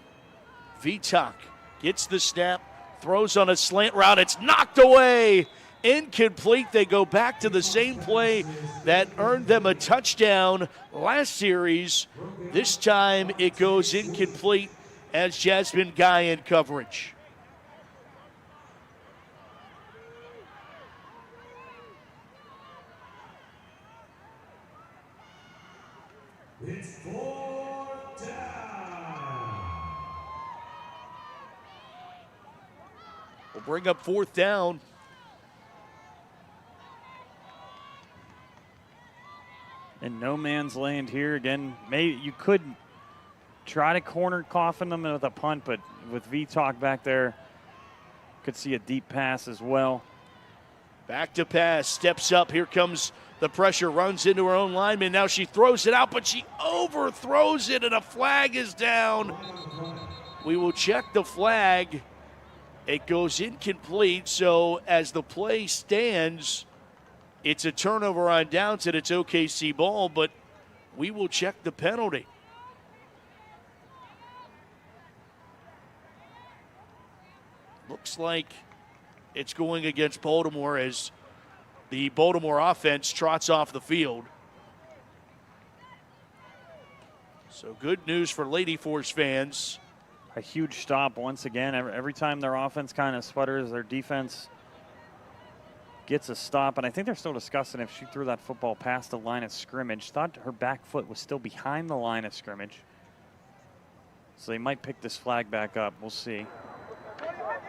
Speaker 2: Vitok gets the snap, throws on a slant route. It's knocked away. Incomplete. They go back to the same play that earned them a touchdown last series. This time it goes incomplete as Jasmine Guy in coverage.
Speaker 21: It's fourth down.
Speaker 2: We'll bring up fourth down.
Speaker 18: In no man's land here again. Maybe you could try to corner coffin them with a punt, but with Vitok back there, could see a deep pass as well.
Speaker 2: Back to pass, steps up. Here comes the pressure, runs into her own lineman. Now she throws it out, but she overthrows it, and a flag is down. We will check the flag. It goes incomplete, so as the play stands, it's a turnover on downs and it's OKC ball, but we will check the penalty. Looks like it's going against Baltimore as the Baltimore offense trots off the field. So good news for Lady Force fans.
Speaker 18: A huge stop once again. Every time their offense kind of sputters, their defense gets a stop. And I think they're still discussing if she threw that football past the line of scrimmage. Thought her back foot was still behind the line of scrimmage. So they might pick this flag back up. We'll see.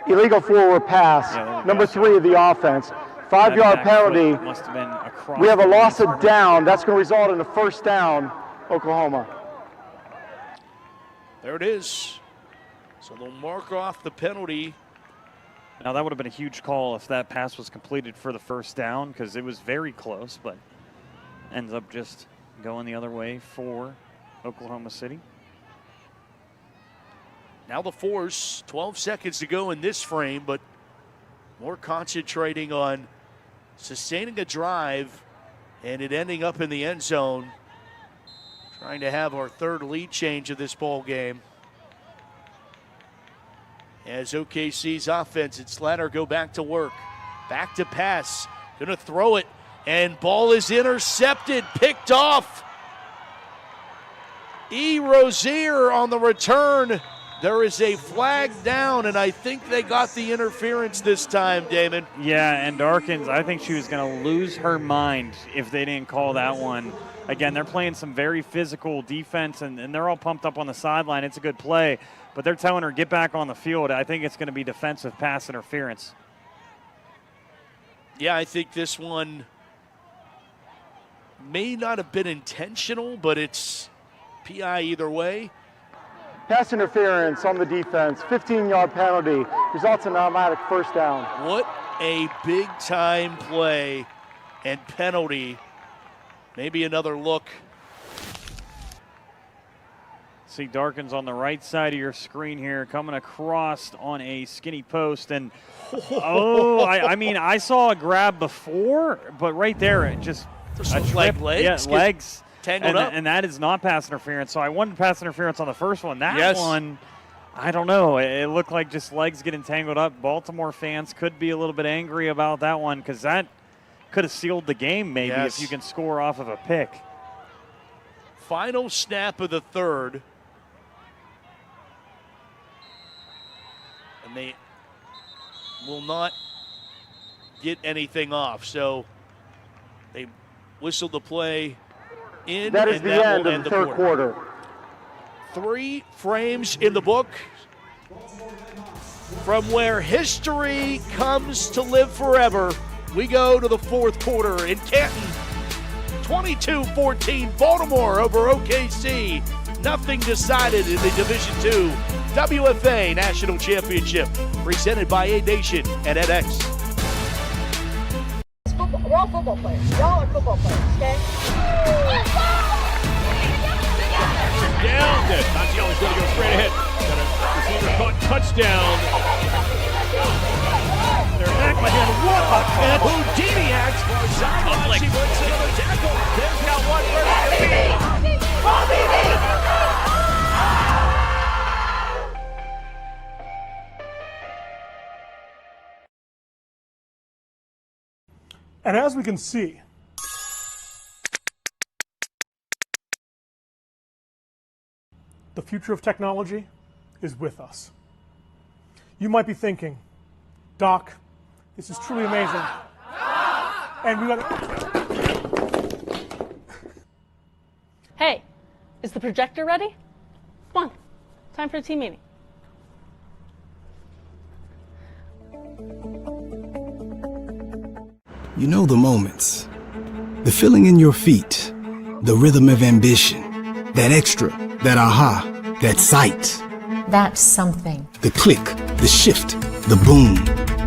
Speaker 17: Illegal forward pass, number 3 of the offense. 5-yard penalty.
Speaker 18: Must have been across.
Speaker 17: We have a loss of down. That's going to result in a first down, Oklahoma.
Speaker 2: There it is. So they'll mark off the penalty.
Speaker 18: Now that would have been a huge call if that pass was completed for the first down, because it was very close, but ends up just going the other way for Oklahoma City.
Speaker 2: Now the Force, 12 seconds to go in this frame, but more concentrating on sustaining a drive and it ending up in the end zone. Trying to have our third lead change of this ball game. As OKC's offense and Slatter go back to work. Back to pass. Gonna throw it. And ball is intercepted. Picked off. E. Rozier on the return. There is a flag down, and I think they got the interference this time, Damon.
Speaker 18: Yeah, and Darkins, I think she was going to lose her mind if they didn't call that one. Again, they're playing some very physical defense, and they're all pumped up on the sideline. It's a good play, but they're telling her, get back on the field. I think it's going to be defensive pass interference.
Speaker 2: Yeah, I think this one may not have been intentional, but it's PI either way.
Speaker 17: Pass interference on the defense, 15-yard penalty, results in an automatic first down.
Speaker 2: What a big-time play and penalty. Maybe another look.
Speaker 18: See Darkins on the right side of your screen here, coming across on a skinny post. And, I mean, I saw a grab before, but right there, it just a trip.
Speaker 2: Legs.
Speaker 18: Yeah, legs.
Speaker 2: Tangled up.
Speaker 18: And that is not pass interference. So I wanted pass interference on the first one. That one, I don't know. It looked like just legs getting tangled up. Baltimore fans could be a little bit angry about that one because that could have sealed the game maybe if you can score off of a pick.
Speaker 2: Final snap of the third. And they will not get anything off. So they whistled the play in.
Speaker 17: That is the end of the third quarter.
Speaker 2: 3 frames in the book from where history comes to live forever. We go to the fourth quarter in Canton. 22-14 Baltimore over OKC. Nothing decided in the Division II WFA National Championship, presented by A Nation and edX.
Speaker 1: We're all all football players. Y'all are football players, okay?
Speaker 15: Down. Tanziel's going to go straight ahead. Got a receiver caught. Touchdown. They're back by hand. What a catch. Houdiniac. Sideline. She breaks another tackle. They've got one for
Speaker 5: And as we can see, the future of technology is with us. You might be thinking, Doc, this is truly amazing. And we got
Speaker 14: Hey, is the projector ready? Come on, time for a team meeting.
Speaker 3: You know the moments, the feeling in your feet, the rhythm of ambition, that extra, that aha, that sight.
Speaker 19: That's something.
Speaker 3: The click, the shift, the boom,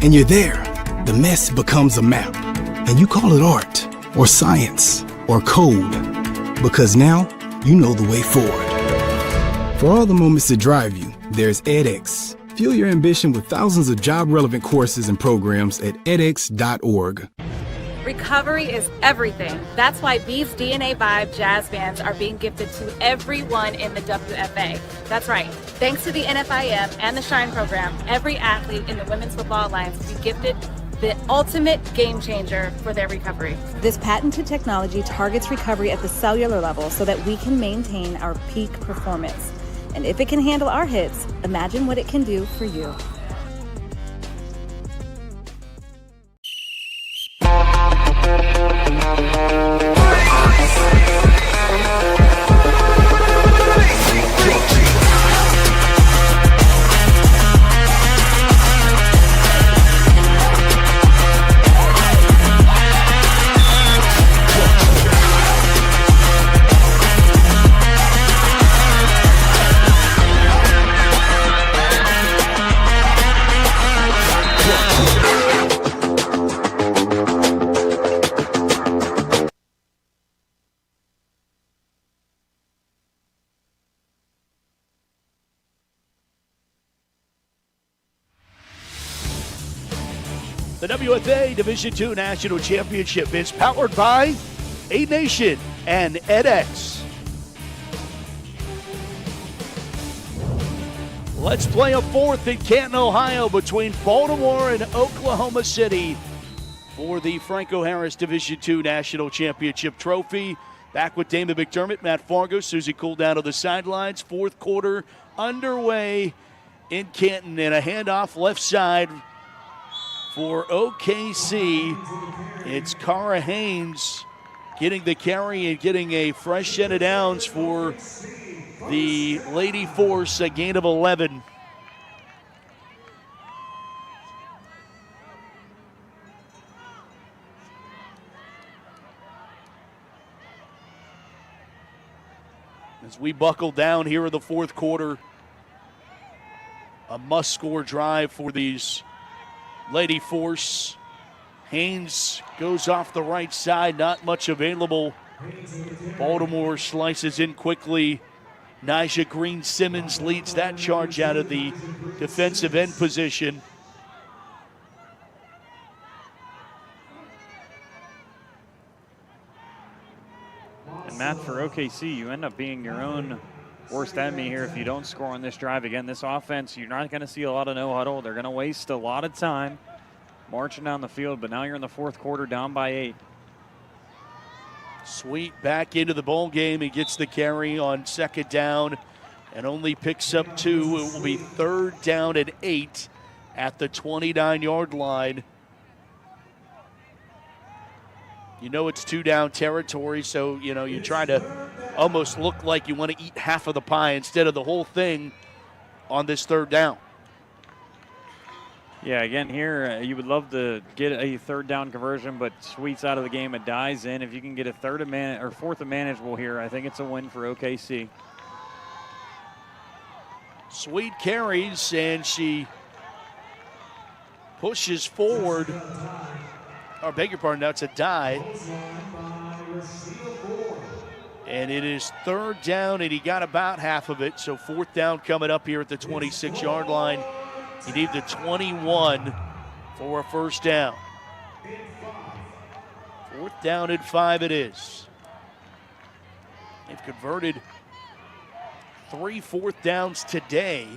Speaker 3: and you're there. The mess becomes a map, and you call it art, or science, or code, because now you know the way forward. For all the moments that drive you, there's edX. Fuel your ambition with thousands of job-relevant courses and programs at edX.org.
Speaker 8: Recovery is everything. That's why Bee's DNA Vibe jazz bands are being gifted to everyone in the WFA. That's right. Thanks to the NFIM and the Shine program, every athlete in the Women's Football Alliance will be gifted the ultimate game changer for their recovery.
Speaker 9: This patented technology targets recovery at the cellular level so that we can maintain our peak performance. And if it can handle our hits, imagine what it can do for you.
Speaker 2: The WFA Division II National Championship is powered by A Nation and edX. Let's play a fourth in Canton, Ohio between Baltimore and Oklahoma City for the Franco Harris Division II National Championship trophy. Back with Damon McDermott, Matt Fargo, Susie Cool down on the sidelines. Fourth quarter underway in Canton, and a handoff left side for OKC. It's Cara Haynes getting the carry and getting a fresh set of downs for the Lady Force, a gain of 11. As we buckle down here in the fourth quarter, a must-score drive for these Lady Force. Haynes goes off the right side, not much available. Baltimore slices in quickly. Nyjah Green-Simmons leads that charge out of the defensive end position.
Speaker 18: And Matt, for OKC, you end up being your own worst enemy here if you don't score on this drive. Again, this offense, you're not going to see a lot of no huddle. They're going to waste a lot of time marching down the field, but now you're in the fourth quarter down by 8.
Speaker 2: Sweet back into the ball game. He gets the carry on second down and only picks up 2. It will be third down and 8 at the 29-yard line. You know it's 2-down territory, so you try to almost look like you want to eat half of the pie instead of the whole thing on this third down.
Speaker 18: Yeah, again, here you would love to get a third down conversion, but Sweet's out of the game. It dies in. If you can get a fourth and manageable here, I think it's a win for OKC.
Speaker 2: Sweet carries, and she pushes forward or beg your pardon, now it's a die. And it is 3rd down, and he got about half of it. So 4th down coming up here at the 26-yard line. You need the 21 for a 1st down. 4th down and 5 it is. They've converted 3 4th downs today.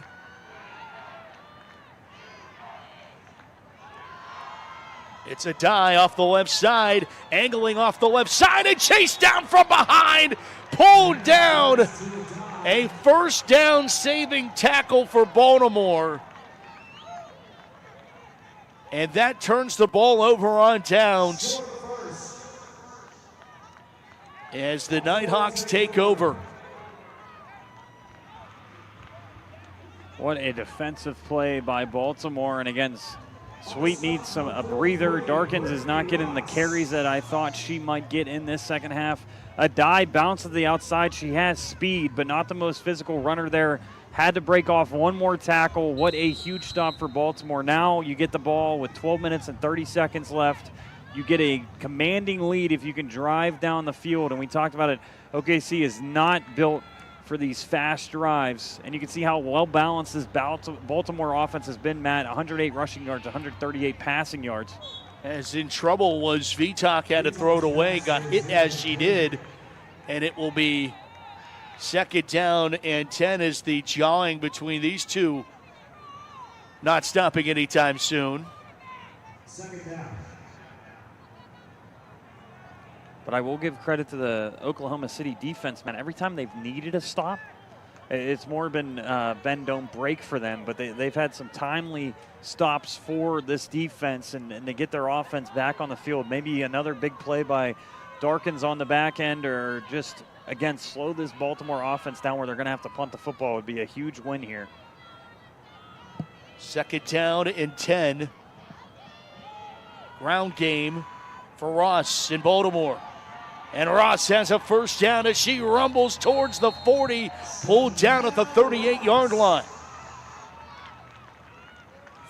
Speaker 2: It's a die off the left side, angling off the left side, and chased down from behind, pulled down. A 1st down saving tackle for Baltimore. And that turns the ball over on downs as the Nighthawks take over.
Speaker 18: What a defensive play by Baltimore. And again, Sweet needs a breather. Darkins is not getting the carries that I thought she might get in this second half. A die bounce to the outside. She has speed, but not the most physical runner there. Had to break off one more tackle. What a huge stop for Baltimore. Now you get the ball with 12 minutes and 30 seconds left. You get a commanding lead if you can drive down the field. And we talked about it. OKC is not built for these fast drives. And you can see how well-balanced this Baltimore offense has been, Matt. 108 rushing yards, 138 passing yards.
Speaker 2: As in trouble was Vitak, had to throw it away, got hit as she did, and it will be 2nd down and 10 as the jawing between these two not stopping anytime soon.
Speaker 21: 2nd down.
Speaker 18: But I will give credit to the Oklahoma City defense, man. Every time they've needed a stop, it's more been bend, don't break for them. But they've had some timely stops for this defense, and they get their offense back on the field. Maybe another big play by Darkins on the back end, or just, again, slow this Baltimore offense down where they're going to have to punt the football would be a huge win here.
Speaker 2: 2nd down and 10. Ground game for Ross in Baltimore. And Ross has a 1st down as she rumbles towards the 40, pulled down at the 38-yard line.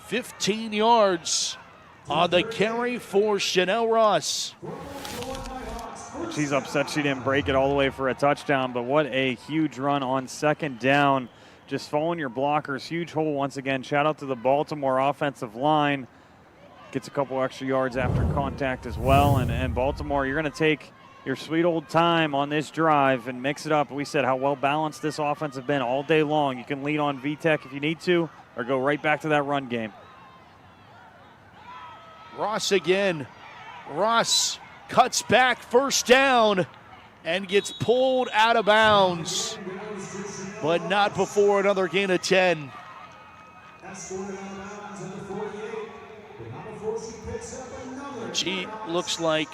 Speaker 2: 15 yards on the carry for Chanel Ross.
Speaker 18: She's upset she didn't break it all the way for a touchdown, but what a huge run on 2nd down. Just following your blockers. Huge hole once again. Shout out to the Baltimore offensive line. Gets a couple extra yards after contact as well. And Baltimore, you're going to take your sweet old time on this drive and mix it up. We said how well balanced this offense has been all day long. You can lean on VTech if you need to, or go right back to that run game.
Speaker 2: Ross again. Ross cuts back, 1st down, and gets pulled out of bounds, but not before another gain of 10. She looks like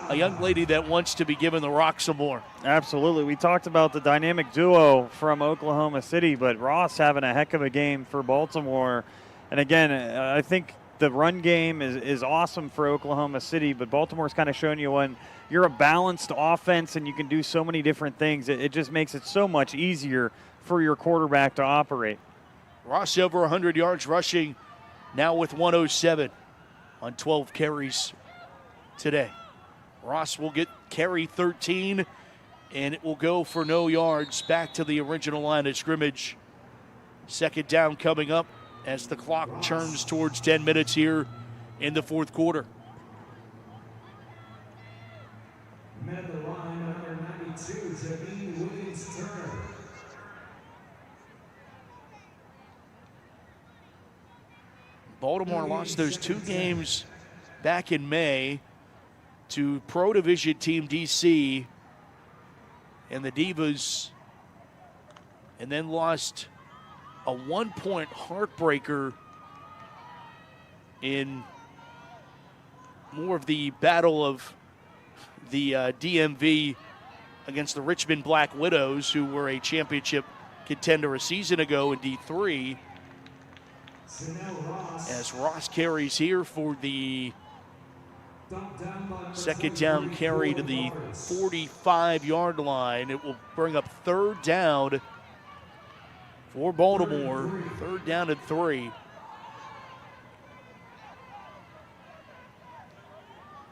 Speaker 2: a young lady that wants to be given the rock some more.
Speaker 18: Absolutely. We talked about the dynamic duo from Oklahoma City, but Ross having a heck of a game for Baltimore. And again, I think the run game is awesome for Oklahoma City, but Baltimore's kind of showing you when you're a balanced offense and you can do so many different things, it just makes it so much easier for your quarterback to operate.
Speaker 2: Ross over 100 yards rushing, now with 107 on 12 carries today. Ross will get carry 13, and it will go for no yards back to the original line of scrimmage. 2nd down coming up as the clock turns towards 10 minutes here in the 4th quarter.
Speaker 21: Man at the line, number 92, Javine Williams-Turner.
Speaker 2: Baltimore lost those 2 games back in May to Pro Division Team DC and the Divas, and then lost a 1-point heartbreaker in more of the battle of the DMV against the Richmond Black Widows, who were a championship contender a season ago in D3. As Ross carries here for the 2nd down carry to the 45-yard line. It will bring up 3rd down for Baltimore. 3rd down and 3.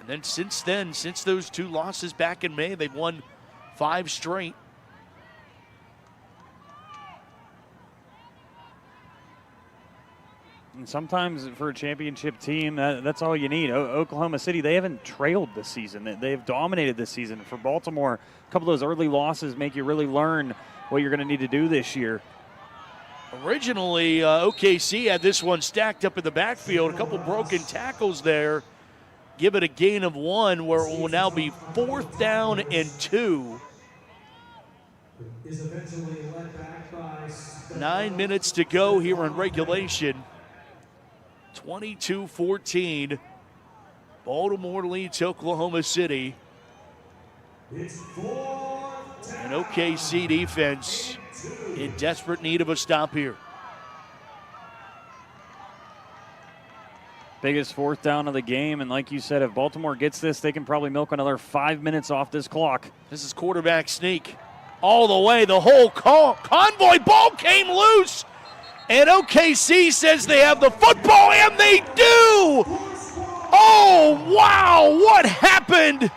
Speaker 2: And then, since those 2 losses back in May, they've won 5 straight.
Speaker 13: And sometimes for a championship team, that's all you need. Oklahoma City, they haven't trailed this season. They've dominated this season. For Baltimore, a couple of those early losses make you really learn what you're going to need to do this year.
Speaker 2: Originally, OKC had this one stacked up in the backfield. A couple broken tackles there. Give it a gain of 1, where it will now be 4th down and 2. 9 minutes to go here in regulation. 22-14. Baltimore leads Oklahoma City. And OKC defense in desperate need of a stop here.
Speaker 13: Biggest 4th down of the game, and like you said, if Baltimore gets this, they can probably milk another 5 minutes off this clock.
Speaker 2: This is quarterback sneak. All the way, the whole convoy ball came loose. And OKC says they have the football, and they do! Oh, wow, what happened?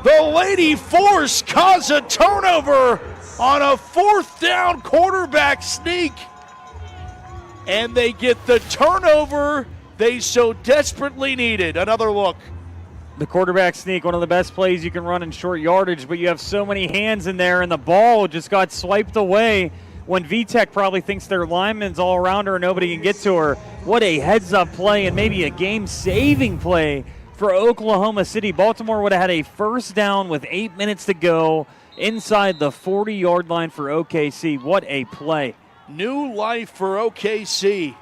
Speaker 2: The Lady Force caused a turnover on a 4th down quarterback sneak. And they get the turnover they so desperately needed. Another look.
Speaker 13: The quarterback sneak, one of the best plays you can run in short yardage, but you have so many hands in there, and the ball just got swiped away when VTech probably thinks their linemen's all around her and nobody can get to her. What a heads-up play and maybe a game-saving play for Oklahoma City. Baltimore would have had a 1st down with 8 minutes to go inside the 40-yard line for OKC. What a play.
Speaker 2: New life for OKC.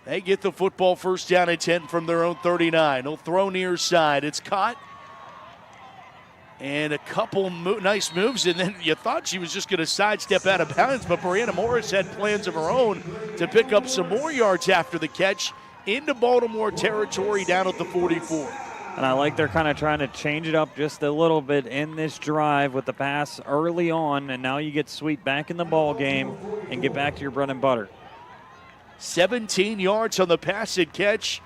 Speaker 2: They get the football 1st down and 10 from their own 39. They'll throw near side. It's caught. And a couple nice moves, and then you thought she was just going to sidestep out of bounds, but Brianna Morris had plans of her own to pick up some more yards after the catch into Baltimore territory down at the 44.
Speaker 13: And I like they're kind of trying to change it up just a little bit in this drive with the pass early on, and now you get Sweet back in the ball game and get back to your bread and butter.
Speaker 2: 17 yards on the pass and catch,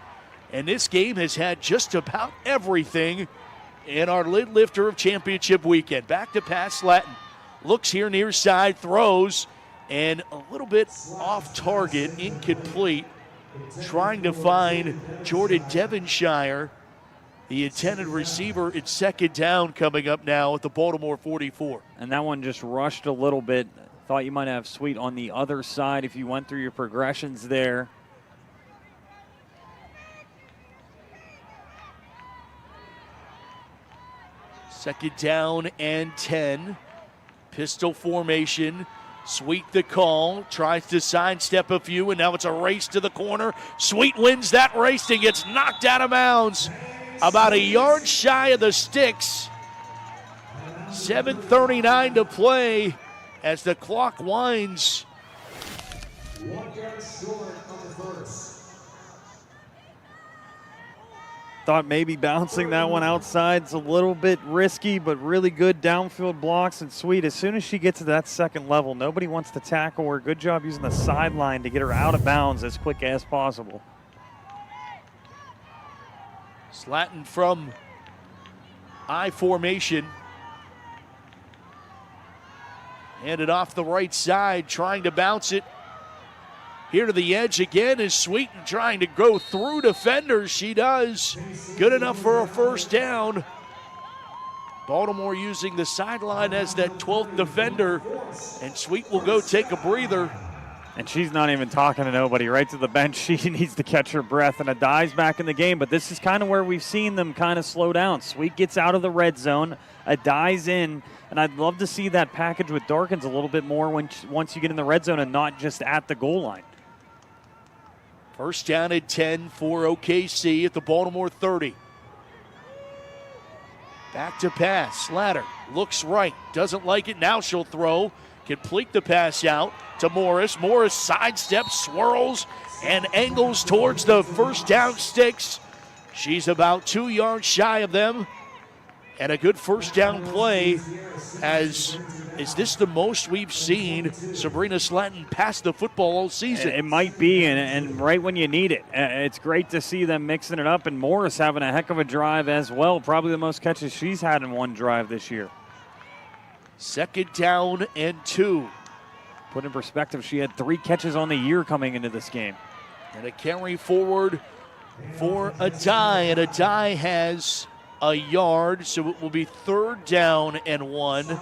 Speaker 2: and this game has had just about everything in our lid lifter of championship weekend. Back to pass, Latin. Looks here near side, throws, and a little bit off target, incomplete. Trying to find Jordan Devonshire, the intended receiver. It's 2nd down coming up now at the Baltimore 44.
Speaker 13: And that one just rushed a little bit. Thought you might have Sweet on the other side if you went through your progressions there.
Speaker 2: Second down and 10. Pistol formation. Sweet the call. Tries to sidestep a few, and now it's a race to the corner. Sweet wins that race and gets knocked out of bounds. About a yard shy of the sticks. 7:39 to play as the clock winds.
Speaker 21: 1 yard short of the 1st.
Speaker 13: Thought maybe bouncing that one outside's a little bit risky, but really good downfield blocks. And Sweet, as soon as she gets to that 2nd level, nobody wants to tackle her. Good job using the sideline to get her out of bounds as quick as possible.
Speaker 2: Slatton from I formation. Handed off the right side, trying to bounce it. Here to the edge again is Sweeten trying to go through defenders. She does. Good enough for a 1st down. Baltimore using the sideline as that 12th defender, and Sweet will go take a breather.
Speaker 13: And she's not even talking to nobody, right to the bench. She needs to catch her breath, and Adai's back in the game. But this is kind of where we've seen them kind of slow down. Sweet gets out of the red zone. Adai's in, and I'd love to see that package with Darkins a little bit more once you get in the red zone and not just at the goal line.
Speaker 2: 1st down and 10 for OKC at the Baltimore 30. Back to pass. Slatter looks right. Doesn't like it. Now she'll throw. Complete the pass out to Morris. Morris sidesteps, swirls, and angles towards the 1st down sticks. She's about 2 yards shy of them. And a good 1st down play as Is this the most we've seen Sabrina Slatton pass the football all season?
Speaker 13: It might be, and right when you need it. It's great to see them mixing it up, and Morris having a heck of a drive as well. Probably the most catches she's had in one drive this year.
Speaker 2: 2nd down and 2.
Speaker 13: Put in perspective, she had 3 catches on the year coming into this game.
Speaker 2: And a carry forward for Adai, and Adai has a yard, so it will be 3rd down and 1.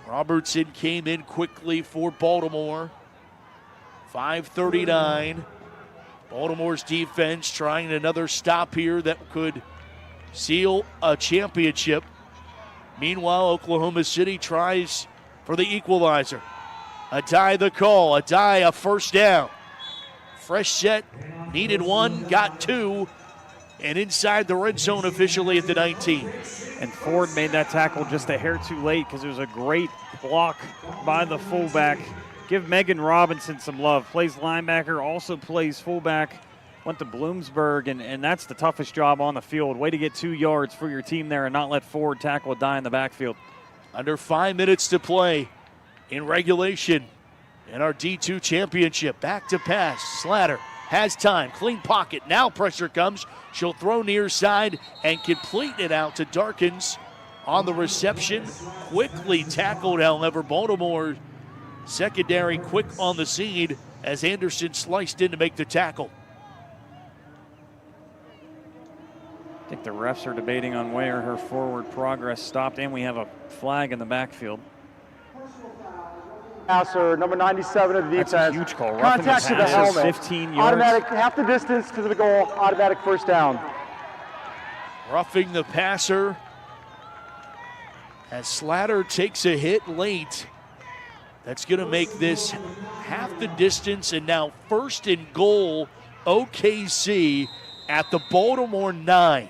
Speaker 2: Robertson came in quickly for Baltimore. 5:39. Baltimore's defense trying another stop here that could seal a championship. Meanwhile, Oklahoma City tries for the equalizer. Adai the call. Adai a 1st down. Fresh set, needed 1, got 2, and inside the red zone officially at the 19.
Speaker 13: And Ford made that tackle just a hair too late because it was a great block by the fullback. Give Megan Robinson some love. Plays linebacker, also plays fullback. Went to Bloomsburg, and that's the toughest job on the field. Way to get 2 yards for your team there and not let Ford tackle a die in the backfield.
Speaker 2: Under 5 minutes to play in regulation in our D2 championship. Back to pass. Slatter has time. Clean pocket. Now pressure comes. She'll throw near side and complete it out to Darkins on the reception. Quickly tackled, however. Baltimore secondary quick on the scene as Anderson sliced in to make the tackle.
Speaker 13: I think the refs are debating on where her forward progress stopped, and we have a flag in the backfield.
Speaker 17: Passer, number 97 of the defense.
Speaker 13: That's a huge call.
Speaker 17: Contact to the helmet.
Speaker 13: 15 yards.
Speaker 17: Automatic, half the distance to the goal, automatic 1st down.
Speaker 2: Roughing the passer as Slatter takes a hit late. That's going to make this half the distance, and now 1st and goal, OKC at the Baltimore 9.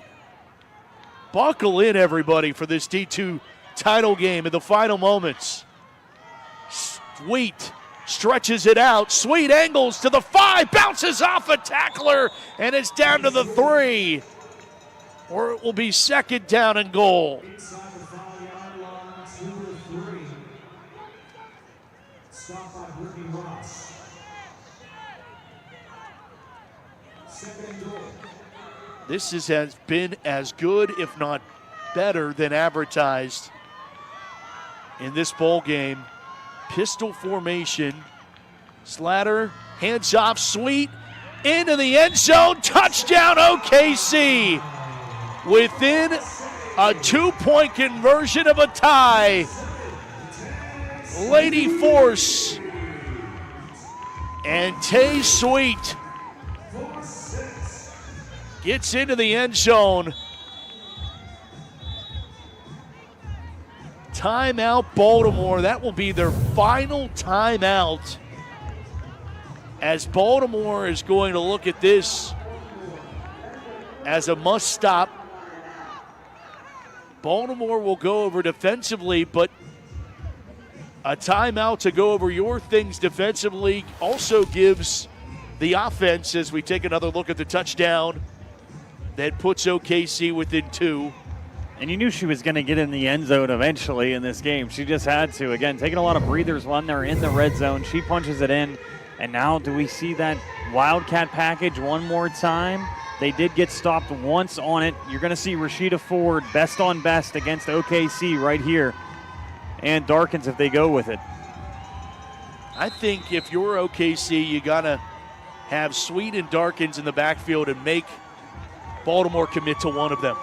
Speaker 2: Buckle in, everybody, for this D2 title game in the final moments. Sweet stretches it out. Sweet angles to the 5, bounces off a tackler, and it's down to the 3. Or it will be 2nd down and goal. This has been as good, if not better, than advertised in this bowl game. Pistol formation. Slatter, hands off, Sweet, into the end zone. Touchdown, OKC. Within a 2-point conversion of a tie. Lady Force and Tay Sweet gets into the end zone. Timeout, Baltimore. That will be their final timeout, as Baltimore is going to look at this as a must stop. Baltimore will go over defensively, but a timeout to go over your things defensively also gives the offense, as we take another look at the touchdown that puts OKC within 2.
Speaker 13: And you knew she was going to get in the end zone eventually in this game. She just had to. Again, taking a lot of breathers when they're in the red zone. She punches it in. And now do we see that Wildcat package one more time? They did get stopped once on it. You're going to see Rashida Ford best on best against OKC right here. And Darkins if they go with it.
Speaker 2: I think if you're OKC, you got to have Sweet and Darkins in the backfield and make Baltimore commit to one of them.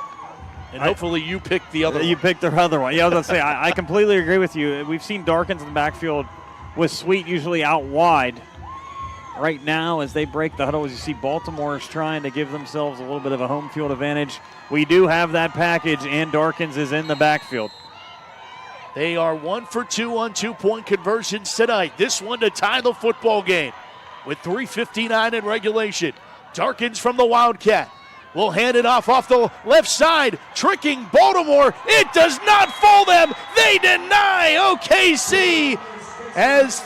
Speaker 2: And hopefully you pick the other one.
Speaker 13: You picked their other one. Yeah, I was going to say, I completely agree with you. We've seen Darkins in the backfield with Sweet usually out wide. Right now, as they break the huddle, as you see Baltimore is trying to give themselves a little bit of a home field advantage. We do have that package, and Darkins is in the backfield.
Speaker 2: They are 1 for 2 on 2-point conversions tonight. This one to tie the football game with 3:59 in regulation. Darkins from the Wildcat will hand it off the left side, tricking Baltimore. It does not fool them. They deny OKC as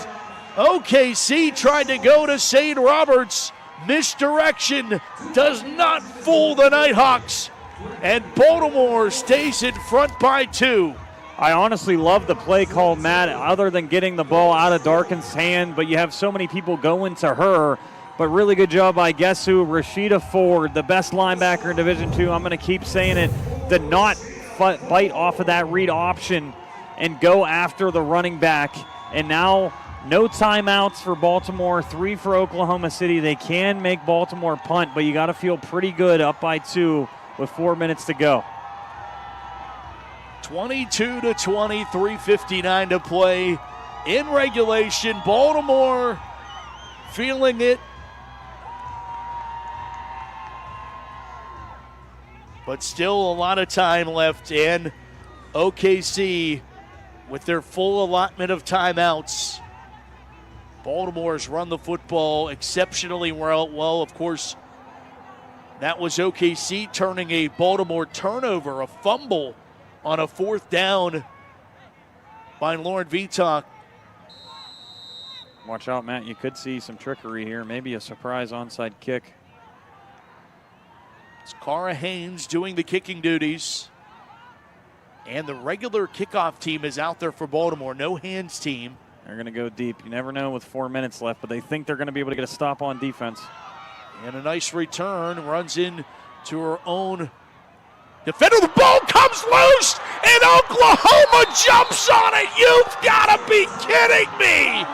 Speaker 2: OKC tried to go to St. Roberts. Misdirection does not fool the Nighthawks, and Baltimore stays in front by 2.
Speaker 18: I honestly love the play call, Matt, other than getting the ball out of Darkin's hand, but you have so many people going to her. But really good job by guess who? Rashida Ford, the best linebacker in Division II. I'm going to keep saying it. Did not bite off of that read option and go after the running back. And now no timeouts for Baltimore, 3 for Oklahoma City. They can make Baltimore punt, but you got to feel pretty good up by 2 with 4 minutes to go.
Speaker 2: 22-20, 3:59 to play in regulation. Baltimore feeling it, but still a lot of time left, and OKC with their full allotment of timeouts. Baltimore's run the football exceptionally well. Of course, that was OKC turning a Baltimore turnover, a fumble on a 4th down by Lauren Vitok.
Speaker 18: Watch out, Matt. You could see some trickery here. Maybe a surprise onside kick.
Speaker 2: It's Cara Haynes doing the kicking duties. And the regular kickoff team is out there for Baltimore. No hands team.
Speaker 18: They're going to go deep. You never know with 4 minutes left, but they think they're going to be able to get a stop on defense.
Speaker 2: And a nice return. Runs in to her own defender. The ball comes loose, and Oklahoma jumps on it. You've got to be kidding me.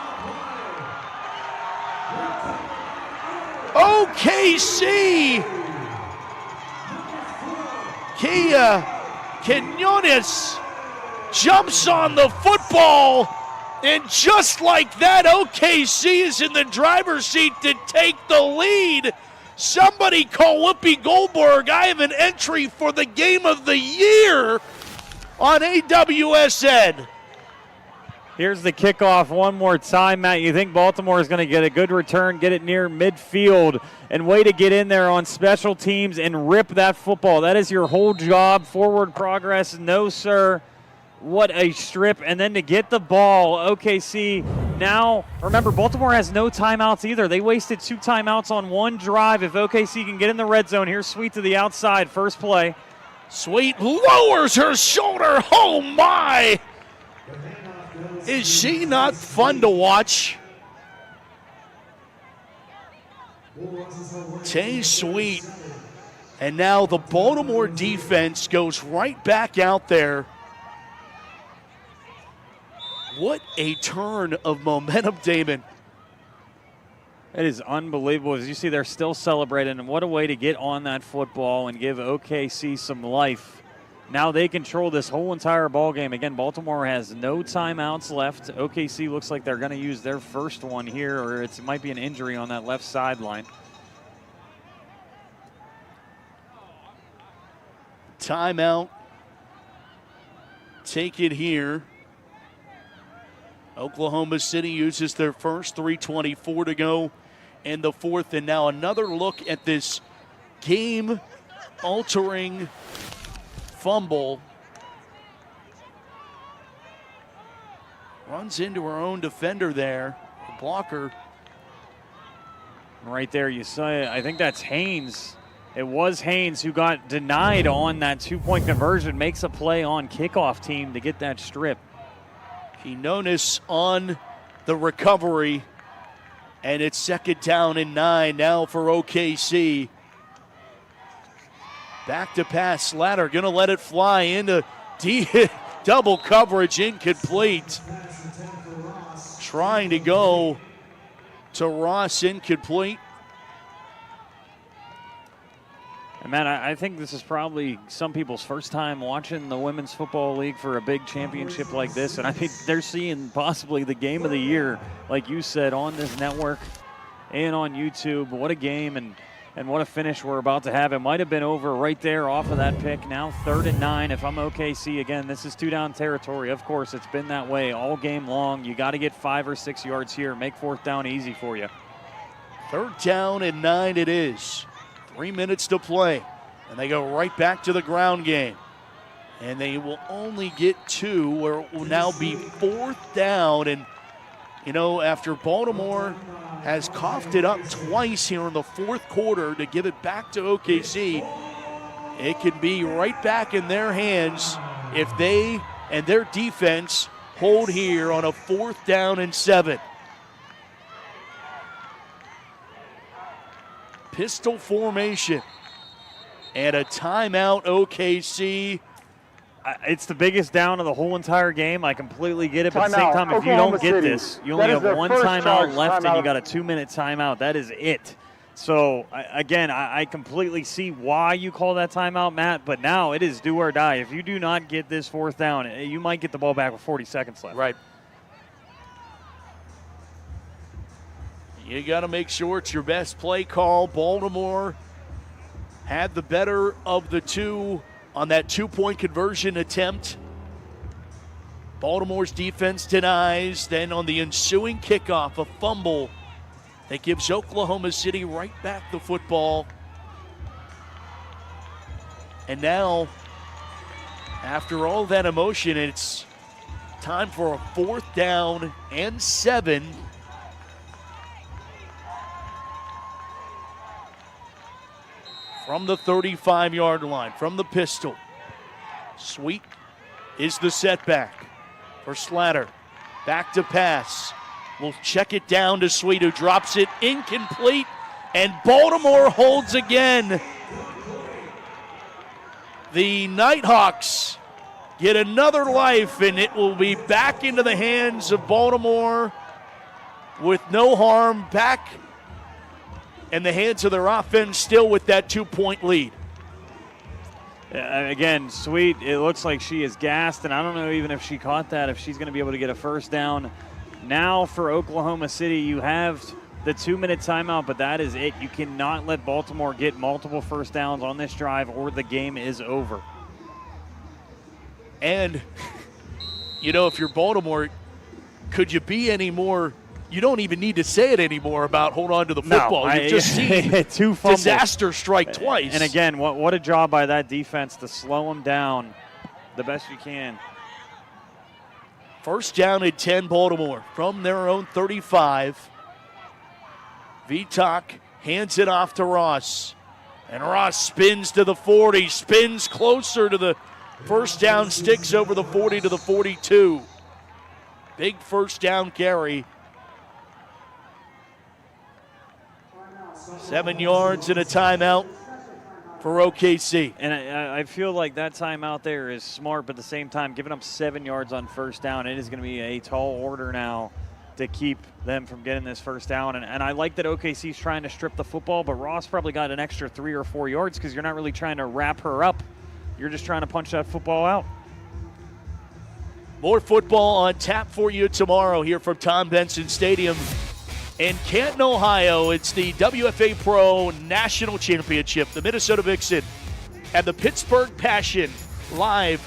Speaker 2: OKC. Kia Quinones jumps on the football, and just like that, OKC is in the driver's seat to take the lead. Somebody call Whoopi Goldberg. I have an entry for the game of the year on AWSN.
Speaker 18: Here's the kickoff one more time, Matt. You think Baltimore is going to get a good return, get it near midfield, and way to get in there on special teams and rip that football. That is your whole job. Forward progress, no, sir. What a strip. And then to get the ball, OKC now, remember, Baltimore has no timeouts either. They wasted 2 timeouts on one drive. If OKC can get in the red zone, here's Sweet to the outside, first play.
Speaker 2: Sweet lowers her shoulder. Oh, my. Is she not fun to watch? Tay Sweet. And now the Baltimore defense goes right back out there. What a turn of momentum, Damon.
Speaker 18: It is unbelievable. As you see, they're still celebrating, and what a way to get on that football and give OKC some life. Now they control this whole entire ball game. Again, Baltimore has no timeouts left. OKC looks like they're going to use their first one here, or it might be an injury on that left sideline.
Speaker 2: Timeout. Take it here. Oklahoma City uses their first, 3:24 to go in the 4th. And now another look at this game-altering fumble. Runs into her own defender there. The blocker.
Speaker 18: Right there, you saw it. I think that's Haynes. It was Haynes who got denied on that 2-point conversion. Makes a play on kickoff team to get that strip.
Speaker 2: Quinones on the recovery. And it's 2nd down and 9 now for OKC. Back to pass. Slatter going to let it fly into double coverage, incomplete. Trying to go to Ross, incomplete.
Speaker 18: And man, I think this is probably some people's first time watching the Women's Football League for a big championship like this. And I think they're seeing possibly the game of the year, like you said, on this network and on YouTube. What a game and what a finish we're about to have. It might have been over right there off of that pick. Now 3rd and 9 if I'm OKC. Again, this is 2-down territory. Of course, it's been that way all game long. You got to get 5 or 6 yards here. Make 4th down easy for you.
Speaker 2: 3rd down and 9 it is. 3 minutes to play. And they go right back to the ground game. And they will only get 2, where it will now be 4th down. And, you know, after Baltimore has coughed it up twice here in the 4th quarter to give it back to OKC, it can be right back in their hands if they and their defense hold here on a 4th down and 7. Pistol formation and a timeout, OKC.
Speaker 18: It's the biggest down of the whole entire game. I completely get it, but at the same time, if you don't get this, you only have one timeout left and you got a 2-minute timeout. That is it. So, I completely see why you call that timeout, Matt, but now it is do or die. If you do not get this 4th down, you might get the ball back with 40 seconds left.
Speaker 2: Right. You got to make sure it's your best play call. Baltimore had the better of the two on that 2-point conversion attempt. Baltimore's defense denies. Then on the ensuing kickoff, a fumble that gives Oklahoma City right back the football. And now, after all that emotion, it's time for a 4th down and 7. From the 35-yard line, from the pistol. Sweet is the setback for Slatter. Back to pass. We'll check it down to Sweet, who drops it incomplete, and Baltimore holds again. The Nighthawks get another life, and it will be back into the hands of Baltimore with no harm, back in the hands of their offense, still with that 2-point lead.
Speaker 18: Again, Sweet, it looks like she is gassed, and I don't know even if she caught that, if she's going to be able to get a 1st down. Now for Oklahoma City, you have the 2-minute timeout, but that is it. You cannot let Baltimore get multiple 1st downs on this drive or the game is over.
Speaker 2: And, if you're Baltimore, could you be any more? You don't even need to say it anymore about hold on to the football.
Speaker 18: No,
Speaker 2: You've just seen
Speaker 18: 2 fumbles.
Speaker 2: Disaster strike twice.
Speaker 18: And again, what a job by that defense to slow them down the best you can.
Speaker 2: 1st down and 10, Baltimore from their own 35. Vitak hands it off to Ross. And Ross spins to the 40, spins closer to the 1st down, sticks over the 40 to the 42. Big 1st down carry. 7 yards and a timeout for OKC.
Speaker 18: And I feel like that timeout there is smart, but at the same time, giving up 7 yards on 1st down, it is going to be a tall order now to keep them from getting this 1st down. And I like that OKC's trying to strip the football, but Ross probably got an extra 3 or 4 yards because you're not really trying to wrap her up. You're just trying to punch that football out.
Speaker 2: More football on tap for you tomorrow here from Tom Benson Stadium in Canton, Ohio. It's the WFA Pro National Championship. The Minnesota Vixen and the Pittsburgh Passion live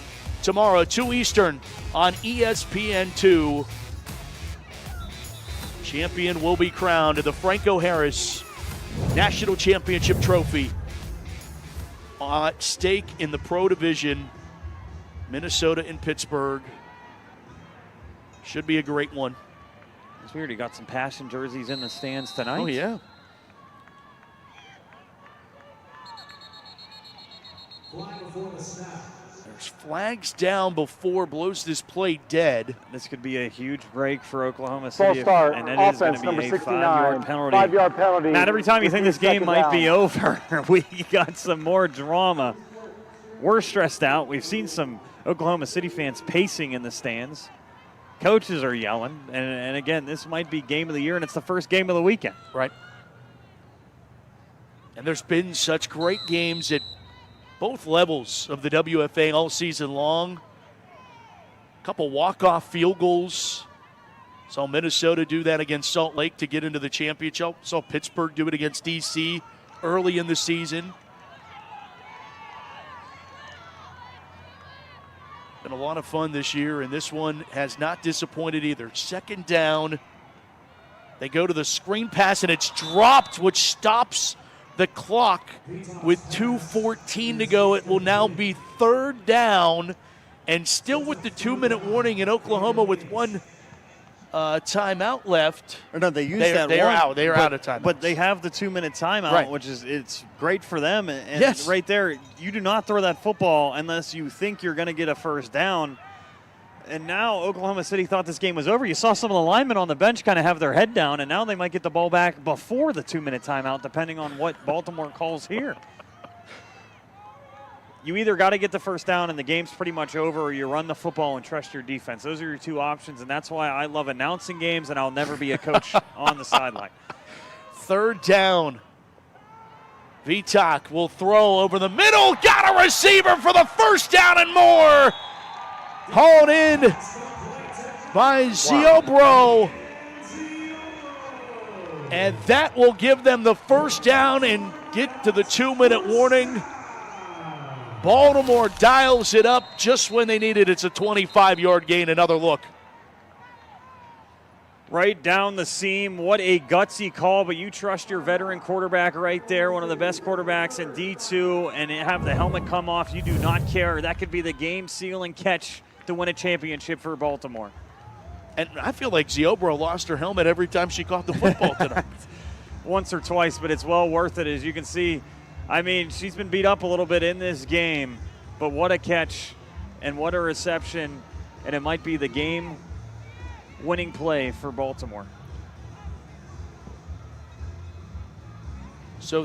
Speaker 2: tomorrow, 2 Eastern on ESPN2. Champion will be crowned. The Franco Harris National Championship Trophy at stake in the Pro Division. Minnesota and Pittsburgh. Should be a great one.
Speaker 18: It's weird. You got some Passion jerseys in the stands tonight.
Speaker 2: Oh, yeah. There's flags down before, blows this play dead.
Speaker 18: This could be a huge break for Oklahoma City.
Speaker 17: Start,
Speaker 18: and it
Speaker 17: offense,
Speaker 18: is going to be
Speaker 17: number
Speaker 18: a
Speaker 17: 69,
Speaker 18: 5-yard penalty.
Speaker 17: 5-yard penalty.
Speaker 18: Matt, every time you think this game might be over, we got some more drama. We're stressed out. We've seen some Oklahoma City fans pacing in the stands. Coaches are yelling. And again, this might be game of the year, and it's the first game of the weekend.
Speaker 2: Right. And there's been such great games at both levels of the WFA all season long. A couple walk-off field goals. Saw Minnesota do that against Salt Lake to get into the championship. Saw Pittsburgh do it against DC early in the season. Been a lot of fun this year, and this one has not disappointed either. 2nd down. They go to the screen pass, and it's dropped, which stops the clock with 2:14 to go. It will now be 3rd down, and still with the 2-minute warning in Oklahoma with one timeout left.
Speaker 18: Or no, they used
Speaker 2: that. They are out. They are out of time.
Speaker 18: But they have the 2-minute timeout,
Speaker 2: right,
Speaker 18: which is it's great for them. And
Speaker 2: yes,
Speaker 18: right there, you do not throw that football unless you think you're going to get a 1st down. And now Oklahoma City thought this game was over. You saw some of the linemen on the bench kind of have their head down, and now they might get the ball back before the 2-minute timeout, depending on what Baltimore calls here. You either got to get the first down and the game's pretty much over, or you run the football and trust your defense. Those are your two options, and that's why I love announcing games, and I'll never be a coach on the sideline.
Speaker 2: 3rd down. Vitak will throw over the middle. Got a receiver for the first down and more. Hauled in by Ziobro. And that will give them the first down and get to the 2-minute warning. Baltimore dials it up just when they need it. It's a 25-yard gain. Another look.
Speaker 18: Right down the seam. What a gutsy call, but you trust your veteran quarterback right there, one of the best quarterbacks in D2, and have the helmet come off. You do not care. That could be the game-sealing catch to win a championship for Baltimore.
Speaker 2: And I feel like Ziobro lost her helmet every time she caught the football tonight.
Speaker 18: Once or twice, but it's well worth it. As you can see, I mean, she's been beat up a little bit in this game, but what a catch and what a reception, and it might be the game-winning play for Baltimore.
Speaker 2: So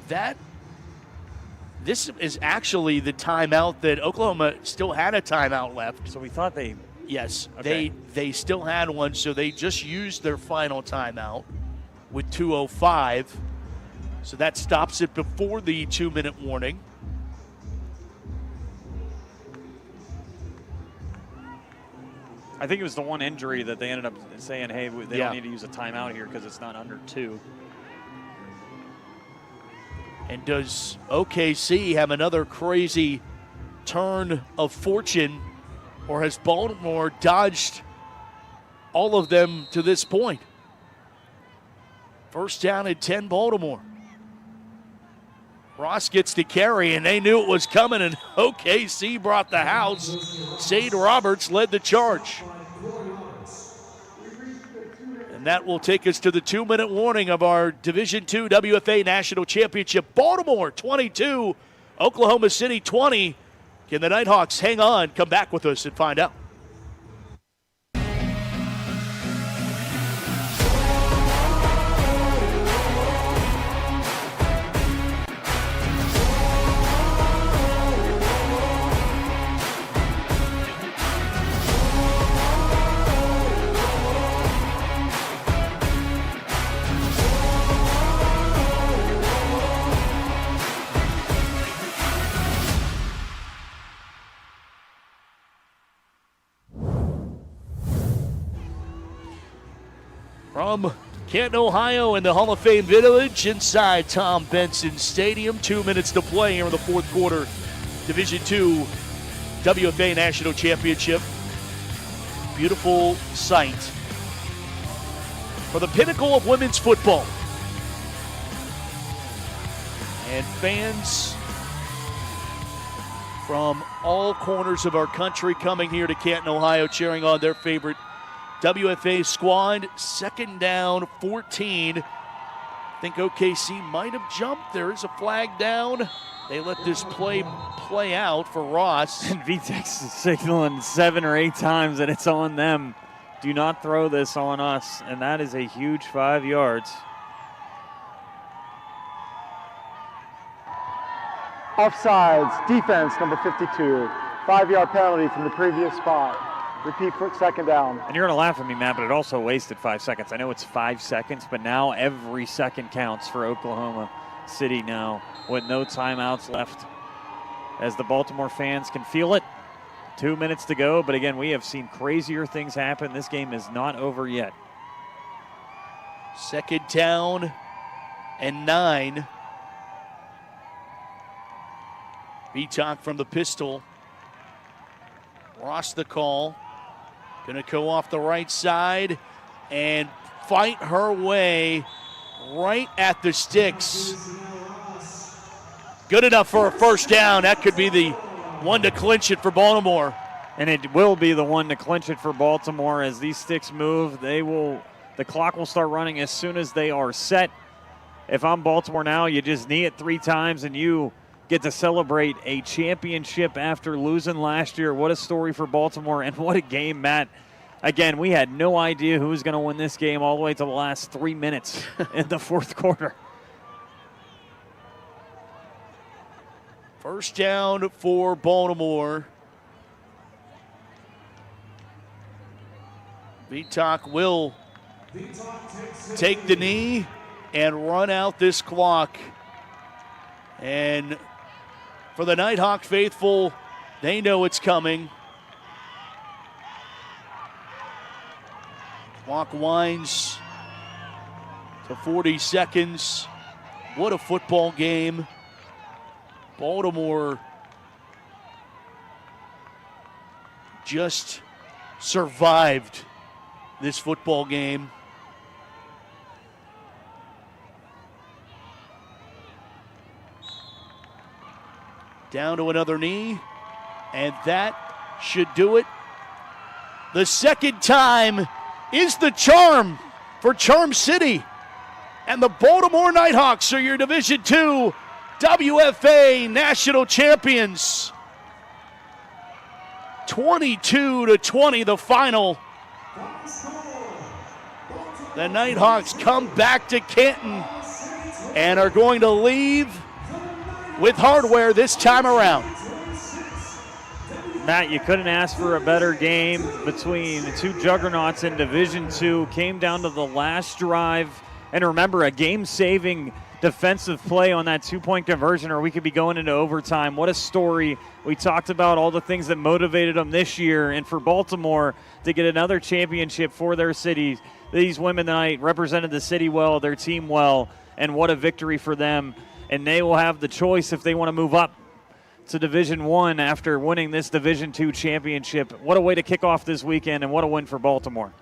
Speaker 2: this is actually the timeout that Oklahoma still had a timeout left.
Speaker 18: So we thought they...
Speaker 2: Yes,
Speaker 18: okay.
Speaker 2: they still had one, so they just used their final timeout with 2:05. So that stops it before the 2-minute warning.
Speaker 18: I think it was the one injury that they ended up saying, hey, they don't need to use a timeout here because it's not under 2.
Speaker 2: And does OKC have another crazy turn of fortune, or has Baltimore dodged all of them to this point? First down at 10, Baltimore. Ross gets to carry, and they knew it was coming, and OKC brought the house. Sade Roberts led the charge. And that will take us to the 2-minute warning of our Division II WFA National Championship. Baltimore 22, Oklahoma City 20. Can the Nighthawks hang on? Come back with us and find out. From Canton, Ohio, in the Hall of Fame Village inside Tom Benson Stadium. 2 minutes to play here in the fourth quarter. Division II WFA National Championship. Beautiful sight for the pinnacle of women's football. And fans from all corners of our country coming here to Canton, Ohio, cheering on their favorite WFA squad. 2nd down, 14. I think OKC might have jumped. There is a flag down. They let this play out for Ross.
Speaker 18: And VTEX is signaling 7 or 8 times that it's on them. Do not throw this on us. And that is a huge 5 yards.
Speaker 17: Offsides, defense, number 52. 5-yard penalty from the previous spot. Repeat for 2nd down.
Speaker 18: And you're going to laugh at me, Matt, but it also wasted 5 seconds. I know it's 5 seconds, but now every second counts for Oklahoma City now with no timeouts left. As the Baltimore fans can feel it. 2 minutes to go, but again, we have seen crazier things happen. This game is not over yet.
Speaker 2: 2nd down and 9. Vitak from the pistol. Ross the call. Going to go off the right side and fight her way right at the sticks. Good enough for a first down. That could be the one to clinch it for Baltimore.
Speaker 18: And it will be the one to clinch it for Baltimore. As these sticks move, the clock will start running as soon as they are set. If I'm Baltimore now, you just knee it 3 times and you get to celebrate a championship after losing last year. What a story for Baltimore, and what a game, Matt. Again, we had no idea who was going to win this game all the way to the last 3 minutes in the fourth quarter.
Speaker 2: First down for Baltimore. Vitak will take the knee and run out this clock. And for the Nighthawk faithful, they know it's coming. Clock winds to 40 seconds. What a football game. Baltimore just survived this football game. Down to another knee, and that should do it. The second time is the charm for Charm City. And the Baltimore Nighthawks are your Division II WFA national champions. 22-20 the final. The Nighthawks come back to Canton and are going to leave with hardware this time around.
Speaker 18: Matt, you couldn't ask for a better game between the two juggernauts in Division II. Came down to the last drive. And remember, a game-saving defensive play on that two-point conversion, or we could be going into overtime. What a story. We talked about all the things that motivated them this year, and for Baltimore to get another championship for their city. These women tonight represented the city well, their team well, and what a victory for them. And they will have the choice if they want to move up to Division I after winning this Division II championship. What a way to kick off this weekend, and what a win for Baltimore.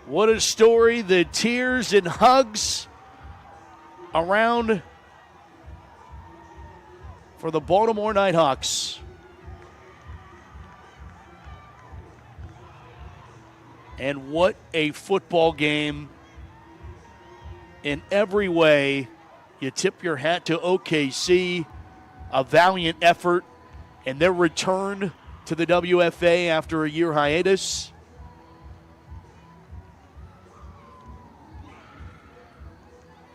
Speaker 2: What a story. The tears and hugs around for the Baltimore Nighthawks. And what a football game in every way. You tip your hat to OKC, a valiant effort, and their return to the WFA after a year hiatus.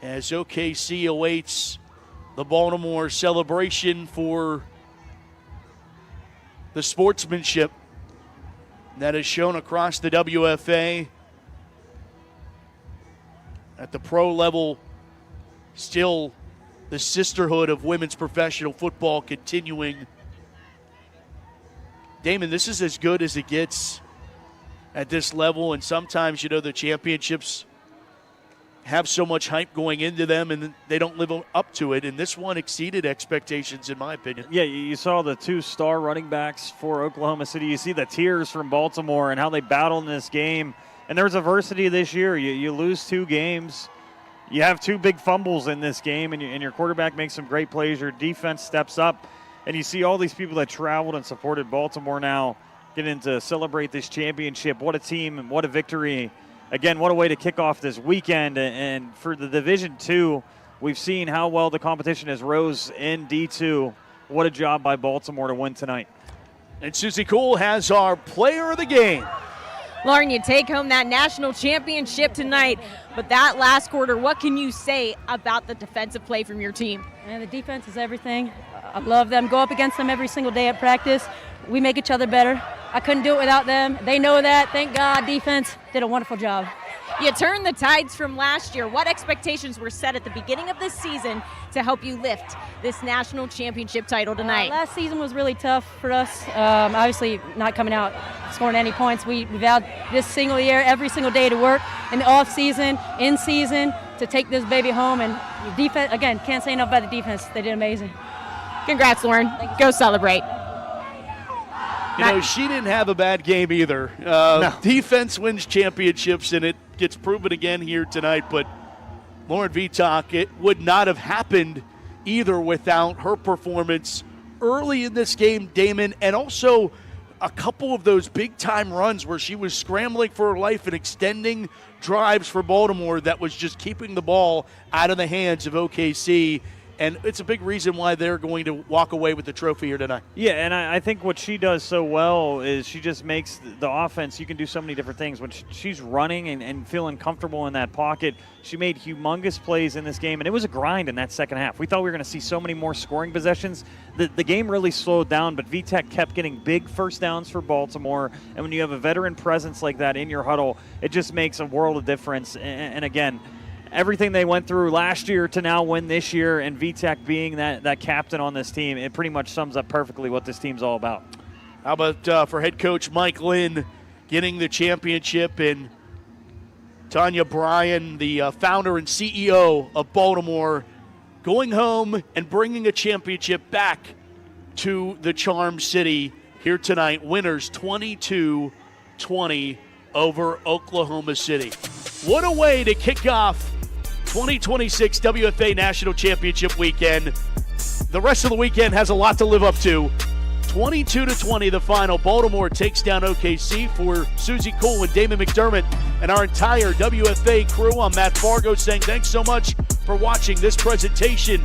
Speaker 2: As OKC awaits the Baltimore celebration for the sportsmanship that is shown across the WFA. At the pro level, still the sisterhood of women's professional football continuing. Damon, this is as good as it gets at this level, and sometimes, the championships have so much hype going into them and they don't live up to it, and this one exceeded expectations in my opinion.
Speaker 18: Yeah, you saw the two star running backs for Oklahoma City. You see the tears from Baltimore and how they battled in this game. And there's adversity this year. You lose 2 games. You have 2 big fumbles in this game, and your quarterback makes some great plays. Your defense steps up, and you see all these people that traveled and supported Baltimore now getting to celebrate this championship. What a team and what a victory. Again, what a way to kick off this weekend. And for the Division II, we've seen how well the competition has rose in D2. What a job by Baltimore to win tonight.
Speaker 2: And Susie Cole has our player of the game.
Speaker 16: Lauren, you take home that national championship tonight, but that last quarter, what can you say about the defensive play from your team?
Speaker 19: And the defense is everything. I love them. Go up against them every single day at practice. We make each other better. I couldn't do it without them. They know that. Thank God. Defense did a wonderful job.
Speaker 16: You turned the tides from last year. What expectations were set at the beginning of this season to help you lift this national championship title tonight?
Speaker 19: Last season was really tough for us. Obviously, not coming out scoring any points. We vowed this single year, every single day to work in the off season, in season, to take this baby home. And defense, again, can't say enough about the defense. They did amazing.
Speaker 16: Congrats, Lauren. Go celebrate.
Speaker 2: She didn't have a bad game either. No. Defense wins championships, and it gets proven again here tonight. But Lauren Vitak, it would not have happened either without her performance early in this game, Damon, and also a couple of those big-time runs where she was scrambling for her life and extending drives for Baltimore that was just keeping the ball out of the hands of OKC. and it's a big reason why they're going to walk away with the trophy here tonight.
Speaker 13: Yeah, and I think what she does so well is she just makes the offense, you can do so many different things. When she's running and feeling comfortable in that pocket, she made humongous plays in this game, and it was a grind in that second half. We thought we were going to see so many more scoring possessions. The game really slowed down, but VTech kept getting big first downs for Baltimore, and when you have a veteran presence like that in your huddle, it just makes a world of difference. And again, everything they went through last year to now win this year, and VTech being that captain on this team, it pretty much sums up perfectly what this team's all about.
Speaker 2: How about for head coach Mike Lynn getting the championship, and Tanya Bryan, the founder and CEO of Baltimore, going home and bringing a championship back to the Charm City here tonight. Winners 22-20 over Oklahoma City. What a way to kick off 2026 WFA National Championship weekend. The rest of the weekend has a lot to live up to. 22-20 the final. Baltimore takes down OKC. For Susie Cole and Damon McDermott and our entire WFA crew, I'm Matt Fargo saying thanks so much for watching this presentation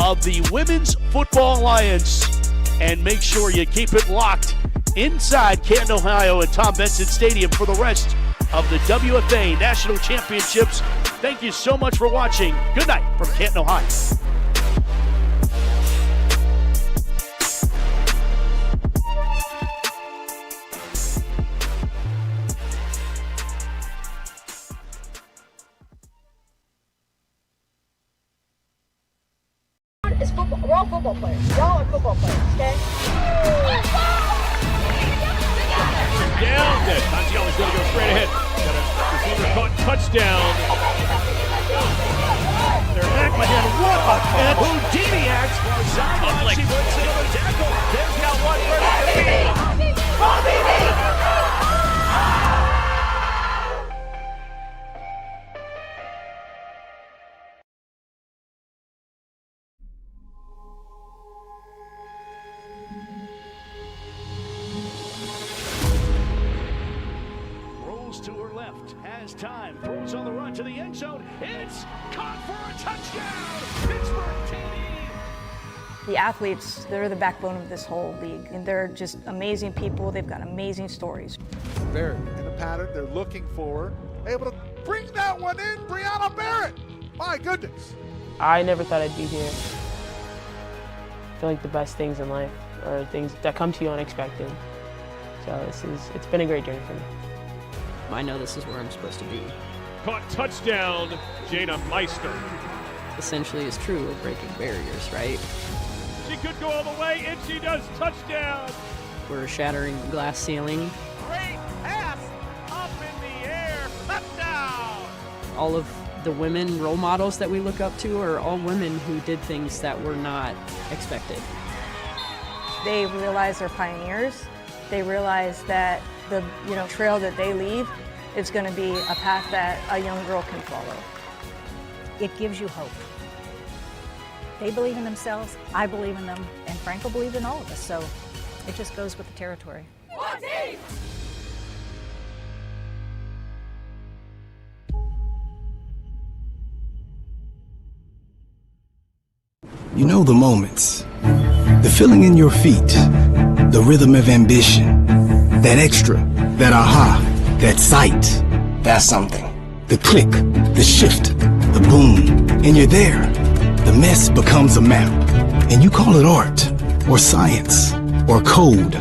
Speaker 2: of the Women's Football Alliance. And make sure you keep it locked inside Canton, Ohio at Tom Benson Stadium for the rest of the WFA National Championships. Thank you so much for watching. Good night from Canton, Ohio.
Speaker 1: It's football. We're all football players. Y'all are football players, okay?
Speaker 15: Down. Good. Contiola's going to go straight ahead. Got a receiver caught. Touchdown. They're back by hand. What a catch. Houdini acts. Sideline. She breaks another tackle. There's got one for
Speaker 2: To her left, has time, throws on the run to the end zone. It's caught for a touchdown. Pittsburgh TD.
Speaker 6: The athletes, they're the backbone of this whole league, and they're just amazing people. They've got amazing stories.
Speaker 10: Barrett in a pattern, they're looking for her. Able to bring that one in, Brianna Barrett. My goodness.
Speaker 11: I never thought I'd be here. I feel like the best things in life are things that come to you unexpected. So it's been a great journey for me.
Speaker 12: I know this is where I'm supposed to be.
Speaker 15: Caught touchdown, Jada Meister.
Speaker 12: Essentially is true of breaking barriers, right?
Speaker 15: She could go all the way, and she does. Touchdown.
Speaker 12: We're shattering the glass ceiling.
Speaker 15: Great pass up in the air. Touchdown.
Speaker 12: All of the women role models that we look up to are all women who did things that were not expected.
Speaker 6: They realize they're pioneers. They realize that the trail that they leave is going to be a path that a young girl can follow.
Speaker 4: It gives you hope. They believe in themselves, I believe in them, and Frank will believe in all of us, so it just goes with the territory.
Speaker 3: You know the moments, the feeling in your feet, the rhythm of ambition, that extra, that aha, that sight, that's something. The click, the shift, the boom, and you're there. The mess becomes a map, and you call it art, or science, or code,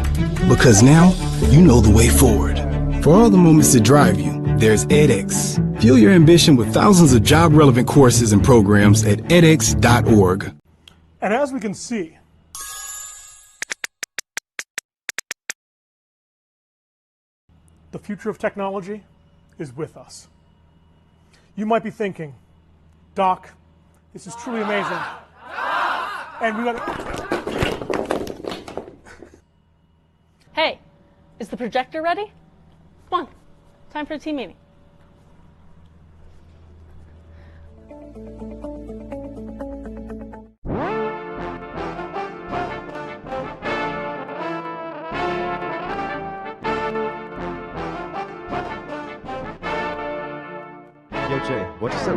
Speaker 3: because now you know the way forward. For all the moments that drive you, there's edX. Fuel your ambition with thousands of job-relevant courses and programs at edX.org.
Speaker 5: And as we can see, the future of technology is with us. You might be thinking, Doc, this is truly amazing. And we got.
Speaker 14: Hey, is the projector ready? Come on, time for a team meeting.
Speaker 7: Yo, Jay, what you say?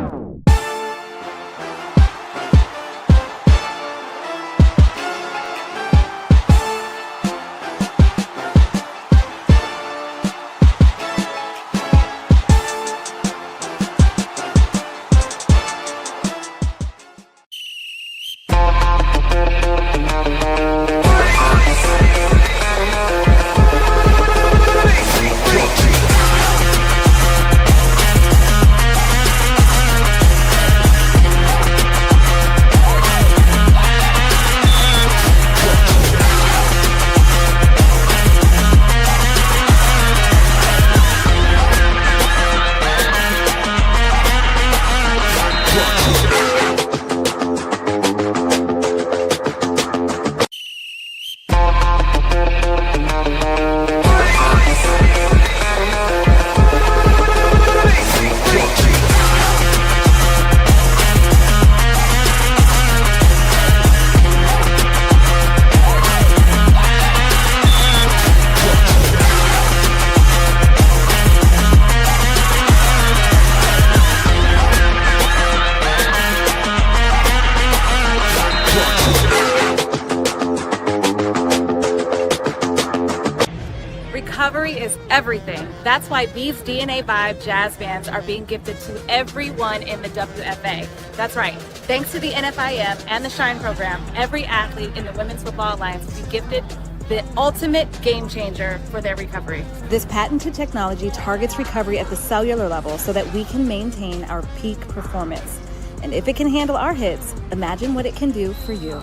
Speaker 8: recovery is everything. That's why these DNA Vibe Jazz Bands are being gifted to everyone in the WFA. That's right. Thanks to the NFIM and the Shine program, every athlete in the Women's Football Alliance will be gifted the ultimate game changer for their recovery.
Speaker 9: This patented technology targets recovery at the cellular level so that we can maintain our peak performance. And if it can handle our hits, imagine what it can do for you.